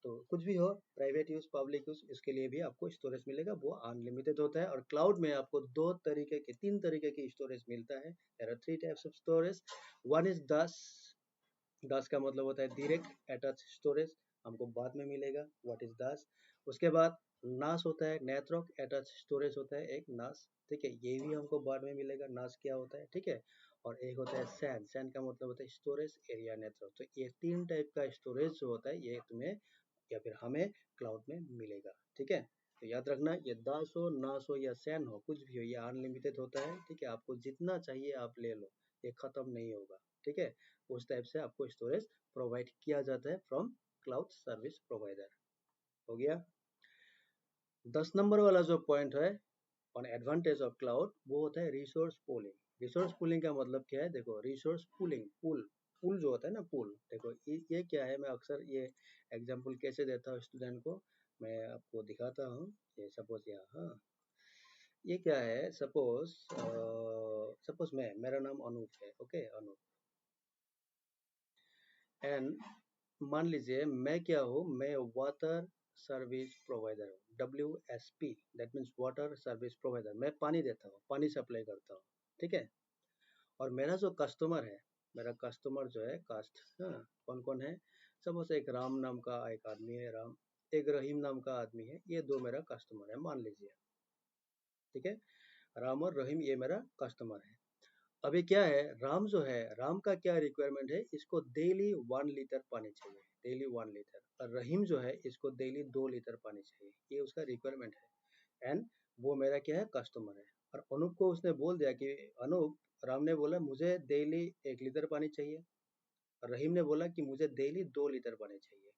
तो कुछ भी हो, प्राइवेट यूज, पब्लिक यूज, इसके लिए भी आपको स्टोरेज मिलेगा, वो अनलिमिटेड होता है। और क्लाउड में आपको तीन तरीके की स्टोरेज मिलता है। There are 3 types of storage. One is DAS, DAS का मतलब होता है डायरेक्ट अटैच स्टोरेज, हमको बाद में मिलेगा, व्हाट इज दास। उसके बाद नास होता है, नेटवर्क अटैच स्टोरेज होता है एक नास, ठीक है, ये भी हमको बाद में मिलेगा, नास क्या होता है, ठीक है। और एक होता है सैन, सैन का मतलब होता है स्टोरेज एरिया नेटवर्क। तो ये 3 टाइप का स्टोरेज जो होता है, ये तुम्हें या फिर हमें क्लाउड में मिलेगा, ठीक है। तो याद रखना, ये दास हो, नास हो या सैन हो, कुछ भी हो, ये अनलिमिटेड होता है, ठीक है। आपको जितना चाहिए आप ले लो, ये खत्म नहीं होगा, ठीक है। उस टाइप से आपको स्टोरेज प्रोवाइड किया जाता है फ्रॉम क्लाउड सर्विस प्रोवाइडर। हो गया। 10 नंबर वाला जो पॉइंट है ऑन एडवांटेज ऑफ क्लाउड, वो होता है रिसोर्स पूलिंग। रिसोर्स पूलिंग का मतलब क्या है, देखो, रिसोर्स पूलिंग, पुल जो होता है ना, पुल, देखो ये क्या है, मैं अक्सर ये एग्जांपल कैसे देता हूँ स्टूडेंट को, मैं आपको दिखाता हूँ। ये सपोज यहाँ, हाँ, ये क्या है, सपोज मेरा नाम अनूप है, ओके, अनूप। एंड मान लीजिए मैं क्या हूँ, मैं वाटर सर्विस प्रोवाइडर हूँ, WSP, that means water service provider. मैं पानी देता हूँ, पानी सप्लाई करता हूँ, ठीक है। और मेरा जो कस्टमर है, मेरा कस्टमर जो है, कास्ट, हाँ, कौन कौन है, सपोज एक राम नाम का एक आदमी है, राम, एक रहीम नाम का आदमी है, ये दो मेरा कस्टमर है, मान लीजिए, ठीक है। राम और रहीम ये मेरा कस्टमर है। अभी क्या है, राम जो है, राम का क्या रिक्वायरमेंट है, इसको डेली 1 लीटर पानी चाहिए, डेली 1 लीटर। और रहीम जो है, इसको डेली 2 लीटर पानी चाहिए, ये उसका रिक्वायरमेंट है। एंड वो मेरा क्या है, कस्टमर है। और अनूप को उसने बोल दिया कि अनूप, राम ने बोला मुझे डेली 1 लीटर पानी चाहिए, और रहीम ने बोला कि मुझे डेली 2 लीटर पानी चाहिए।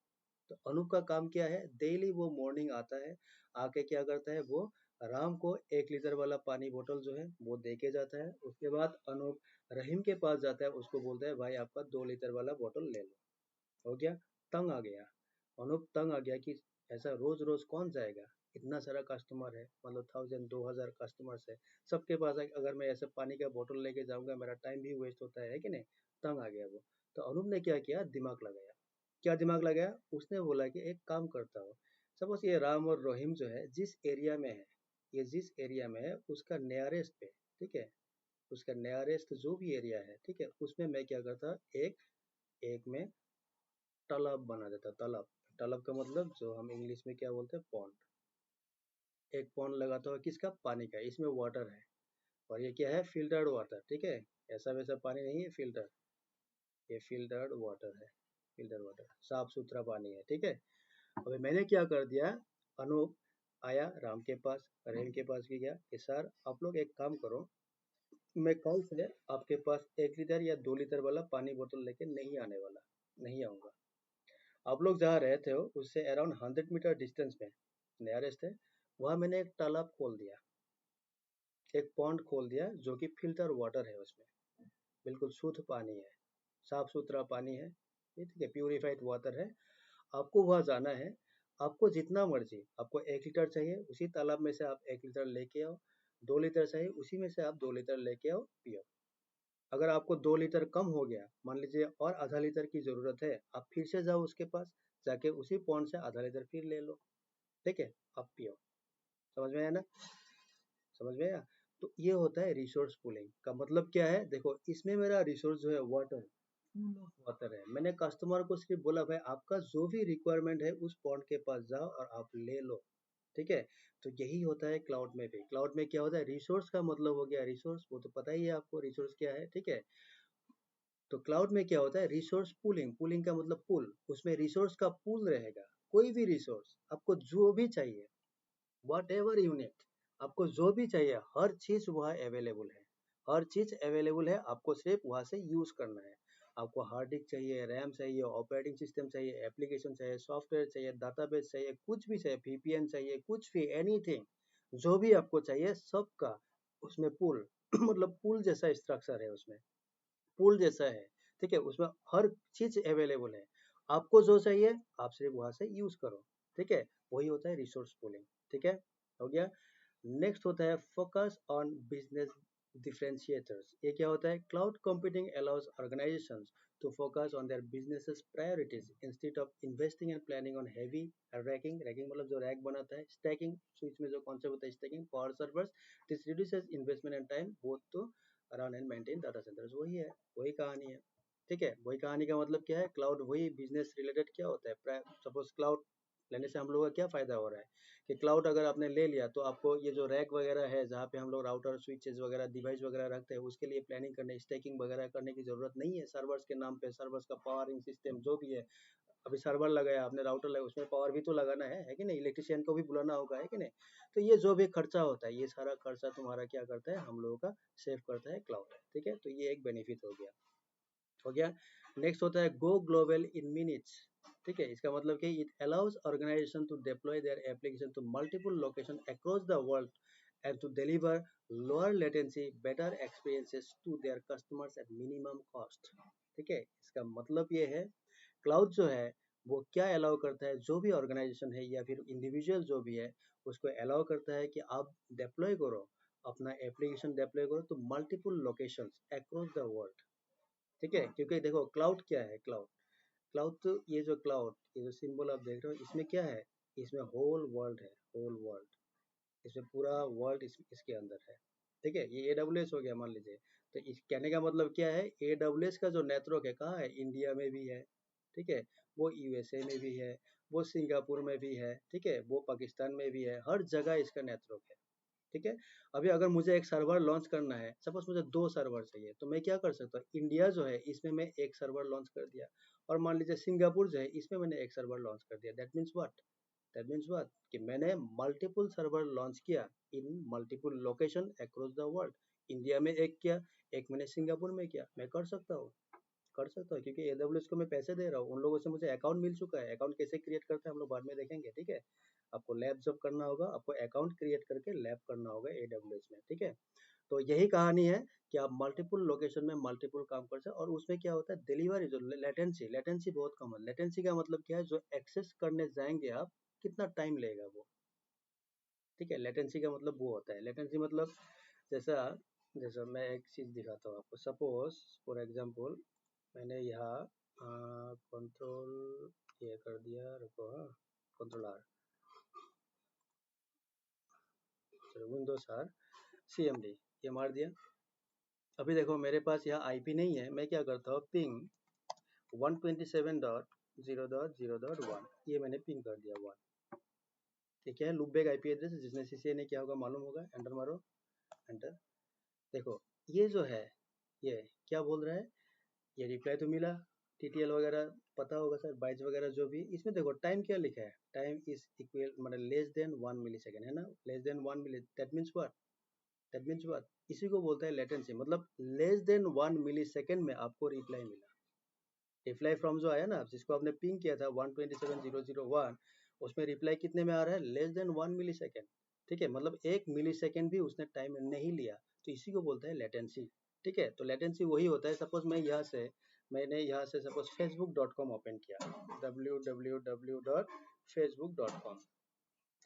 तो अनूप का काम क्या है, डेली वो मॉर्निंग आता है, आके क्या करता है, वो राम को 1 लीटर वाला पानी बोतल जो है वो दे के जाता है। उसके बाद अनूप रहीम के पास जाता है, उसको बोलता है भाई आपका 2 लीटर वाला बोतल ले लो। हो गया, तंग आ गया, अनूप तंग आ गया कि ऐसा रोज रोज कौन जाएगा, इतना सारा कस्टमर है, मतलब 1000 2000 कस्टमर्स है, सबके पास अगर मैं ऐसे पानी का बोतल लेके जाऊंगा, मेरा टाइम भी वेस्ट होता है कि नहीं। तंग आ गया वो। तो अनूप ने क्या किया, दिमाग लगाया। क्या दिमाग लगाया, उसने बोला कि एक काम करता हूँ, सपोज ये राम और रहीम जो है जिस एरिया में है, ये जिस एरिया में है उसका नियरेस्ट पे, ठीक है, उसका नियरेस्ट जो भी एरिया है, ठीक है, उसमें मैं क्या करता, एक एक में तालाब बना देता, तालाब। तालाब का मतलब जो हम इंग्लिश में क्या बोलते हैं, पॉन्ड। एक पॉन्ड लगाता हुआ किसका, पानी का, इसमें वाटर है। और ये क्या है, फिल्टर्ड वाटर, ठीक है, ऐसा वैसा पानी नहीं है, फिल्टर, ये फिल्टर्ड वाटर है, फिल्टर वाटर, साफ सुथरा पानी है, ठीक है। अभी मैंने क्या कर दिया, अनूप आया राम के पास, रहीम के पास भी गया कि सर आप लोग एक काम करो, मैं कल से आपके पास 1 लीटर या 2 लीटर वाला पानी बोतल लेके नहीं आने वाला, नहीं आऊंगा। आप लोग जहाँ रहते हो उससे अराउंड 100 मीटर डिस्टेंस में नियरेस्ट है, वहाँ मैंने एक तालाब खोल दिया, एक पॉन्ड खोल दिया, जो कि फिल्टर वाटर है, उसमें बिल्कुल शुद्ध पानी है, साफ सुथरा पानी है, ये ठीक है, प्यूरिफाइड वाटर है। आपको वहाँ जाना है, आपको जितना मर्जी, आपको 1 लीटर चाहिए उसी तालाब में से आप 1 लीटर लेके आओ, 2 लीटर चाहिए उसी में से आप 2 लीटर लेके आओ, पियो। अगर आपको 2 लीटर कम हो गया, मान लीजिए और आधा लीटर की जरूरत है, आप फिर से जाओ उसके पास, जाके उसी पॉन्ड से आधा लीटर फिर ले लो, ठीक है, आप पियो। समझ में आया ना, समझ में आया। तो ये होता है रिसोर्स पूलिंग का मतलब क्या है, देखो इसमें मेरा रिसोर्स जो है वाटर, फुल ऑफ वाटर है, मैंने कस्टमर को सिर्फ बोला भाई आपका जो भी रिक्वायरमेंट है उस पॉन्ड के पास जाओ और आप ले लो, ठीक है। तो यही होता है क्लाउड में भी। क्लाउड में क्या होता है, रिसोर्स का मतलब हो गया रिसोर्स, वो तो पता ही है आपको रिसोर्स क्या है, ठीक है। तो क्लाउड में क्या होता है, रिसोर्स पूलिंग, पूलिंग का मतलब पूल, उसमें रिसोर्स का पूल रहेगा, कोई भी रिसोर्स आपको जो भी चाहिए, वट एवर यूनिट, आपको जो भी चाहिए हर चीज वहाँ अवेलेबल है, हर चीज अवेलेबल है, आपको सिर्फ वहाँ से यूज करना है। आपको हार्ड डिस्क चाहिए, रैम चाहिए, ऑपरेटिंग सिस्टम चाहिए, एप्लीकेशन चाहिए, सॉफ्टवेयर चाहिए, डाटाबेस चाहिए, कुछ भी चाहिए, VPN चाहिए, कुछ भी, एनीथिंग, जो भी आपको चाहिए सबका उसमें पूल मतलब पूल जैसा स्ट्रक्चर है उसमें, पूल जैसा है, ठीक है, उसमें हर चीज अवेलेबल है, आपको जो चाहिए आप सिर्फ वहां से यूज करो, ठीक है। वही होता है रिसोर्स पूलिंग, ठीक है, हो गया। नेक्स्ट होता है फोकस ऑन बिजनेस डिफरेंशिएटर्स। ये क्या होता है? Cloud computing allows organisations to focus on their business's priorities instead of investing and planning on heavy racking मतलब जो रैक बनाता है, stacking स्विच में जो कॉन्सेप्ट होता है stacking power servers, this reduces investment and time both to run and maintain data centers। वही है, वही कहानी है, ठीक है। वही कहानी का मतलब क्या है? क्लाउड वही बिजनेस रिलेटेड क्या होता है? सपोज क्लाउड लेने से हम लोगों का क्या फायदा हो रहा है कि क्लाउड अगर आपने ले लिया तो आपको ये जो रैक वगैरह है जहाँ पे हम लोग राउटर स्विचेस वगैरह डिवाइस वगैरह रखते हैं उसके लिए प्लानिंग करने स्टैकिंग वगैरह करने की जरूरत नहीं है। सर्वर्स के नाम पे सर्वर्स का पावरिंग सिस्टम जो भी है, अभी सर्वर लगाया आपने, राउटर लगाया, उसमें पावर भी तो लगाना है कि नहीं? इलेक्ट्रिशियन को भी बुलाना होगा, है कि नहीं? तो ये जो भी खर्चा होता है ये सारा खर्चा तुम्हारा क्या करता है? हम लोगों का सेव करता है क्लाउड, ठीक है। तो ये एक बेनिफिट हो गया। नेक्स्ट होता है गो ग्लोबल इन मिनट्स, ठीक है। इसका मतलब कि it allows organisation to deploy their application to multiple location across the world and to deliver lower latency better experiences to their customers at minimum cost, ठीक है। इसका मतलब ये है क्लाउड जो है वो क्या अलाउ करता है, जो भी ऑर्गेनाइजेशन है या फिर इंडिविजुअल जो भी है उसको अलाउ करता है कि आप डिप्लॉय करो, अपना एप्लीकेशन डिप्लॉय करो to multiple locations across the world, ठीक है। क्योंकि देखो क्लाउड क्या है? क्लाउड क्लाउड तो ये जो सिंबल आप देख रहे हो इसमें क्या है? इसमें होल वर्ल्ड है, होल वर्ल्ड, इसमें पूरा वर्ल्ड इसके अंदर है, ठीक है। ये AWS हो गया मान लीजिए। तो इस कहने का मतलब क्या है? AWS का जो नेटवर्क है कहाँ है? इंडिया में भी है, ठीक है, वो USA में भी है, वो सिंगापुर में भी है, ठीक है, वो पाकिस्तान में भी है, हर जगह इसका नेटवर्क है, ठीक है। अभी अगर मुझे एक सर्वर लॉन्च करना है, सपोज मुझे 2 सर्वर चाहिए, तो मैं क्या कर सकता हूँ? इंडिया जो है इसमें मैं एक सर्वर लॉन्च कर दिया, और मान लीजिए सिंगापुर जो है इसमें मैंने एक सर्वर लॉन्च कर दिया। दैट मीन्स व्हाट कि मैंने मल्टीपल सर्वर लॉन्च किया इन multiple location across the world. India में एक किया, एक मैंने सिंगापुर में किया। मैं कर सकता हूँ क्योंकि AWS को मैं पैसे दे रहा हूँ, उन लोगों से मुझे अकाउंट मिल चुका है। अकाउंट कैसे क्रिएट करते हैं हम लोग बाद में देखेंगे, ठीक है। आपको लैब जब करना होगा आपको अकाउंट क्रिएट करके लैब करना होगा AWS में, ठीक है। तो यही कहानी है कि आप मल्टीपल लोकेशन में मल्टीपल काम कर सकते हैं। और उसमें क्या होता है? डिलीवरी जो लेटेंसी बहुत कम है। लेटेंसी का मतलब क्या है? जो एक्सेस करने जाएंगे आप, कितना टाइम लेगा वो, ठीक है। लेटेंसी का मतलब वो होता है, लेटेंसी मतलब जैसा जैसा मैं एक चीज दिखाता हूँ आपको। सपोज फॉर एग्जांपल मैंने यहाँ कंट्रोल ये कर दिया, रुको, हाँ, कंट्रोल आर, चलो विंडोज आर CMD ये मार दिया। अभी देखो मेरे पास यहाँ IP नहीं है, मैं क्या करता हूँ? पिंग 127.0.0.1 ये मैंने पिंग कर दिया 1। ये क्या है? लूप बैक IP एड्रेस है, जिसने CCNA क्या होगा मालूम होगा। एंटर मारो, एंटर। देखो ये जो है ये क्या बोल रहा है? ये रिप्लाई तो मिला, TTL वगैरह पता होगा सर, बाइट्स वगैरह जो भी। इसमें देखो टाइम क्या लिखा है? टाइम इज इक्वल मतलब लेस देन 1 मिली सेकेंड, है ना? Less than 1 milli, that means what इसी को बोलता है लेटेंसी। मतलब लेस देन 1 मिली सेकेंड में आपको रिप्लाई मिला। रिप्लाई फ्रॉम जो आया ना, जिसको आपने पिंग किया था 127.0.0.1, उसमें रिप्लाई कितने में आ रहा है? लेस देन 1 मिली सेकेंड, ठीक है। मतलब 1 मिली सेकेंड भी उसने टाइम नहीं लिया, तो इसी को बोलते हैं लेटेंसी, ठीक है। तो लेटेंसी वही होता है। सपोज मैंने यहाँ से सपोज facebook.com ओपन किया, www.facebook.com,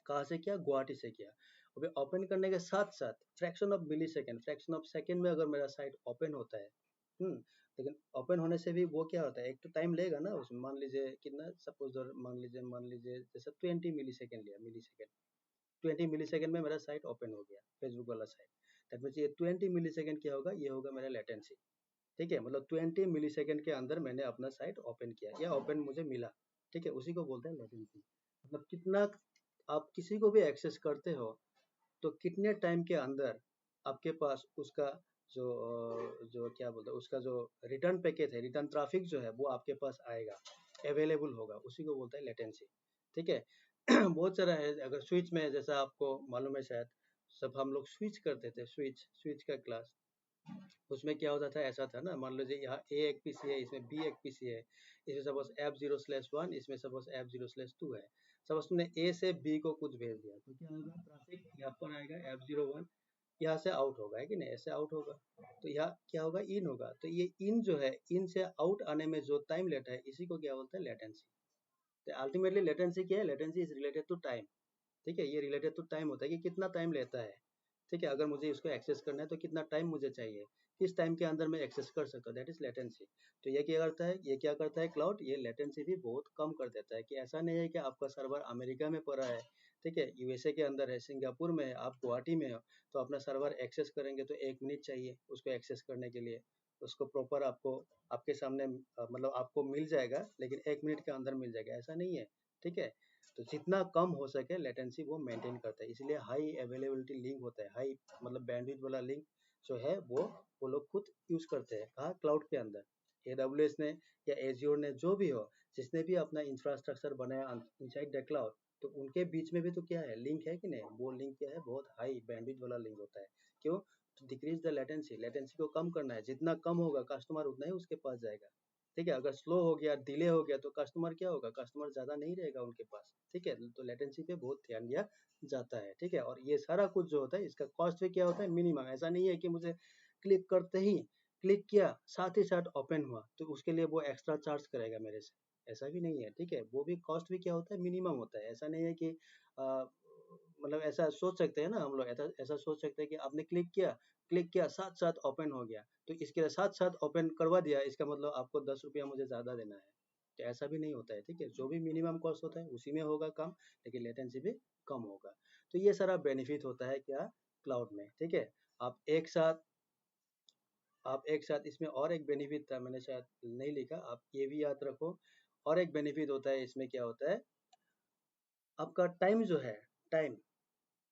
कहाँ से किया? गुवाहाटी से किया। अभी ओपन करने के साथ साथ फ्रैक्शन ऑफ सेकेंड में अगर मेरा साइट ओपन होता है, लेकिन ओपन होने से भी वो क्या होता है? एक तो टाइम लेगा ना उसमें। मान लीजिए कितना, सपोज मान लीजिए जैसे 20 मिली सेकेंड लिया, 20 मिली सेकेंड में मेरा साइट ओपन हो गया, फेसबुक वाला साइट। दैट मीन्स ये 20 मिली सेकेंड क्या होगा? ये होगा मेरा लेटेंसी, ठीक है। मतलब 20 मिली सेकेंड के अंदर मैंने अपना साइट ओपन किया या ओपन मुझे मिला, ठीक है। उसी को बोलते हैं लेटेंसी। मतलब कितना आप किसी को भी एक्सेस करते हो तो कितने टाइम के अंदर आपके पास उसका जो क्या बोलते हैं, उसका जो रिटर्न पैकेट है, रिटर्न ट्रैफिक जो है वो आपके पास आएगा, अवेलेबल होगा, उसी को बोलते हैं लेटेंसी, ठीक है। बहुत सारा है। अगर स्विच में जैसा आपको मालूम है शायद, सब हम लोग स्विच करते थे, स्विच का क्लास, उसमें क्या होता था? ऐसा था ना, मान लीजिए यहाँ A एक PC है, इसमें B एक PC है, इसमें सपोज F0/1, इसमें सपोज F0/2 है। सपोज तुमने A से B को कुछ भेज दिया तो क्या होगा? ट्रैफिक यहाँ पर आएगा F01, यहाँ से आउट होगा, है कि नहीं? ऐसे आउट होगा, तो यहाँ क्या होगा? इन होगा। तो ये इन जो है, इन से आउट आने में जो टाइम लेता है इसी को क्या बोलते हैं? लेटेंसी। तो अल्टीमेटली लेटेंसी क्या है? Latency is related to time, ठीक है, ये रिलेटेड टू टाइम होता है कि कितना टाइम लेता है। ठीक है, अगर मुझे इसको एक्सेस करना है तो कितना टाइम मुझे चाहिए, किस टाइम के अंदर मैं एक्सेस कर सकता हूँ, दैट इज लेटेंसी। तो ये क्या करता है, ये क्या करता है क्लाउड, ये लेटेंसी भी बहुत कम कर देता है। कि ऐसा नहीं है कि आपका सर्वर अमेरिका में पड़ा है, ठीक है, यूएसए के अंदर है, सिंगापुर में है, आप गुवाहाटी में हो, तो अपना सर्वर एक्सेस करेंगे तो 1 मिनट चाहिए उसको एक्सेस करने के लिए। उसको प्रॉपर आपको आपके सामने मतलब आपको मिल जाएगा, लेकिन 1 मिनट के अंदर मिल जाएगा, ऐसा नहीं है। ठीक है, तो जितना कम हो सके लेटेंसी वो मेंटेन करता है, इसलिए हाई अवेलेबिलिटी लिंक होता है, हाई मतलब बैंडविड्थ वाला लिंक जो है वो लोग खुद यूज करते हैं। कहाँ, क्लाउड के अंदर। AWS ने या एज्योर ने, जो भी हो, जिसने भी अपना इंफ्रास्ट्रक्चर बनाया इनसाइड द क्लाउड, तो उनके बीच में भी तो क्या है, लिंक है कि नहीं, वो लिंक क्या है, बहुत हाई बैंडविड्थ वाला लिंक होता है। क्यों, तो डिक्रीज द लेटेंसी, लेटेंसी को कम करना है, जितना कम होगा कस्टमर उतना ही उसके पास जाएगा। ठीक है, अगर स्लो हो गया, डिले हो गया, तो कस्टमर क्या होगा, कस्टमर ज्यादा नहीं रहेगा उनके पास। ठीक है, तो लेटेंसी पे बहुत ध्यान दिया जाता है। ठीक है, और ये सारा कुछ जो होता है इसका कॉस्ट भी क्या होता है, मिनिमम। ऐसा नहीं है कि मुझे क्लिक करते ही, क्लिक किया साथ ही साथ ओपन हुआ तो उसके लिए वो एक्स्ट्रा चार्ज करेगा मेरे से, ऐसा भी नहीं है। ठीक है, वो भी कॉस्ट भी क्या होता है, मिनिमम होता है। ऐसा नहीं है कि मतलब ऐसा सोच सकते हैं ना हम लोग, ऐसा सोच सकते हैं कि आपने क्लिक किया साथ साथ ओपन हो गया, तो इसके साथ साथ ओपन करवा दिया, इसका मतलब आपको 10 रुपया मुझे ज्यादा देना है। तो ऐसा भी नहीं होता है। ठीक है, जो भी मिनिमम कॉस्ट होता है उसी में होगा काम, लेकिन लेटेंसी भी कम होगा। तो ये सारा बेनिफिट होता है क्या, क्लाउड में। ठीक है, आप एक साथ आप एक साथ इसमें और एक बेनिफिट था, मैंने शायद नहीं लिखा, आप ये भी याद रखो। और एक बेनिफिट होता है इसमें, क्या होता है, आपका टाइम जो है, टाइम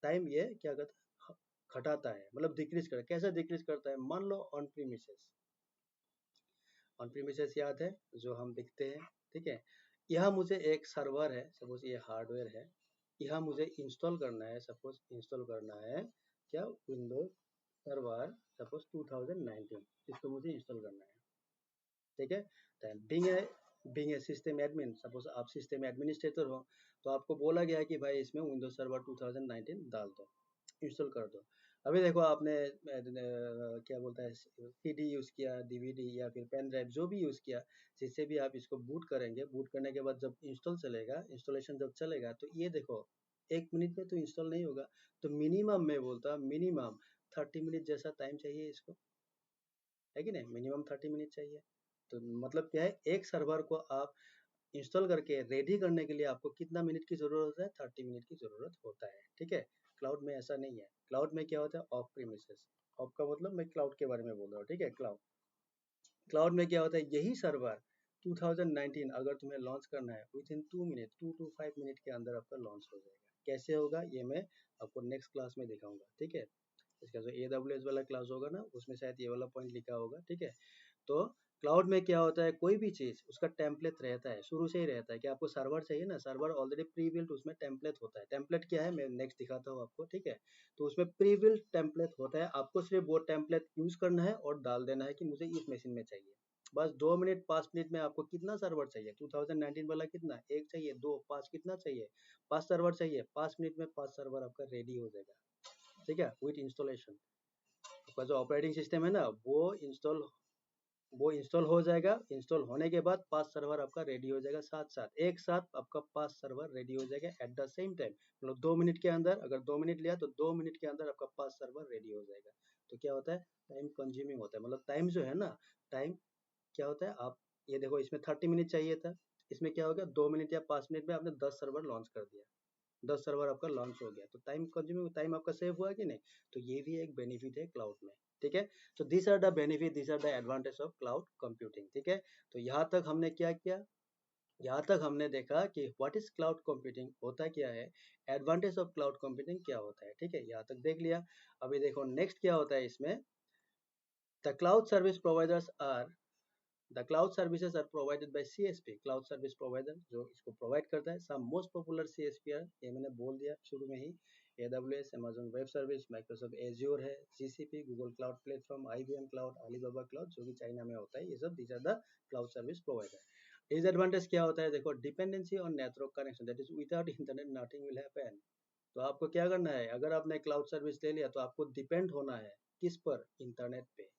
टाइम ये क्या करता है, घटाता है, मतलब डिक्रीज करता है। कैसे डिक्रीज करता है, मान लो ऑन प्रीमिसेस याद है, जो हम दिखते हैं। ठीक है, यहाँ मुझे एक सर्वर है, सपोज ये हार्डवेयर है, यहाँ मुझे इंस्टॉल करना है, सपोज इंस्टॉल करना है क्या, विंडोज सर्वर सपोज 2019, इसको मुझे इंस्टॉल करना है। ठीक है, being a system admin, suppose आप सिस्टम एडमिनिस्ट्रेटर हो, तो आपको बोला गया कि भाई इसमें विंडोज सर्वर 2019 डाल दो, इंस्टॉल कर दो। अभी देखो आपने क्या बोलता है, सीडी यूज किया, डीवीडी या फिर पेन ड्राइव, जो भी यूज किया, जिससे भी आप इसको बूट करेंगे, बूट करने के बाद जब इंस्टॉल चलेगा, इंस्टॉलेशन जब चलेगा, तो ये देखो 1 मिनट में तो इंस्टॉल नहीं होगा। तो मिनिमम मैं बोलता, मिनिमम 30 मिनट जैसा टाइम चाहिए इसको, है कि नहीं, मिनिमम 30 मिनट चाहिए। तो मतलब क्या है, एक सर्वर को आप इंस्टॉल करके रेडी करने के लिए आपको कितना मिनट की जरूरत है, 30 मिनट की जरूरत होता है। ठीक है, क्लाउड में ऐसा नहीं है। क्लाउड में क्या होता है, ऑफ प्रीमिसेस, ऑफ का मतलब मैं क्लाउड के बारे में बोल रहा हूँ। ठीक है, क्लाउड क्लाउड में क्या होता है, यही सर्वर 2019 अगर तुम्हें लॉन्च करना है, with in 2 minute, 2 to 5 minute के अंदर आपका लॉन्च हो जाएगा। कैसे होगा ये मैं आपको नेक्स्ट क्लास में दिखाऊंगा। ठीक है, इसका जो AWS वाला क्लास होगा ना, उसमें शायद ये वाला पॉइंट लिखा होगा। ठीक है, तो क्लाउड में क्या होता है, कोई भी चीज उसका टेम्पलेट रहता है, शुरू से ही रहता है। कि आपको सर्वर चाहिए ना, सर्वर ऑलरेडी प्री बिल्ट उसमें टेम्पलेट होता है। टेम्पलेट क्या है, मैं नेक्स्ट दिखाता हूँ आपको। ठीक है, तो उसमें प्री बिल्ट टेम्पलेट होता है, आपको सिर्फ वो टेम्पलेट यूज करना है और डाल देना है कि मुझे इस मशीन में चाहिए। बस 2 मिनट 5 मिनट में आपको कितना सर्वर चाहिए, 2019 वाला कितना, एक चाहिए, दो, पांच, कितना चाहिए, 5 सर्वर चाहिए, 5 मिनट में 5 सर्वर आपका रेडी हो जाएगा। ठीक है, विथ इंस्टॉलेशन। आपका जो ऑपरेटिंग सिस्टम है ना, वो इंस्टॉल हो जाएगा। इंस्टॉल होने के बाद 5 सर्वर आपका रेडी हो जाएगा, साथ साथ एक साथ आपका 5 सर्वर रेडी हो जाएगा एट द सेम टाइम। मतलब 2 मिनट के अंदर, अगर 2 मिनट लिया तो 2 मिनट के अंदर आपका 5 सर्वर रेडी हो जाएगा। तो क्या होता है, टाइम कंज्यूमिंग होता है, मतलब टाइम जो है ना, टाइम क्या होता है, आप ये देखो, इसमें 30 मिनट चाहिए था, इसमें क्या हो गया, 2 मिनट या 5 मिनट में आपने 10 सर्वर लॉन्च कर दिया, 10 सर्वर आपका लॉन्च हो गया। तो टाइम कंज्यूमिंग, टाइम आपका सेव हुआ कि नहीं। तो ये भी एक बेनिफिट है क्लाउड में। ठीक है, तो this are the benefit, this are the advantage of cloud computing. ठीक है, तो यहाँ तक हमने क्या किया, यहाँ तक हमने देखा कि व्हाट इज क्लाउड कंप्यूटिंग, होता क्या है, एडवांटेज ऑफ क्लाउड कंप्यूटिंग क्या होता है। ठीक है, यहाँ तक देख लिया। अभी देखो नेक्स्ट क्या होता है इसमें, the cloud service providers are The cloud services are provided by CSP, cloud service provider, जो इसको प्रोवाइड करता है। Some most popular CSP are, ये मैंने बोल दिया शुरू में ही, AWS, Amazon Web Service, Microsoft Azure है, GCP, Google Cloud Platform, IBM Cloud, Alibaba Cloud, जो कि चाइना में होता है। ये सब these are the cloud service provider. Disadvantage क्या होता है, देखो, dependency on network connection, that is without internet nothing will happen. तो आपको क्या करना है, अगर आपने क्लाउड सर्विस ले लिया तो आपको डिपेंड होना है किस पर, इंटरनेट पे।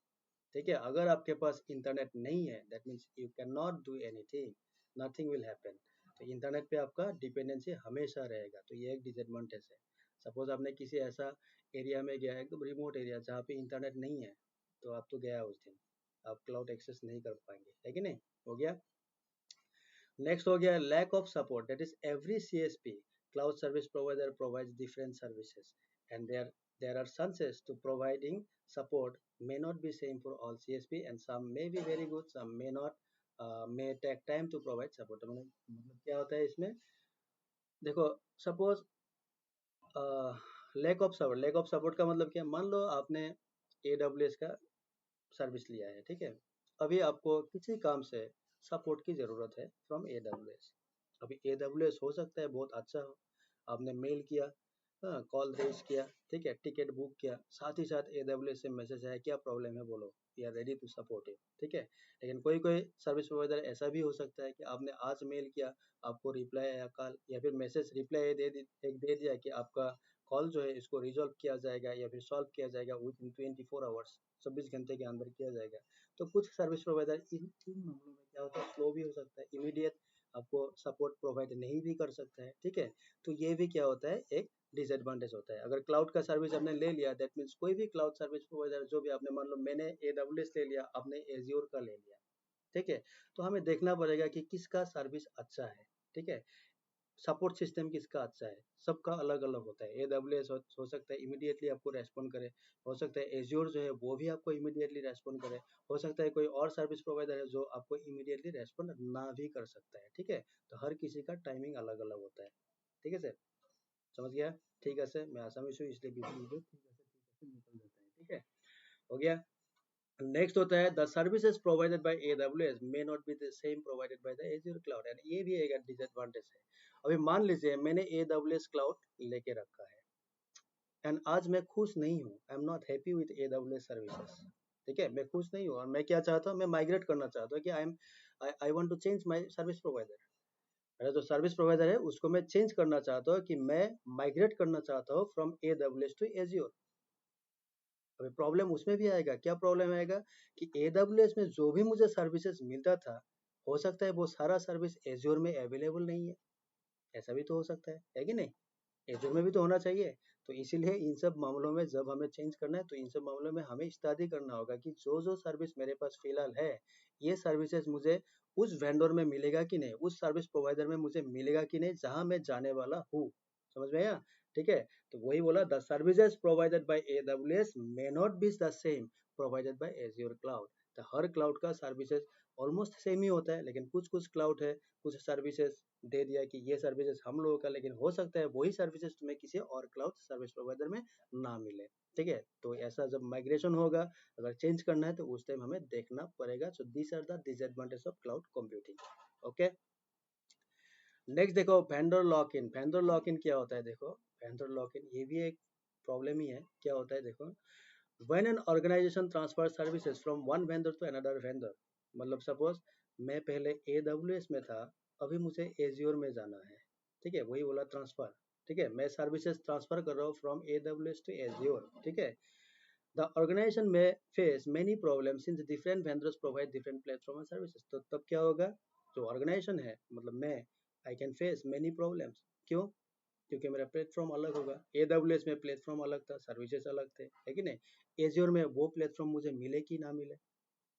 ठीक है, अगर आपके पास इंटरनेट नहीं है, that means you can not do anything, nothing will happen. तो इंटरनेट पे आपका डिपेंडेंसी हमेशा रहेगा, तो ये एक डिसएडवांटेज है। सपोज आपने किसी ऐसा एरिया में गया, एकदम रिमोट एरिया जहाँ पे इंटरनेट नहीं है, तो आप तो गया उस दिन, आप क्लाउड एक्सेस नहीं कर पाएंगे, है कि नहीं। हो गया। नेक्स्ट हो गया lack of support, that is every CSP cloud service provider provides different services and there are chances to providing support may not be same for all CSP and some may be very good, some may not, may take time to provide support। मतलब क्या होता है इसमें, देखो सपोज लैक ऑफ सपोर्ट का मतलब क्या, मान लो आपने AWS का सर्विस लिया है, ठीक है। अभी आपको किसी काम से सपोर्ट की जरूरत है फ्रॉम AWS। अभी AWS हो सकता है बहुत अच्छा हो, आपने मेल किया, हाँ कॉल रेज किया, ठीक है, टिकट बुक किया, साथ ही साथ AWS से मैसेज आया क्या प्रॉब्लम है बोलो, we are ready to support you, ठीक है। लेकिन कोई कोई सर्विस प्रोवाइडर ऐसा भी हो सकता है कि आपने आज मेल किया, आपको रिप्लाई आया कल, या फिर मैसेज रिप्लाई एक दे दिया कि आपका कॉल जो है इसको रिजॉल्व किया जाएगा या फिर सॉल्व किया जाएगा विद इन 24 आवर्स, 24 घंटे के अंदर किया जाएगा। तो कुछ सर्विस प्रोवाइडर इन मामलों में क्या होता है, स्लो भी हो सकता है, इमीडिएट आपको सपोर्ट प्रोवाइड नहीं भी कर सकता है, ठीक है। तो ये भी क्या होता है, एक डिसएडवांटेज होता है। अगर क्लाउड का सर्विस आपने ले लिया, दैट मीन्स कोई भी क्लाउड सर्विस प्रोवाइडर जो भी आपने, मान लो मैंने AWS ले लिया, आपने एज्योर का ले लिया, ठीक है। तो हमें देखना पड़ेगा कि किसका सर्विस अच्छा है, ठीक है, सपोर्ट सिस्टम किसका अच्छा है, सबका अलग अलग होता है। AWS हो सकता है इमीडिएटली आपको रेस्पॉन्ड करे, हो सकता है एज्योर जो है वो भी आपको इमीडिएटली रेस्पॉन्ड करे, हो सकता है कोई और सर्विस प्रोवाइडर है जो आपको इमीडिएटली रेस्पॉन्ड ना भी कर सकता है, ठीक है। तो हर किसी का टाइमिंग अलग अलग होता है, ठीक है सर, समझ गया। ठीक है सर, मैं आसामी से इसलिए बीच में ठीक है सर निकल जाता है, ठीक है। हो गया। नेक्स्ट होता है the services provided bye AWS may not be the same provided by the azure cloud, and ये भी एक डिसएडवांटेज है। अभी मान लीजिए मैंने AWS क्लाउड लेके रखा है एंड आज मैं खुश नहीं हूँ, I am not happy with AWS services, ठीक है, मैं खुश नहीं हूँ और मैं क्या चाहता हूँ, मैं माइग्रेट करना चाहता हूँ कि I want to change my service provider. मेरा जो सर्विस प्रोवाइडर है उसको मैं चेंज करना चाहता हूँ कि मैं माइग्रेट करना चाहता हूँ फ्रॉम AWS टू एज्योर। अभी प्रॉब्लम उसमें भी आएगा, क्या प्रॉब्लम आएगा कि AWS में जो भी मुझे सर्विसेज मिलता था, हो सकता है वो सारा सर्विस एज्योर में अवेलेबल नहीं है, ऐसा भी तो हो सकता है कि नहीं, एज्योर में भी तो होना चाहिए। तो इसीलिए इन सब मामलों में जब हमें चेंज करना है, तो इन सब मामलों में हमें स्टडी करना होगा कि जो जो सर्विस मेरे पास फिलहाल है, ये सर्विसेज मुझे उस वेंडर में मिलेगा कि नहीं, उस सर्विस प्रोवाइडर में मुझे मिलेगा कि नहीं जहां मैं जाने वाला हूँ, समझ में आया, ठीक है। तो वही बोला, the services provided bye AWS may not be the same provided by azure cloud. तो हर क्लाउड का सर्विसेज ऑलमोस्ट सेम ही होता है, लेकिन कुछ कुछ क्लाउड है, कुछ सर्विसेज दे दिया कि ये सर्विसेज हम लोगों का, लेकिन हो सकता है वही सर्विसेज तुम्हें किसी और क्लाउड सर्विस प्रोवाइडर में ना मिले, ठीक है। तो ऐसा जब माइग्रेशन होगा, अगर चेंज करना है तो उस टाइम हमें देखना पड़ेगा। So this are the disadvantage of cloud computing. Okay, next देखो vendor lock in. Vendor lock in क्या होता है, देखो वेंडर लॉक इन ये भी एक प्रॉब्लम ही है। क्या होता है देखो, when an organisation transfer services from one vendor to another vendor, मतलब सपोज मैं पहले AWS में था, अभी मुझे एज्योर में जाना है, ठीक है, वही बोला ट्रांसफर, ठीक है, मैं सर्विसेज ट्रांसफर कर रहा हूँ फ्रॉम AWS टू एज्योर, ठीक है। द ऑर्गेनाइजेशन में face many problem since different vendors provide different platform and services. तो तब क्या होगा, जो ऑर्गेनाइजेशन है मतलब मैं, I can face many problems, क्यों, क्योंकि मेरा प्लेटफॉर्म अलग होगा। AWS में प्लेटफॉर्म अलग था, सर्विसेज अलग थे, है कि नहीं। एज्योर में वो प्लेटफॉर्म मुझे मिले कि ना मिले,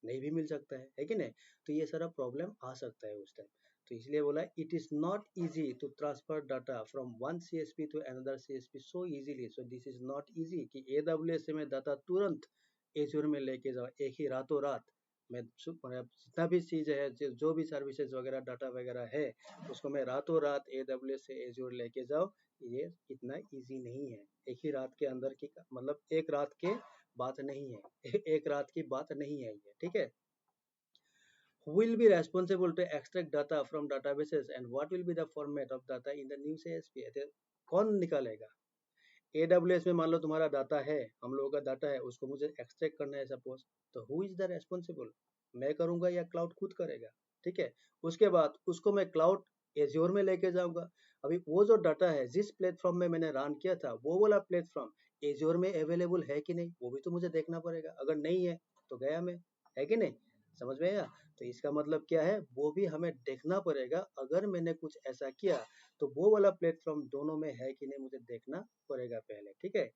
नहीं भी मिल सकता है कि नहीं। तो ये सारा प्रॉब्लम आ सकता है उस टाइम। तो इसलिए बोला it is not easy to transfer data from one CSP to another CSP so easily. So this is not easy कि AWS से मैं डाटा तुरंत एज्योर में लेके जाऊँ एक ही रातों रात। मैं जितना भी चीज है, जो भी सर्विसेज वगैरह डाटा वगैरह है, उसको मैं रातों रात AWS से एज्योर लेके जाऊँ, ये इतना इजी नहीं है। एक ही रात के अंदर की, मतलब एक रात के बात नहीं है, एक रात की बात नहीं है ये, ठीक है। Who will be responsible to extract data from databases and what will be the format of data in the new CSP? कौन निकालेगा। AWS में मान लो तुम्हारा डाटा है, हम लोगों का डाटा है, उसको मुझे एक्सट्रैक्ट करना है सपोज, तो हु इज द रेस्पॉन्सिबल, मैं करूंगा या क्लाउड खुद करेगा, ठीक है। उसके बाद उसको मैं क्लाउड एज्योर में लेके जाऊंगा। अभी वो जो डाटा है जिस प्लेटफॉर्म में मैंने रन किया था, वो वाला प्लेटफॉर्म एज्योर में अवेलेबल है कि नहीं, वो भी तो मुझे देखना पड़ेगा। अगर नहीं है तो गया मैं, है कि नहीं। समझ में आया? तो इसका मतलब क्या है, वो भी हमें देखना पड़ेगा। अगर मैंने कुछ ऐसा किया तो वो वाला प्लेटफॉर्म दोनों में है कि नहीं मुझे देखना पड़ेगा पहले, ठीक है।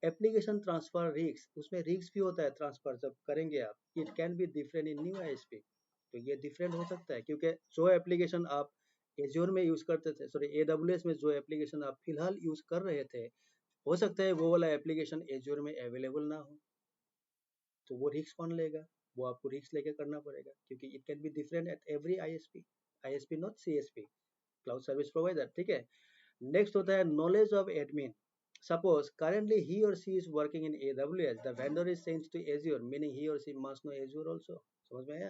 एप्लीकेशन ट्रांसफर रिस्क, उसमें रिस्क भी होता है ट्रांसफर जब करेंगे आप। It can be different in new ISP, तो ये डिफरेंट हो सकता है क्योंकि जो एप्लीकेशन आप एज्योर में यूज करते थे, सॉरी एडब्ल्यूएस में जो एप्लीकेशन आप फिलहाल यूज कर रहे थे, हो सकता है वो वाला एप्लीकेशन एज्योर में अवेलेबल ना हो, तो वो रिस्क कौन लेगा? वो आपको रिस्क लेके करना पड़ेगा क्योंकि it can be different at every ISP, ISP not CSP, cloud service provider, ठीक है। नेक्स्ट होता है knowledge of admin. Suppose currently he or she is working in AWS, the vendor is changed to Azure, meaning he or she must know Azure also। समझ में आया?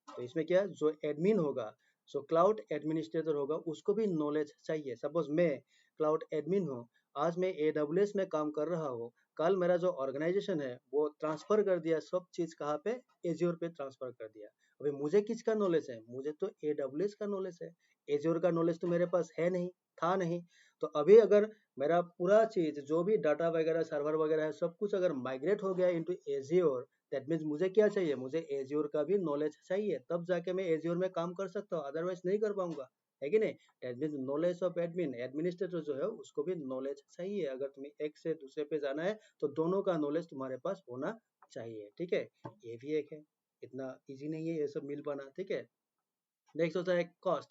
तो इसमें क्या, जो एडमिन होगा, जो क्लाउड एडमिनिस्ट्रेटर होगा, उसको भी नॉलेज चाहिए। सपोज मैं क्लाउड एडमिन हूँ, आज मैं AWS में काम कर रहा हूँ, कल मेरा जो ऑर्गेनाइजेशन है वो ट्रांसफर कर दिया सब चीज कहाँ पे, एज्योर पे ट्रांसफर कर दिया। अभी मुझे किसका नॉलेज है? मुझे तो AWS का नॉलेज है, एज्योर का नॉलेज तो मेरे पास है नहीं, था नहीं। तो अभी अगर मेरा पूरा चीज जो भी डाटा वगैरह सर्वर वगैरह है सब कुछ अगर माइग्रेट हो गया इनटू एज्योर, दैट मीन्स मुझे क्या चाहिए, मुझे एज्योर का भी नॉलेज चाहिए, तब जाके मैं एज्योर में काम कर सकता हूँ, अदरवाइज नहीं कर पाऊंगा, है कि नहीं। That means knowledge of admin, administrator जो है उसको भी नॉलेज चाहिए। अगर तुम्हें एक से दूसरे पे जाना है तो दोनों का नॉलेज तुम्हारे पास होना चाहिए, ठीक है। ये भी एक है, इतना इजी नहीं है ये सब मिल पाना, ठीक है। नेक्स्ट होता है cost,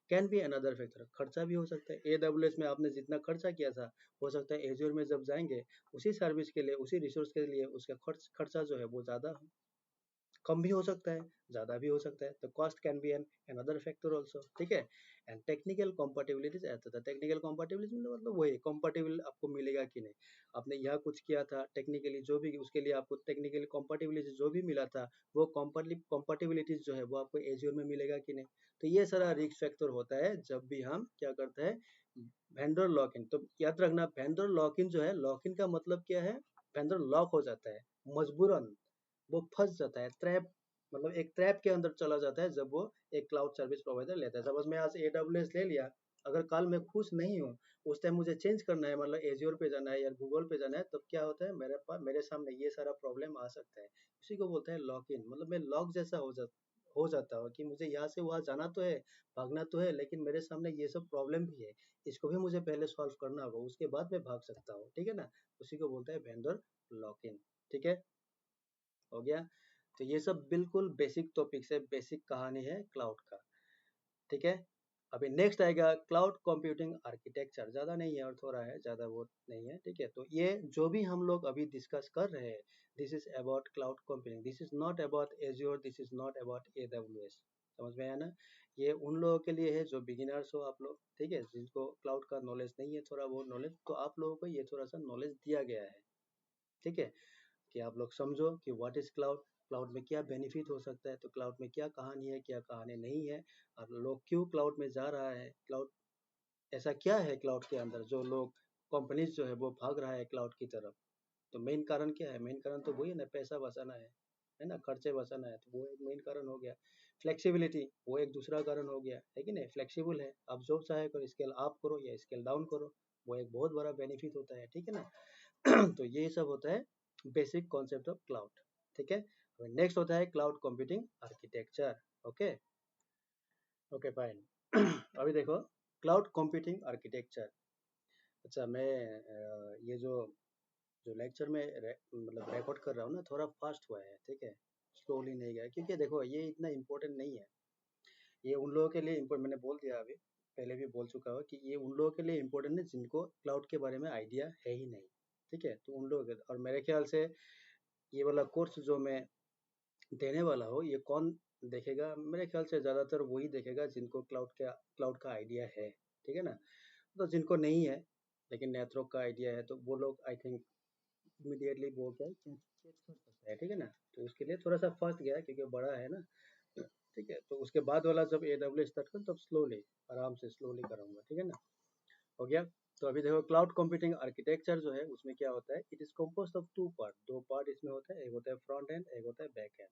can be another factor, खर्चा भी हो सकता है। एडब्ल्यूएस में आपने जितना खर्चा किया था, हो सकता है एज्योर में जब जाएंगे उसी सर्विस के लिए, उसी रिसोर्स के लिए उसका खर्चा जो है वो ज्यादा हो, कम भी हो सकता है, ज्यादा भी हो सकता है। तो cost can be an another factor also, ठीक है। एंड टेक्निकल कॉम्पेटिबिलिटीज ऐसा था, टेक्निकल कॉम्पेटिबिलिटी मतलब वही कॉम्पेटिबल आपको मिलेगा कि नहीं। आपने यहाँ कुछ किया था टेक्निकली, जो भी उसके लिए आपको टेक्निकली कॉम्पेटिबिलिटी जो भी मिला था, वो कॉम्पेटिबिलिटीज जो है वो आपको एज्योर में मिलेगा कि नहीं। तो ये सारा रिस्क फैक्टर होता है जब भी हम क्या करते हैं, वेंडर लॉक इन। तो याद रखना वेंडर लॉक इन जो है, लॉक इन का मतलब क्या है, वेंडर लॉक हो जाता है मजबूरन, वो फंस जाता है, ट्रैप, मतलब एक ट्रैप के अंदर चला जाता है जब वो एक क्लाउड सर्विस प्रोवाइडर लेता है। सपोज मैं आज AWS ले लिया, अगर कल मैं खुश नहीं हूँ, उस टाइम मुझे चेंज करना है, मतलब एज्योर पे जाना है या गूगल पे जाना है, तब क्या होता है मेरे पास, मेरे सामने ये सारा प्रॉब्लम आ सकता है। इसी को बोलते हैं लॉक इन, मतलब मैं लॉक जैसा हो जाता हो कि मुझे यहाँ से वहां जाना तो है, भागना तो है, लेकिन मेरे सामने ये सब प्रॉब्लम भी है, इसको भी मुझे पहले सॉल्व करना होगा, उसके बाद मैं भाग सकता हूँ, ठीक है ना। उसी को बोलते हैं वेंडर लॉक इन, ठीक है, हो गया। तो ये सब बिल्कुल बेसिक टॉपिक्स है, बेसिक कहानी है क्लाउड का, ठीक है। अभी नेक्स्ट आएगा क्लाउड कंप्यूटिंग आर्किटेक्चर, ज्यादा नहीं है और थोड़ा है, ज्यादा वो नहीं है, ठीक है। तो ये जो भी हम लोग अभी डिस्कस कर रहे हैं, this is about cloud computing, this is not about azure, this is not about AWS। समझ में आया ना? ये उन लोगों के लिए है जो बिगिनर्स हो आप लोग, ठीक है, जिनको क्लाउड का नॉलेज नहीं है, थोड़ा बहुत नॉलेज, तो आप लोगों को ये थोड़ा सा नॉलेज दिया गया है, ठीक है, कि आप लोग समझो कि व्हाट इज क्लाउड, क्लाउड में क्या बेनिफिट हो सकता है, तो क्लाउड में क्या कहानी है, क्या कहानी नहीं है, और लोग क्यों क्लाउड में जा रहा है, क्लाउड ऐसा क्या है क्लाउड के अंदर जो लोग कंपनीज जो है वो भाग रहा है क्लाउड की तरफ। तो मेन कारण क्या है, मेन कारण तो वही है ना, पैसा बचाना है ना, खर्चे बचाना है, तो वो एक मेन कारण हो गया। फ्लेक्सिबिलिटी वो एक दूसरा कारण हो गया, है कि नहीं, फ्लेक्सिबल है, आप जो चाहे करो, स्केल अप करो या स्केल डाउन करो, वो एक बहुत बड़ा बेनिफिट होता है, ठीक है ना। तो ये सब होता है बेसिक कॉन्सेप्ट ऑफ क्लाउड, ठीक है। नेक्स्ट होता है cloud computing architecture, okay, okay fine. अभी देखो क्लाउड कंप्यूटिंग आर्किटेक्चर। अच्छा मैं ये जो जो लेक्चर में मतलब रिकॉर्ड कर रहा हूँ ना, थोड़ा फास्ट हुआ है, ठीक है, स्लोली नहीं गया, क्योंकि देखो ये इतना इम्पोर्टेंट नहीं है, ये उन लोगों के लिए इम्पोर्टेंट, मैंने बोल दिया अभी, पहले भी बोल चुका हूँ कि ये उन लोगों के लिए इम्पोर्टेंट है जिनको क्लाउड के बारे में आइडिया है ही नहीं, ठीक है, तो उन लोगों के, और मेरे ख्याल से ये वाला कोर्स जो मैं देने वाला हूँ, ये कौन देखेगा, मेरे ख्याल से ज़्यादातर वही देखेगा जिनको क्लाउड का आइडिया है, ठीक है ना। तो जिनको नहीं है लेकिन नेटवर्क का आइडिया है, तो वो लोग आई थिंक इमीडिएटली वो क्या कैच कर सकता है, ठीक है ना। तो उसके लिए थोड़ा सा फंस गया क्योंकि बड़ा है ना, ठीक है। तो उसके बाद वाला जब AWS स्टार्ट कर तब स्लोली, आराम से स्लोली कराऊंगा, ठीक है ना, हो गया। तो अभी देखो क्लाउड कंप्यूटिंग आर्किटेक्चर जो है उसमें क्या होता है, it is composed of two part, दो पार्ट इसमें होता है, एक होता है फ्रंट एंड, एक होता है बैक एंड।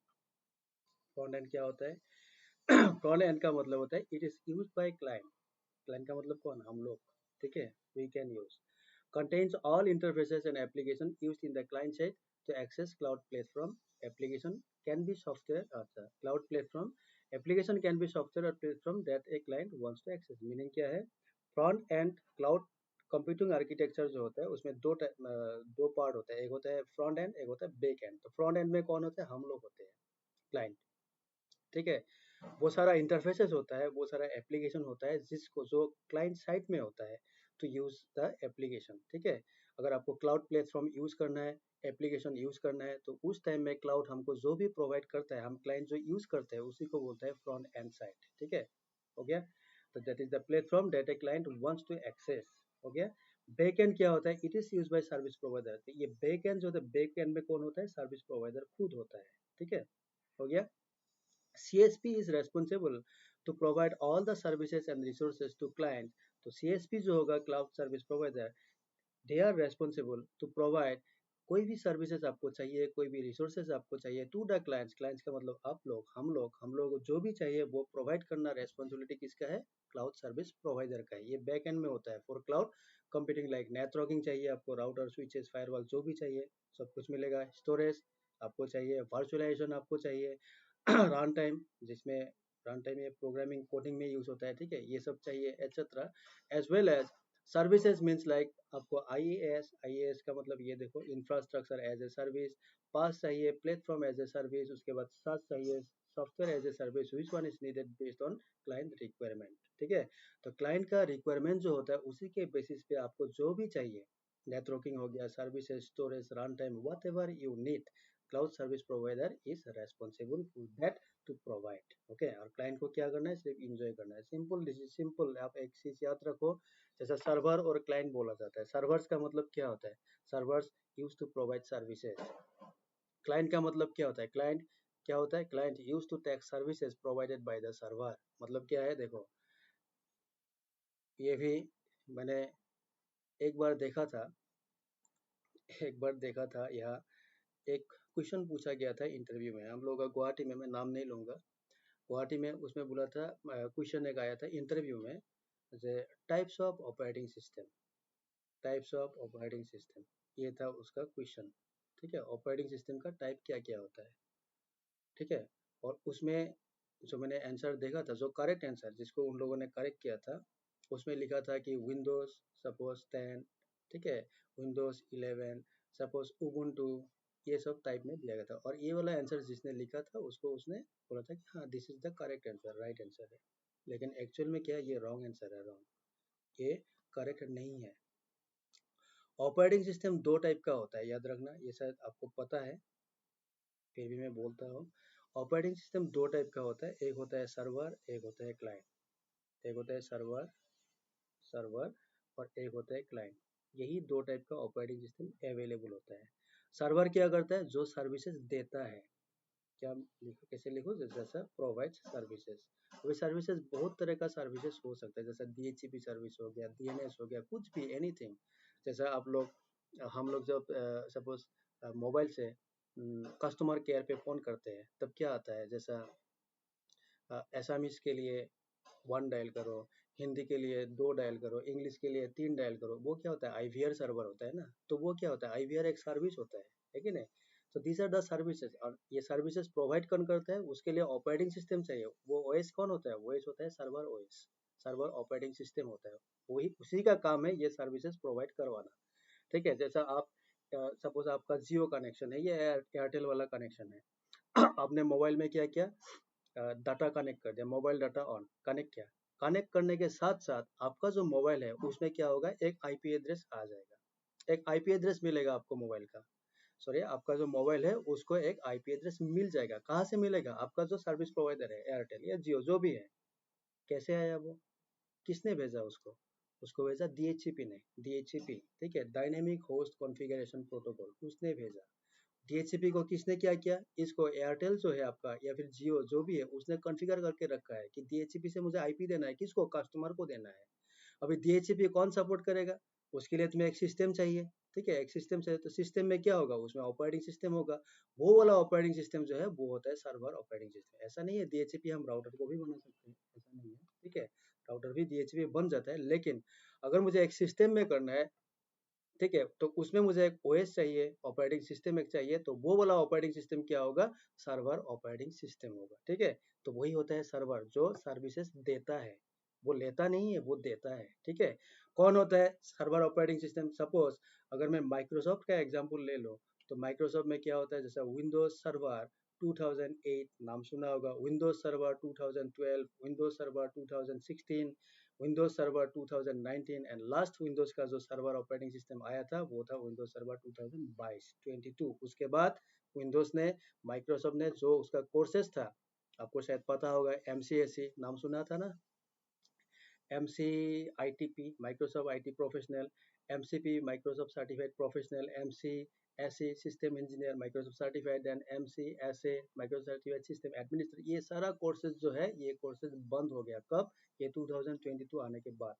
फ्रंट एंड क्या होता है? फ्रंट एंड का मतलब होता है it is use by client, client का मतलब कौन, हम लोग, ठीक है, we can use, contains all interfaces and application used in the client side to access cloud platform application can be software, cloud platform application can be software or platform that a client wants to access. Meaning क्या है, front end cloud computing architecture जो होता है उसमें दो पार्ट होता है, एक होता है फ्रंट एंड, एक होता है बैक एंड। तो फ्रंट एंड में कौन होता है, हम लोग होते हैं, क्लाइंट, ठीक है। वो सारा इंटरफेसेस होता है, वो सारा एप्लीकेशन होता है जिसको जो क्लाइंट साइड में होता है टू यूज द एप्लीकेशन, ठीक है। अगर आपको क्लाउड प्लेटफॉर्म यूज करना है, एप्लीकेशन यूज करना है, तो उस टाइम में क्लाउड हमको जो भी प्रोवाइड करता है, हम क्लाइंट जो यूज करते हैं उसी को बोलता है फ्रंट एंड साइड, ठीक है, हो गया। तो that is the platform that a client wants to access, हो गया। बैक एंड क्या होता है, it is use by service provider. तो ये बैक एंड जो होता है, बैक एंड में कौन होता है, सर्विस प्रोवाइडर खुद होता है, ठीक है, हो गया। CSP is responsible to provide all the services and resources to client. तो CSP जो होगा cloud service provider, they are responsible to provide कोई भी सर्विसेज आपको चाहिए, कोई भी रिसोर्सेज आपको चाहिए टू द क्लाइंट्स। क्लाइंट्स का मतलब आप लोग, हम लोग को जो भी चाहिए वो प्रोवाइड करना रेस्पॉन्सिबिलिटी किसका है, क्लाउड सर्विस प्रोवाइडर का है। ये बैक एंड में होता है for cloud computing, like networking चाहिए आपको, राउटर स्विचेस फायरवॉल जो भी चाहिए सब कुछ मिलेगा। स्टोरेज आपको चाहिए, वर्चुअलाइजेशन आपको चाहिए, रन टाइम जिसमें रन टाइम ये प्रोग्रामिंग कोडिंग में यूज होता है, ठीक है, ये सब चाहिए etcetera. As well as services means like आपको आईएएस का मतलब ये देखो, इंफ्रास्ट्रक्चर एज ए सर्विस, पास चाहिए, प्लेटफॉर्म एज ए सर्विस, उसके बाद साथ चाहिए software as a service, which one is needed based on client requirement, ठीक है। तो क्लाइंट का रिक्वायरमेंट जो होता है उसी के बेसिस पे आपको जो भी चाहिए, नेटवर्किंग हो गया, services, storage, run time, whatever you need, cloud service provider is responsible for that to provide, okay. और क्लाइंट को क्या करना है, सिर्फ इंजॉय करना है, सिंपल, दिस इज सिंपल। आप एक चीज याद रखो, जैसा सर्वर और क्लाइंट बोला जाता है। सर्वर्स का मतलब क्या होता है, servers use to provide services. Client का मतलब क्या होता है, क्लाइंट क्या होता है, client use to take services provided by the server. मतलब क्या है, देखो ये भी मैंने एक बार देखा था, यहाँ एक क्वेश्चन पूछा गया था इंटरव्यू में, हम लोग का गुवाहाटी में, मैं नाम नहीं लूंगा, गुवाहाटी में, उसमें बोला था, क्वेश्चन एक आया था इंटरव्यू में, types of operating system, types of operating system, ये था उसका क्वेश्चन, ठीक है। ऑपरेटिंग सिस्टम का टाइप क्या क्या होता है, ठीक है। और उसमें जो मैंने आंसर देखा था, जो करेक्ट आंसर जिसको उन लोगों ने करेक्ट किया था, उसमें लिखा था कि विंडोज सपोज 10, ठीक है, विंडोज 11, सपोज उबुंटू, ये सब टाइप में दिया गया था। और ये वाला आंसर जिसने लिखा था उसको उसने बोला था कि हाँ this is the correct answer, right answer है। लेकिन एक्चुअल में क्या है, ये रॉन्ग आंसर है, रॉन्ग, ये करेक्ट नहीं है। ऑपरेटिंग सिस्टम दो टाइप का होता है, याद रखना, ये शायद आपको पता है फिर भी मैं बोलता हूँ। ऑपरेटिंग सिस्टम दो टाइप का होता है, एक होता है सर्वर, एक होता है क्लाइंट। एक होता है सर्वर, सर्वर, और एक होता है क्लाइंट। यही दो टाइप का ऑपरेटिंग सिस्टम अवेलेबल होता है। सर्वर क्या करता है, जो सर्विसेज देता है, क्या लिखो, कैसे लिखो, जैसा प्रोवाइड सर्विसेज। अभी सर्विसेज बहुत तरह का सर्विसेज हो सकता है, जैसा DHCP सर्विस हो गया, DNS हो गया, कुछ भी, एनीथिंग। जैसा आप लोग, हम लोग जब सपोज मोबाइल से कस्टमर केयर पे फोन करते हैं तब क्या आता है, जैसा एसामीज के लिए 1 डायल करो, हिंदी के लिए 2 डायल करो, इंग्लिश के लिए 3 डायल करो, वो क्या होता है, IVR सर्वर होता है ना। तो वो क्या होता है, IVR एक सर्विस होता है कि नहीं। तो दीज आर द सर्विसेज, और ये सर्विसेज प्रोवाइड कौन करता है, उसके लिए ऑपरेटिंग सिस्टम चाहिए। वो OS कौन होता है, OS होता है server OS, server operating system होता है, वही उसी का काम है ये सर्विसेज प्रोवाइड करवाना, ठीक है। जैसा आप सपोज आपका जियो कनेक्शन है, ये एयरटेल वाला कनेक्शन है, आपने मोबाइल में क्या किया, डाटा कनेक्ट कर दिया, मोबाइल डाटा ऑन कनेक्ट किया, कनेक्ट करने के साथ साथ आपका जो मोबाइल है उसमें क्या होगा, एक IP एड्रेस आ जाएगा, एक IP एड्रेस मिलेगा आपको मोबाइल का, सॉरी आपका जो मोबाइल है उसको एक IP एड्रेस मिल जाएगा। कहाँ से मिलेगा, आपका जो सर्विस प्रोवाइडर है, एयरटेल या जियो जो भी है। कैसे आया वो, किसने भेजा उसको, उसको भेजा DHCP ने, DHCP, ठीक है, डायनेमिक होस्ट कॉन्फ़िगरेशन प्रोटोकॉल, उसने भेजा। DHCP को किसने क्या किया, इसको एयरटेल जो है आपका या फिर जियो जो भी है उसने कॉन्फ़िगर करके रखा है कि DHCP से मुझे IP देना है, किसको, कस्टमर को देना है। अभी DHCP कौन सपोर्ट करेगा, उसके लिए तुम्हें एक सिस्टम चाहिए, ठीक है, एक सिस्टम चाहिए, तो सिस्टम में क्या होगा, उसमें ऑपरेटिंग सिस्टम होगा। वो वाला ऑपरेटिंग सिस्टम जो है वो होता है सर्वर ऑपरेटिंग सिस्टम। ऐसा नहीं है DHCP हम राउटर को भी बना सकते हैं, ऐसा नहीं है, ठीक है, राउटर भी DHCP बन जाता है। लेकिन अगर मुझे एक सिस्टम में करना है, ठीक है। तो उसमें मुझे एक ओएस चाहिए, ऑपरेटिंग सिस्टम एक चाहिए, तो वो वाला ऑपरेटिंग सिस्टम क्या होगा, सर्वर ऑपरेटिंग सिस्टम होगा, ठीक है। तो वही होता है सर्वर, जो सर्विसेज देता है, वो लेता नहीं है, वो देता है, ठीक है। कौन होता है सर्वर ऑपरेटिंग सिस्टम? सपोज अगर मैं माइक्रोसॉफ्ट का एग्जांपल ले लो, तो माइक्रोसॉफ्ट में क्या होता है, जैसा विंडोज सर्वर 2008 नाम सुना होगा, Windows server 2012, Windows server 2016, Windows server 2019 and last Windows का जो सर्वर ऑपरेटिंग सिस्टम आया था वो था विंडोज सर्वर 2022। उसके बाद विंडोज ने, माइक्रोसॉफ्ट ने जो उसका कोर्सेज था, आपको शायद पता होगा, MCSE नाम सुना था ना, MCITP Microsoft IT professional, MCP Microsoft certified professional, MCSE system engineer Microsoft certified, and MCSA Microsoft certified system administrator. ये सारा कोर्सेज जो है, ये कोर्सेज बंद हो गया कब, ये 2022 आने के बाद,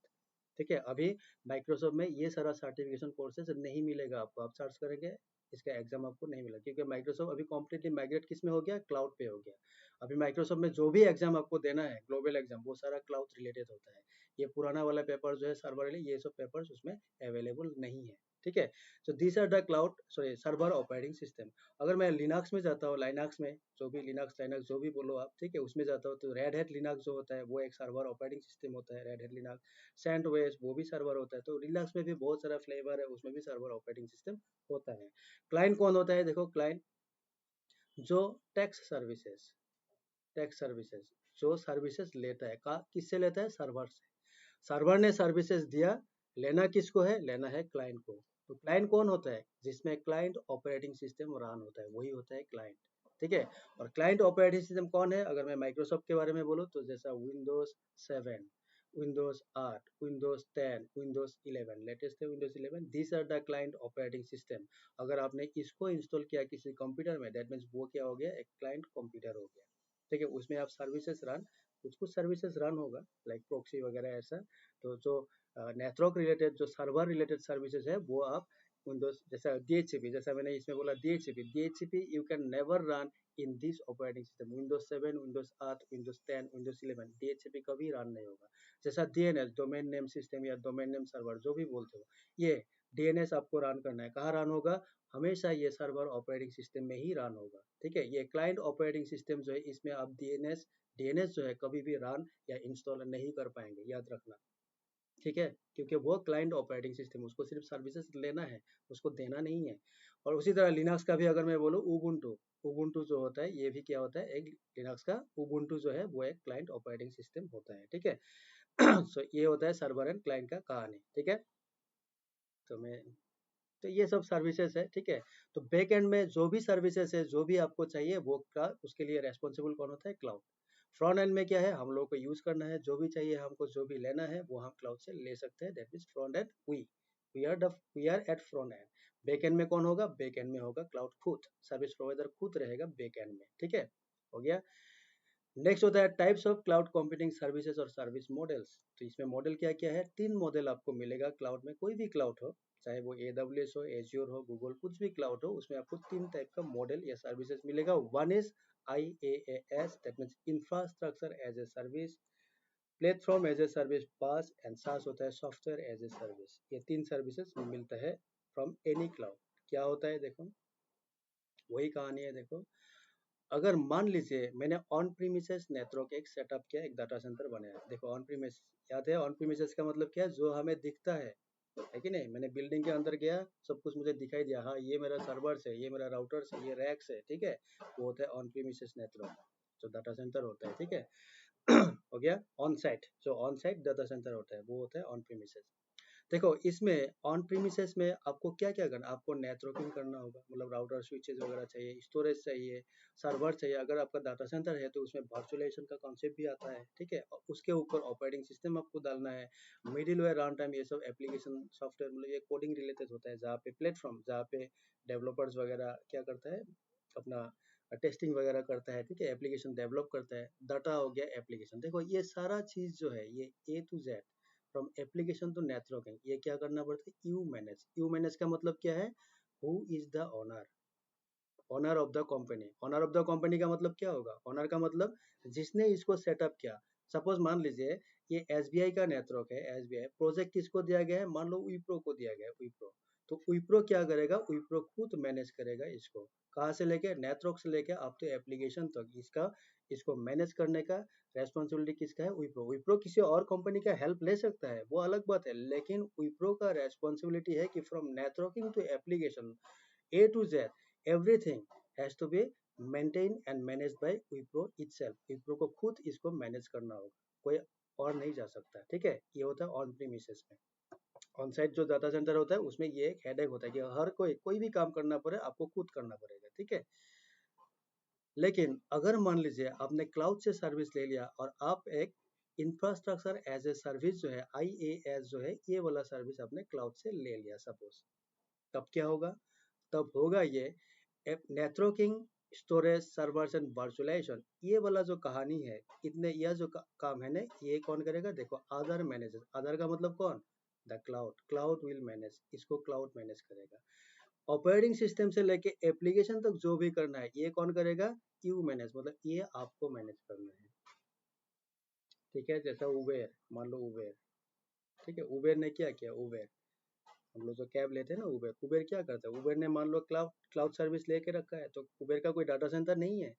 ठीक है। अभी माइक्रोसॉफ्ट में ये सारा सर्टिफिकेशन कोर्सेज नहीं मिलेगा आपको, आप सर्च करेंगे इसका एग्जाम आपको नहीं मिला, क्योंकि माइक्रोसॉफ्ट अभी कम्प्लीटली माइग्रेट किस में हो गया, क्लाउड पे हो गया। अभी माइक्रोसॉफ्ट में जो भी एग्जाम आपको देना है, ग्लोबल एग्जाम, वो सारा क्लाउड रिलेटेड होता है। ये पुराना वाला पेपर जो है सर्वर वाले, ये सब पेपर्स उसमें अवेलेबल नहीं है, ठीक है। So this are the cloud sorry server operating system. अगर मैं लिनक्स में जाता हूँ, लाइनक्स में, जो भी लिनक्स लाइनक्स जो भी बोलो आप, ठीक है, उसमें जाता हूँ, तो रेड हैट लिनक्स जो होता है वो एक सर्वर ऑपरेटिंग सिस्टम होता है, रेड हैट लिनक्स। सैंडवेज वो भी सर्वर होता है। तो लिनक्स में भी बहुत सारा फ्लेवर है, उसमें भी सर्वर ऑपरेटिंग सिस्टम होता है। क्लाइंट कौन होता है? देखो क्लाइंट जो टैक्स सर्विसेज जो सर्विसेज लेता है, का किससे लेता है? सर्वर से। सर्वर ने सर्विसेज दिया, लेना किसको है? लेना है क्लाइंट को। तो क्लाइंट कौन होता है? जिसमें क्लाइंट ऑपरेटिंग सिस्टम रन होता है, वही होता है क्लाइंट, ठीक है। और क्लाइंट ऑपरेटिंग सिस्टम कौन है? अगर मैं माइक्रोसॉफ्ट के बारे में बोलूँ तो जैसा Windows 7, Windows 8, Windows 10, Windows 11, latest है Windows 11, this are the client operating system. अगर आपने इसको इंस्टॉल किया किसी कंप्यूटर में, दैट मीन्स वो क्या हो गया? एक क्लाइंट कंप्यूटर हो गया, ठीक है। उसमें आप सर्विसेज रन, कुछ सर्विसेज रन होगा, लाइक प्रोक्सी वगैरह ऐसा। तो जो नेटवर्क रिलेटेड, जो सर्वर रिलेटेड सर्विसेज है, वो आप विंडोज, जैसा DHCP, जैसा मैंने इसमें बोला DHCP you can never run in this operating system. Windows 7, Windows 8, Windows 10, Windows 11, DHCP कभी रन नहीं होगा। जैसा DNS, डोमेन नेम सिस्टम या डोमेन नेम सर्वर जो भी बोलते हो, ये DNS आपको रन करना है, कहाँ रन होगा? हमेशा ये सर्वर ऑपरेटिंग सिस्टम में ही रन होगा, ठीक है। ये क्लाइंट ऑपरेटिंग सिस्टम जो है, इसमें आप DNS जो है कभी भी रन या इंस्टॉल नहीं कर पाएंगे, याद रखना, ठीक है। क्योंकि वो क्लाइंट ऑपरेटिंग सिस्टम, उसको सिर्फ सर्विसेज लेना है, उसको देना नहीं है। और उसी तरह लिनक्स का भी अगर मैं बोलूँ, उबुंटू जो होता है, ये भी क्या होता है? एक लिनक्स का उबुंटू जो है वो एक क्लाइंट ऑपरेटिंग सिस्टम होता है, ठीक है। सो ये होता है सर्वर एंड क्लाइंट का कहानी, ठीक है। तो मैं तो ये सब सर्विसेज है, ठीक है। तो बैक एंड में जो भी सर्विसेज है, जो भी आपको चाहिए, वो का उसके लिए रेस्पॉन्सिबल कौन होता है? क्लाउड। फ्रंट एंड में क्या है? हम लोग को यूज करना है, जो भी चाहिए हमको, जो भी लेना है वो हम क्लाउड से ले सकते हैं, that means front end we are at front end. Back end में कौन होगा? बैक एंड में होगा क्लाउड खुद, सर्विस प्रोवाइडर खुद रहेगा बैक एंड में, ठीक है। हो गया। नेक्स्ट होता है types of cloud computing services और सर्विस मॉडल्स। तो इसमें मॉडल क्या क्या है? 3 मॉडल आपको मिलेगा क्लाउड में, कोई भी क्लाउड हो, चाहे वो AWS हो, एज्योर हो, गूगल, कुछ भी क्लाउड हो, उसमें आपको 3 टाइप का मॉडल या सर्विसेज मिलेगा। One is IaaS, that means infrastructure as a service, platform as a service PaaS, and SaaS होता है सॉफ्टवेयर एज ए सर्विस। ये 3 सर्विसेज मिलता है फ्रॉम एनी क्लाउड। क्या होता है देखो, वही कहानी है देखो। अगर मान लीजिए मैंने ऑन प्रीमिसेस नेटवर्क एक सेटअप किया, एक डाटा सेंटर बनाया, देखो ऑन प्रीमिस याद है? ऑन प्रीमिसेस का मतलब क्या है? जो हमें दिखता है कि नहीं? मैंने बिल्डिंग के अंदर गया, सब कुछ मुझे दिखाई दिया, हाँ ये मेरा सर्वर है, ये मेरा राउटर है, ये रैक्स है, ठीक है। वो होता है ऑन प्रीमिसेस नेटवर्क, जो डाटा सेंटर होता है, ठीक है। हो गया। ऑन साइट, जो ऑन साइट डाटा सेंटर होता है वो होता है ऑन प्रीमिसेस। देखो इसमें ऑन प्रीमिसेस में आपको क्या क्या करना, आपको नेटवर्किंग करना होगा, मतलब राउटर स्विचेस वगैरह चाहिए, स्टोरेज चाहिए, सर्वर चाहिए। अगर आपका डाटा सेंटर है तो उसमें वर्चुअलाइजेशन का कॉन्सेप्ट भी आता है, ठीक है। और उसके ऊपर ऑपरेटिंग सिस्टम आपको डालना है, मिडिलवेयर, रन टाइम, ये सब एप्लीकेशन सॉफ्टवेयर, मतलब ये कोडिंग रिलेटेड होता है, जहाँ पे प्लेटफॉर्म, जहाँ पे डेवलपर्स वगैरह क्या करता है, अपना टेस्टिंग वगैरह करता है, ठीक है, एप्लीकेशन डेवलप करता है। डाटा हो गया एप्लीकेशन। देखो ये सारा चीज जो है, ये A to Z from application to networking, ये क्या करना पड़ता है? यू मैनेज का मतलब क्या है? Who is the owner, owner of the company. Owner of the company का मतलब क्या होगा? ओनर का मतलब जिसने इसको सेटअप किया। सपोज मान लीजिए ये SBI का नेटवर्क है, SBI प्रोजेक्ट किसको दिया गया है? मान लो विप्रो को दिया गया है, विप्रो। तो विप्रो क्या करेगा, विप्रो खुद मैनेज करेगा इसको, कहाँ से लेके, नेटवर्क से लेके आप तो एप्लीकेशन तक इसको मैनेज करने का रेस्पॉन्सिबिलिटी किसका है, विप्रो। विप्रो किसी और कंपनी का हेल्प ले सकता है, वो अलग बात है, लेकिन विप्रो का रेस्पॉन्सिबिलिटी है कि from networking to application A to Z, everything has to be maintained and managed by Wipro itself. Wipro को खुद इसको मैनेज करना होगा, कोई और नहीं जा सकता, ठीक है। ये होता है ऑन प्रीमिसेस में। ऑन साइट जो डाटा सेंटर होता है उसमें ये एक हेडेक होता है कि हर कोई भी काम करना पड़े आपको खुद करना पड़ेगा, ठीक है। लेकिन अगर मान लीजिए आपने क्लाउड से सर्विस ले लिया और आप एक इंफ्रास्ट्रक्चर एज ए सर्विस जो है IaaS जो है, ये वाला सर्विस आपने क्लाउड से ले लिया सपोज, तब क्या होगा, तब होगा ये networking, storage, servers and virtualisation, ये वाला जो कहानी है, इतने यह जो काम है ना, ये कौन करेगा, देखो अदर मैनेजर। अदर का मतलब कौन, the cloud. Cloud will manage, इसको क्लाउड मैनेज करेगा। ऑपरेटिंग सिस्टम से लेके एप्लीकेशन तक जो भी करना है ये कौन करेगा, यू मैनेज, मतलब ये आपको मैनेज करना है, ठीक है। जैसा उबेर, मान लो उबेर, ठीक है, उबेर ने क्या किया, उबेर हम लोग जो कैब लेते हैं ना, उबेर, उबेर क्या करता है, उबेर ने मान लो क्लाउड क्लाउड सर्विस लेके रखा है, तो उबेर का कोई डाटा सेंटर नहीं है,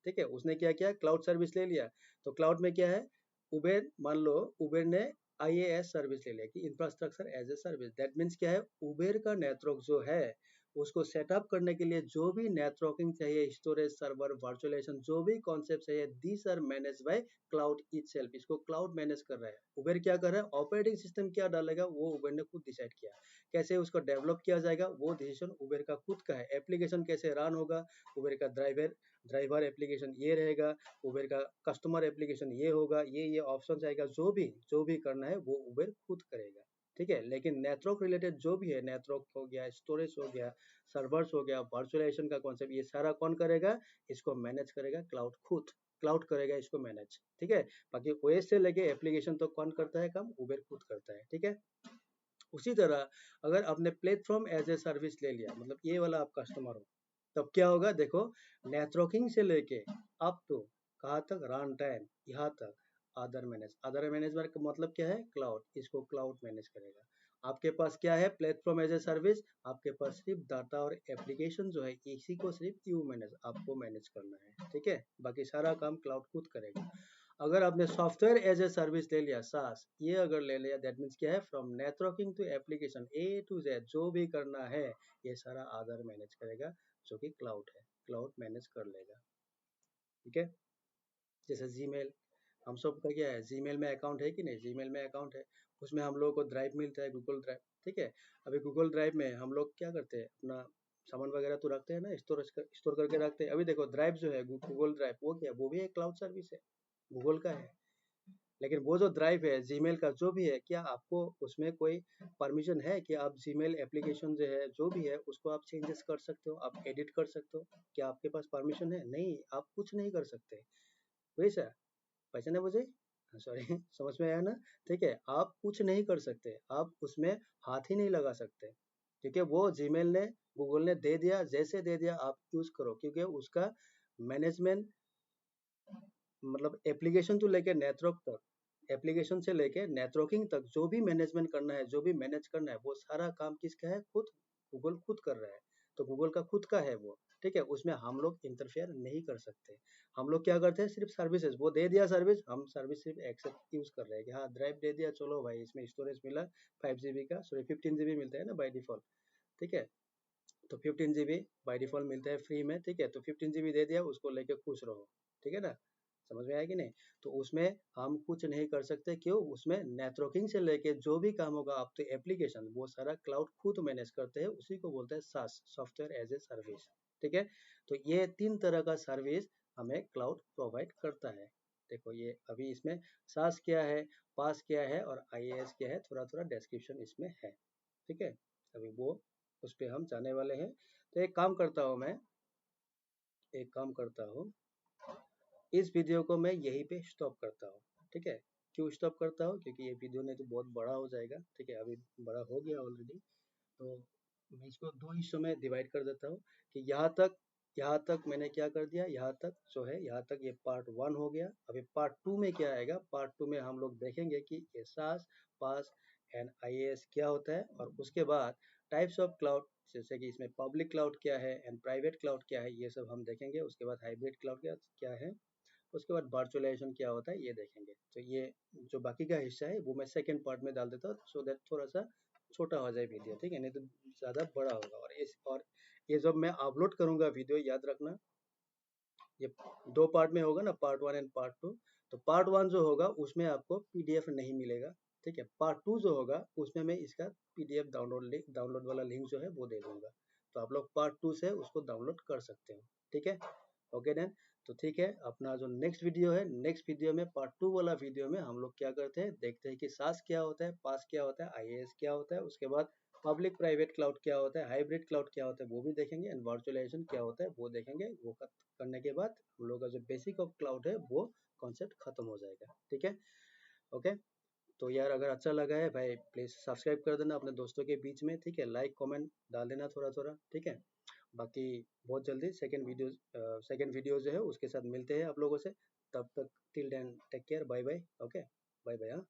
ठीक है। उसने क्या किया, क्लाउड सर्विस ले लिया। तो क्लाउड में क्या है, उबेर, मान लो उबेर ने IaaS सर्विस ले लिया कि infrastructure as a service. That means क्या है, उबेर का नेटवर्क जो है उसको सेटअप करने के लिए जो भी नेटवर्किंग चाहिए, स्टोरेज, सर्वर, वर्चुअलाइजेशन, जो भी कॉन्सेप्ट चाहिए, these are manage by cloud itself. इसको क्लाउड मैनेज कर रहा है। उबेर क्या कर रहा है, ऑपरेटिंग सिस्टम क्या डालेगा वो उबेर ने खुद डिसाइड किया, कैसे उसको डेवलप किया जाएगा वो डिसीजन उबेर का खुद का है। एप्लीकेशन कैसे रन होगा, उबेर का ड्राइवर एप्लीकेशन ये रहेगा, उबेर का कस्टमर एप्लीकेशन ये होगा, ये ऑप्शन आएगा, जो भी करना है वो उबेर खुद करेगा, ठीक है। लेकिन नेटवर्क रिलेटेड जो भी है, नेटवर्क हो गया, स्टोरेज हो गया, सर्वर्स हो गया, वर्चुअलाइजेशन का कॉन्सेप्ट, ये सारा कौन करेगा, इसको मैनेज करेगा क्लाउड खुद। क्लाउड करेगा इसको मैनेज, ठीक है। बाकी OS से लेके एप्लीकेशन तो कौन करता है काम, उबेर खुद करता है, ठीक है। उसी तरह अगर आपने प्लेटफॉर्म एज ए सर्विस ले लिया, मतलब ये वाला आप कस्टमर हो, तब क्या होगा, देखो नेटवर्किंग से लेके अप टू कहाँ तक, रन टाइम, यहाँ तक अदर मैनेजमेंट का मतलब क्या है, क्लाउड, इसको क्लाउड मैनेज करेगा। आपके पास क्या है, प्लेटफॉर्म एज ए सर्विस, आपके पास सिर्फ डाटा और एप्लीकेशन जो है इसी को सिर्फ यू मैनेज, आपको मैनेज करना है, ठीक है। बाकी सारा काम क्लाउड खुद करेगा। अगर आपने सॉफ्टवेयर एज ए सर्विस ले लिया, सास, ये अगर ले लिया, दैट मीन्स क्या है, from networking to application A to Z जो भी करना है ये सारा अदर मैनेज करेगा, जो कि क्लाउड है, क्लाउड मैनेज कर लेगा, ठीक है। जैसे जीमेल, हम सब का क्या है, जीमेल में अकाउंट है कि नहीं, जीमेल में अकाउंट है, उसमें हम लोगों को ड्राइव मिलता है, गूगल ड्राइव, ठीक है। अभी गूगल ड्राइव में हम लोग क्या करते हैं, अपना सामान वगैरह तो रखते हैं ना, स्टोर करके रखते हैं। अभी देखो ड्राइव जो है, गूगल ड्राइव, वो क्या, वो भी एक क्लाउड सर्विस है, गूगल का है। लेकिन वो जो ड्राइव है जीमेल का जो भी है, क्या आपको उसमें कोई परमिशन है कि आप जीमेल एप्लीकेशन जो है जो भी है उसको आप चेंजेस कर सकते हो, आप एडिट कर सकते हो, क्या आपके पास परमिशन है, नहीं, आप कुछ नहीं कर सकते, वैसा, पहचाने मुझे, सॉरी समझ में आया ना, ठीक है। आप कुछ नहीं कर सकते, आप उसमें हाथ ही नहीं लगा सकते, क्योंकि वो जीमेल ने, गूगल ने दे दिया, जैसे दे दिया आप यूज करो, क्योंकि उसका मैनेजमेंट, मतलब एप्लीकेशन टू लेके नेटवर्क तक, एप्लीकेशन से लेके नेटवर्किंग तक जो भी मैनेजमेंट करना है, जो भी मैनेज करना है, वो सारा काम किसका है, खुद, गूगल खुद कर रहा है। तो गूगल का खुद का है वो, ठीक है, उसमें हम लोग इंटरफेयर नहीं कर सकते। हम लोग क्या करते हैं, सिर्फ सर्विसेज, वो दे दिया सर्विस, हम सर्विस सिर्फ एक्सेप्ट यूज कर रहे हैं कि हाँ ड्राइव दे दिया, चलो भाई इसमें स्टोरेज मिला 5 GB का, सॉरी 15 GB मिलता है ना बाई डिफॉल्ट, ठीक है। तो 15 GB बाई डिफॉल्ट मिलता है फ्री में, ठीक है। तो 15 GB दे दिया, उसको लेके खुश रहो, ठीक है ना, समझ में आया कि नहीं। तो उसमें हम कुछ नहीं कर सकते, क्यों, उसमें नेटवर्किंग से लेके जो भी काम होगा आप तो एप्लीकेशन, वो सारा क्लाउड खुद मैनेज करते हैं, उसी को बोलते हैं सास, सॉफ्टवेयर एज ए सर्विस, ठीक है। तो ये 3 तरह का सर्विस हमें क्लाउड प्रोवाइड करता है। देखो ये अभी इसमें सास क्या है, पास क्या है और IaaS क्या है, थोड़ा थोड़ा डिस्क्रिप्शन इसमें है, ठीक है। अभी वो उस पर हम जाने वाले हैं। तो एक काम करता हूँ मैं, एक काम करता हूँ, इस वीडियो को मैं यहीं पे स्टॉप करता हूँ, ठीक है। क्यों स्टॉप करता हूँ, क्योंकि ये वीडियो नहीं तो बहुत बड़ा हो जाएगा, ठीक है, अभी बड़ा हो गया ऑलरेडी। तो मैं इसको 2 हिस्सों में डिवाइड कर देता हूँ कि यहाँ तक मैंने क्या कर दिया, यहाँ तक जो है, यहाँ तक ये पार्ट 1 हो गया। अभी पार्ट 2 में क्या आएगा, पार्ट 2 में हम लोग देखेंगे कि ये सास, पास एंड IAS क्या होता है, और उसके बाद टाइप्स ऑफ क्लाउड, जैसे कि इसमें पब्लिक क्लाउड क्या है एंड प्राइवेट क्लाउड क्या है, ये सब हम देखेंगे। उसके बाद हाइब्रिड क्लाउड क्या है, उसके बाद वर्चुअलाइजेशन क्या होता है ये देखेंगे। तो ये जो बाकी का हिस्सा है वो मैं सेकंड पार्ट में डाल देता हूँ, सो दैट थोड़ा सा छोटा हो जाए वीडियो, ठीक है, नहीं तो ज़्यादा बड़ा होगा। और ये जब मैं अपलोड करूँगा वीडियो, याद रखना ये 2 पार्ट में होगा ना, पार्ट 1 एंड पार्ट 2। तो पार्ट 1 जो होगा उसमें आपको पीडीएफ नहीं मिलेगा, ठीक है। पार्ट 2 जो होगा उसमें मैं इसका पीडीएफ डाउनलोड वाला लिंक जो है वो दे दूंगा, तो आप लोग पार्ट 2 से उसको डाउनलोड कर सकते हो, ठीक है। ओके देन, तो ठीक है, अपना जो नेक्स्ट वीडियो है, नेक्स्ट वीडियो में पार्ट 2 वाला वीडियो में हम लोग क्या करते हैं, देखते हैं कि सास क्या होता है, पास क्या होता है, आईएएस क्या होता है, उसके बाद पब्लिक प्राइवेट क्लाउड क्या होता है, हाइब्रिड क्लाउड क्या होता है वो भी देखेंगे, एंड वर्चुअलाइजेशन क्या होता है वो देखेंगे। वो करने के बाद हम लोग का जो बेसिक ऑफ क्लाउड है वो कॉन्सेप्ट खत्म हो जाएगा, ठीक है। ओके, तो यार अगर अच्छा लगा है भाई प्लीज सब्सक्राइब कर देना अपने दोस्तों के बीच में, ठीक है, लाइक कमेंट डाल देना थोड़ा थोड़ा, ठीक है। बाकी बहुत जल्दी सेकंड वीडियो जो है उसके साथ मिलते हैं आप लोगों से, तब तक till then take care, bye bye. Okay, bye bye. हाँ।